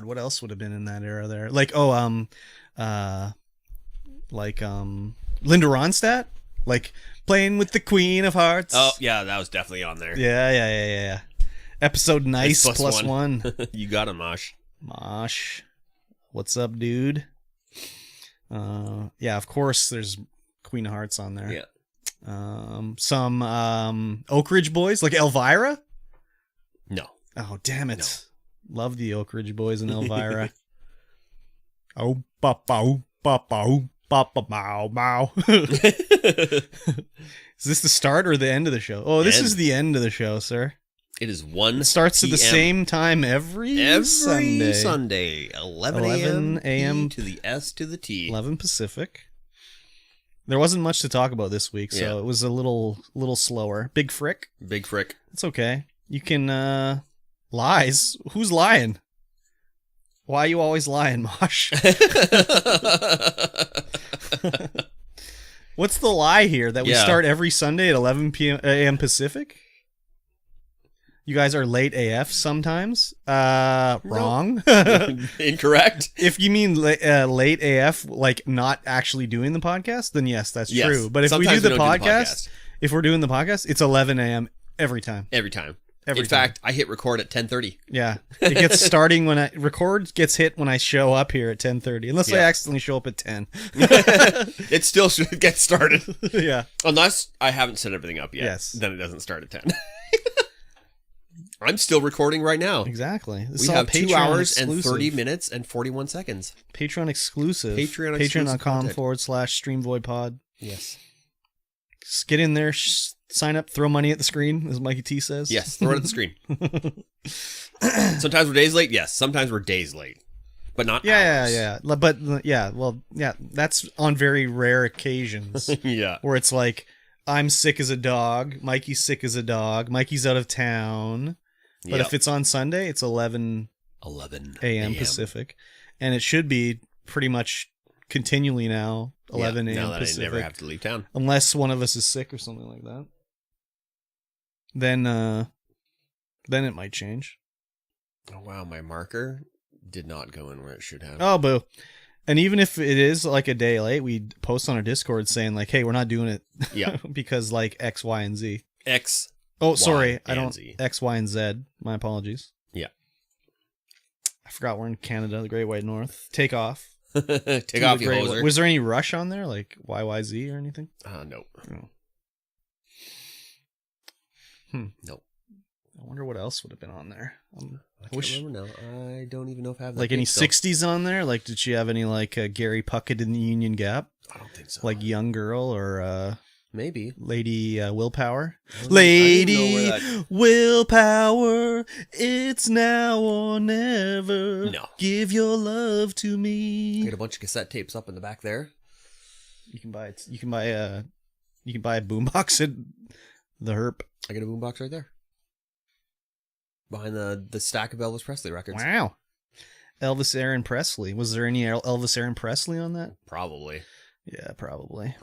what else would have been in that era there? Like Linda Ronstadt? Like Playing with the Queen of Hearts. Oh, yeah, that was definitely on there. Yeah. Episode Nice It's plus one. You got him, Mosh. Mosh. What's up, dude? Yeah, of course there's Queen of Hearts on there. Yeah. Some Oak Ridge Boys, like Elvira? No. Oh, damn it. Love the Oak Ridge Boys and Elvira. Oh, papa, mow, mow. Is this the start or the end of the show? Oh, this End. is the end of the show, sir. It is 1 It starts at the PM. same time every Sunday. 11 a.m. to the S to the T. 11 Pacific. There wasn't much to talk about this week, so Yeah. it was a little slower. Big Frick. Big Frick. It's okay. You can lies. Who's lying? Why are you always lying, Mosh? What's the lie here? That we Yeah. start every Sunday at 11 a.m. Pacific? You guys are late AF sometimes? Wrong. Incorrect. If you mean late AF, like not actually doing the podcast, then yes, that's Yes. true. But if Sometimes we do the don't podcast, if we're doing the podcast, it's 11 a.m. every time. Every time. Every In time. fact, I hit record at 10:30. Yeah, it gets starting when record gets hit when I show up here at 10:30, unless I Yeah. accidentally show up at 10. It still should get started. Yeah. Unless I haven't set everything up yet. Yes. Then it doesn't start at 10. I'm still recording right now. Exactly. This We is all have 2 Patreon hours and exclusive. 30 minutes and 41 seconds. Patreon exclusive. Patreon exclusive content. Patreon.com/StreamVoid pod. Yes. Just get in there, sign up, throw money at the screen, as Mikey T says. Yes, throw it at the screen. Sometimes we're days late. Yes, sometimes we're days late. But not hours. Yeah. But, that's on very rare occasions Yeah. where it's like, I'm sick as a dog, Mikey's sick as a dog, Mikey's out of town. But Yep. if it's on Sunday, it's 11 a.m. Pacific. And it should be pretty much continually now, 11 a.m. Now that Pacific. I never have to leave town. Unless one of us is sick or something like that. Then it might change. Oh, wow. My marker did not go in where it should have. Oh, boo. And even if it is like a day late, we post on our Discord saying like, hey, we're not doing it. Yeah. because like X, Y, and Z. X. Oh, Y, sorry. I and don't. Z. X, Y, and Z. My apologies. Yeah. I forgot we're in Canada, the Great White North. Take off. Take off, you hoser. Was there any rush on there, like YYZ or anything? Nope. No. Nope. I wonder what else would have been on there. I can't remember now. I don't even know if I have that Like any page still. 60s on there? Like, did she have any like Gary Puckett in the Union Gap? I don't think so. Like Young Girl or maybe. Lady Willpower? I don't even know where Willpower, it's now or never. No. Give your love to I me. got a bunch of cassette tapes up in the back there. You can buy it. You can buy a boombox at the Herp. I got a boombox right there. Behind the stack of Elvis Presley records. Wow. Elvis Aaron Presley. Was there any Elvis Aaron Presley on that? Probably. Yeah, probably.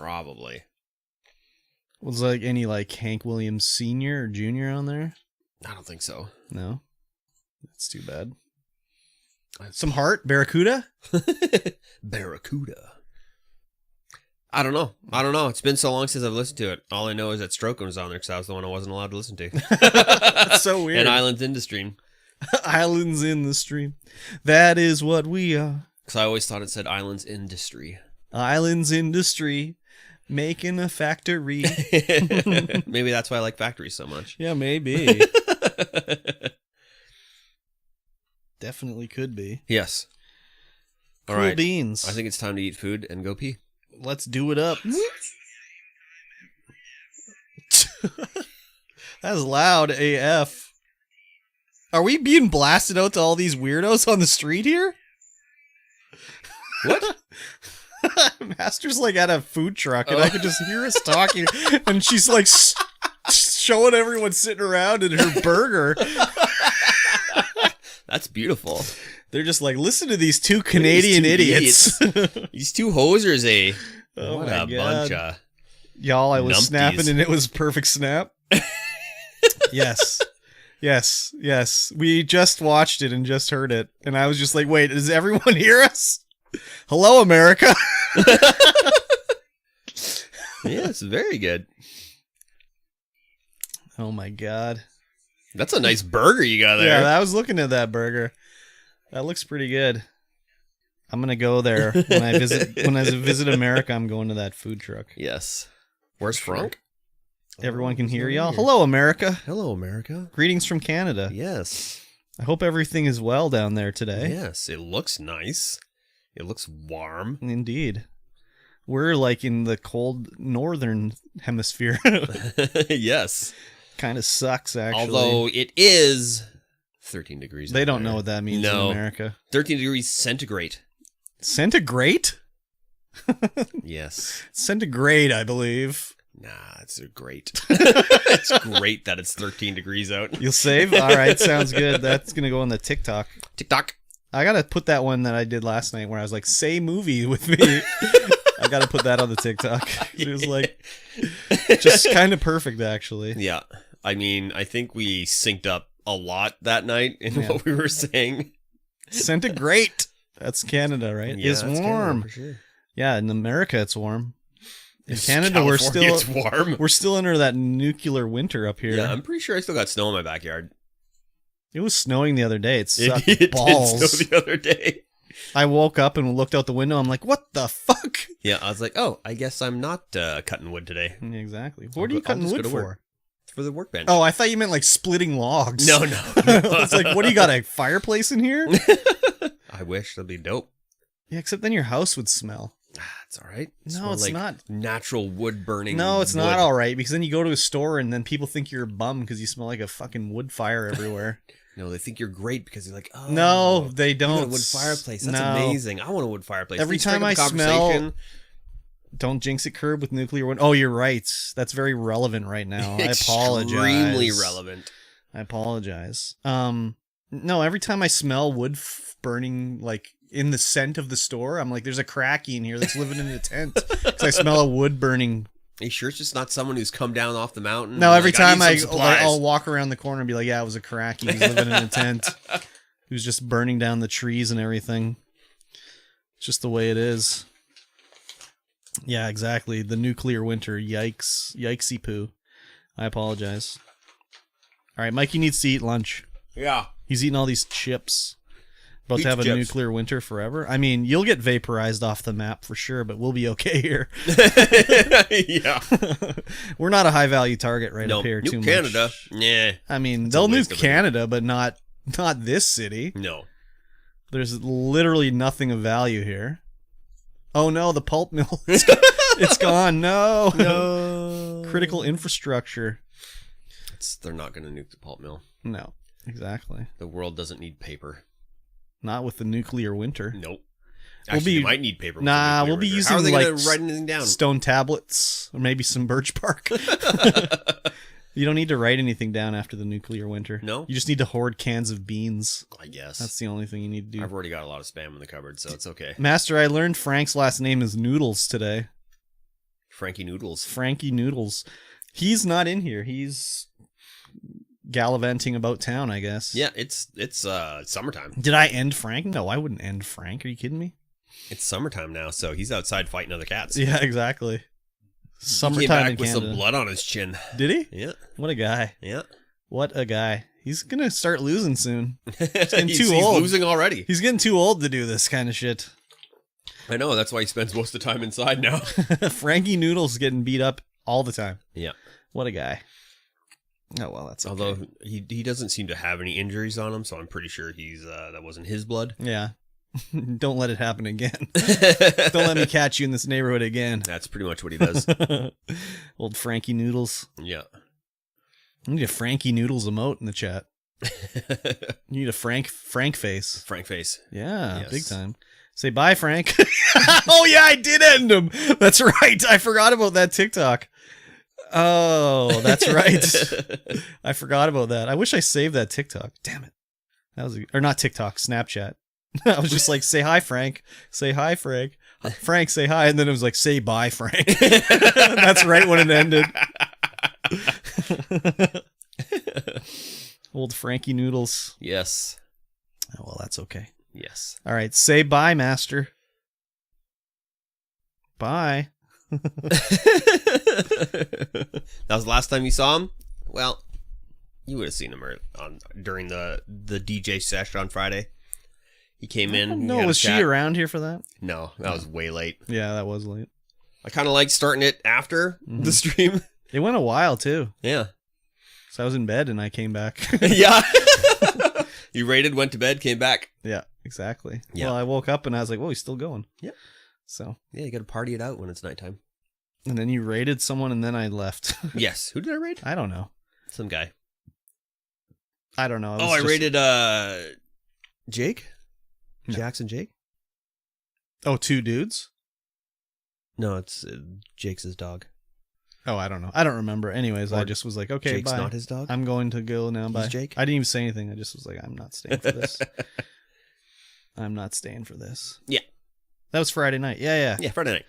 Was like any like Hank Williams Sr. or Jr. on there? I don't think so. No. That's too bad. Some Heart? Barracuda? Barracuda. I don't know. It's been so long since I've listened to it. All I know is that Stroken was on there because that was the one I wasn't allowed to listen to. That's so weird. And Islands in the Stream. Islands in the Stream. That is what we are. Because I always thought it said Islands Industry. Islands Industry. Making a factory. Maybe that's why I like factories so much. Yeah, maybe. Definitely could be. Yes. All Cool right. beans. I think it's time to eat food and go pee. Let's do it up. That's loud AF. Are we being blasted out to all these weirdos on the street here? What? Master's like at a food truck and I could just hear us talking and she's like showing everyone sitting around in her burger. That's beautiful. They're just like, listen to these two Canadian idiots. These two hosers, eh? Oh what my a God. bunch of... Y'all, I was Numpties. snapping and it was perfect snap. Yes. Yes. Yes. We just watched it and just heard it. And I was just like, wait, does everyone hear us? Hello, America. Yeah, it's very good. Oh my God. That's a nice burger you got there. Yeah, I was looking at that burger. That looks pretty good. I'm gonna go there when I visit America. I'm going to that food truck. Yes. Where's Frank? Everyone can hear y'all. Hello, America. Hello, America. Greetings from Canada. Yes. I hope everything is well down there today. Yes, it looks nice. It looks warm. Indeed. We're like in the cold northern hemisphere. Yes. Kind of sucks, actually. Although it is 13 degrees. They out don't there. know what that means No. in America. 13 degrees centigrade. Centigrade? Yes. Centigrade, I believe. Nah, it's great. It's great that it's 13 degrees out. You'll save? All right, sounds good. That's going to go on the TikTok. TikTok. I got to put that one that I did last night where I was like, say movie with me. I got to put that on the TikTok. It was like, just kind of perfect, actually. Yeah. I mean, I think we synced up a lot that night in Yeah. what we were saying. Centigrade. That's Canada, right? Yeah, It's that's warm. Canada for sure. Yeah, in America, it's warm. In Canada, It's warm. we're still under that nuclear winter up here. Yeah, I'm pretty sure I still got snow in my backyard. It was snowing the other day. It sucked It balls. did snow the other day. I woke up and looked out the window. I'm like, what the fuck? Yeah, I was like, oh, I guess I'm not cutting wood today. Exactly. What are you cutting wood for? For the workbench. Oh, I thought you meant like splitting logs. No. It's like, what do you got, a fireplace in here? I wish. That'd be dope. Yeah, except then your house would smell. It's all right. No, it's not. Natural wood burning. No, it's wood. not all right, because then you go to a store and then people think you're a bum because you smell like a fucking wood fire everywhere. No, they think you're great because you're like, oh. No, they You don't. got a wood fireplace. That's No. amazing. I want a wood fireplace. Every Please strike time up a I smell- conversation. Don't jinx it, Curb, with nuclear wind. Oh, you're right. That's very relevant right now. I apologize. Extremely relevant. I apologize. No, every time I smell wood burning, like in the scent of the store, I'm like, there's a cracky in here that's living in a tent because I smell a wood burning. Are you sure it's just not someone who's come down off the mountain? No, every time need some supplies. I'll walk around the corner and be like, yeah, it was a cracky. He's living in a tent. Who's just burning down the trees and everything. It's just the way it is. Yeah, exactly. The nuclear winter. Yikes. Yikesy poo. I apologize. All right, Mikey needs to eat lunch. Yeah. He's eating all these chips. About Eat to have a chips. nuclear winter forever. I mean, you'll get vaporized off the map for sure, but we'll be okay here. Yeah. We're not a high value target right No, up here. nuke Too Canada. much. Yeah. I mean, That's a they'll waste nuke of Canada, but not this city. No. There's literally nothing of value here. Oh no, the pulp mill. It's gone. No. No. Critical infrastructure. They're not going to nuke the pulp mill. No, exactly. The world doesn't need paper. Not with the nuclear winter. Nope. We'll Actually, be- you might need paper. with Nah, the nuclear we'll be winter. using How are they like going to write anything down? stone tablets or maybe some birch bark. You don't need to write anything down after the nuclear winter. No? You just need to hoard cans of beans. I guess. That's the only thing you need to do. I've already got a lot of spam in the cupboard, so it's okay. Master, I learned Frank's last name is Noodles today. Frankie Noodles. Frankie Noodles. He's not in here. He's gallivanting about town, I guess. Yeah, it's summertime. Did I end Frank? No, I wouldn't end Frank. Are you kidding me? It's summertime now, so he's outside fighting other cats. Yeah, exactly. He Summertime came back in with Canada. some blood on his chin. Did he? Yeah, What a guy. yeah. What a guy. He's gonna start losing soon. getting too old. He's losing already. He's getting too old to do this kind of shit. I know. That's why he spends most of the time inside now. Frankie Noodles getting beat up all the time. Yeah. What a guy. Oh well, that's okay. Although he doesn't seem to have any injuries on him, so I'm pretty sure he's that wasn't his blood. Yeah. Don't let it happen again. Don't let me catch you in this neighborhood again. That's pretty much what he does. Old Frankie Noodles. Yeah. I need a Frankie Noodles emote in the chat. You need a Frank face. Frank face. Yeah, Yes. big time. Say bye, Frank. Oh yeah, I did end him. That's right. I forgot about that TikTok. Oh, that's right. I forgot about that. I wish I saved that TikTok. Damn it. That was or not TikTok, Snapchat. I was just like, say hi, Frank. Say hi, Frank. Frank, say hi. And then it was like, say bye, Frank. That's right when it ended. Old Frankie Noodles. Yes. Oh, well, that's okay. Yes. All right. Say bye, Master. Bye. That was the last time you saw him? Well, you would have seen him during the DJ sesh on Friday. He came in. No, was she around here for that? No, that was way late. Yeah, that was late. I kind of like starting it after the stream. It went a while, too. Yeah. So I was in bed and I came back. Yeah. You raided, went to bed, came back. Yeah, exactly. Yeah. Well, I woke up and I was like, whoa, he's still going. Yep. So. Yeah, you got to party it out when it's nighttime. And then you raided someone and then I left. Yes. Who did I raid? I don't know. Some guy. I don't know. I raided Jake? No. Jackson Jake? Oh, 2 dudes? No, it's Jake's his dog. Oh, I don't know. I don't remember. Anyways, I just was like, okay, Jake's bye. not his dog? I'm going to go now. Bye. Jake? I didn't even say anything. I just was like, I'm not staying for this. I'm not staying for this. Yeah. That was Friday night. Yeah. Yeah, Friday night.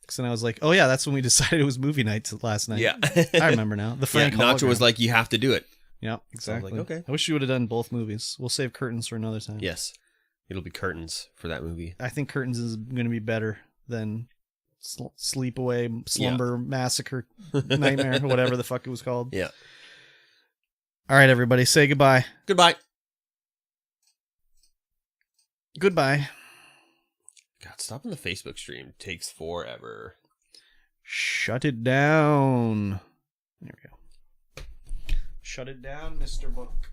So then I was like, oh yeah, that's when we decided it was movie night last night. Yeah. I remember now. The Frank Nacho was hologram. like, you have to do it. Yeah, So I was exactly. like, okay. I wish you would have done both movies. We'll save Curtains for another time. Yes. It'll be curtains for that movie. I think Curtains is going to be better than Sleepaway Slumber Massacre Nightmare, whatever the fuck it was called. Yeah. All right, everybody, say goodbye. Goodbye. Goodbye. God, stopping the Facebook stream takes forever. Shut it down. There we go. Shut it down, Mr. Book.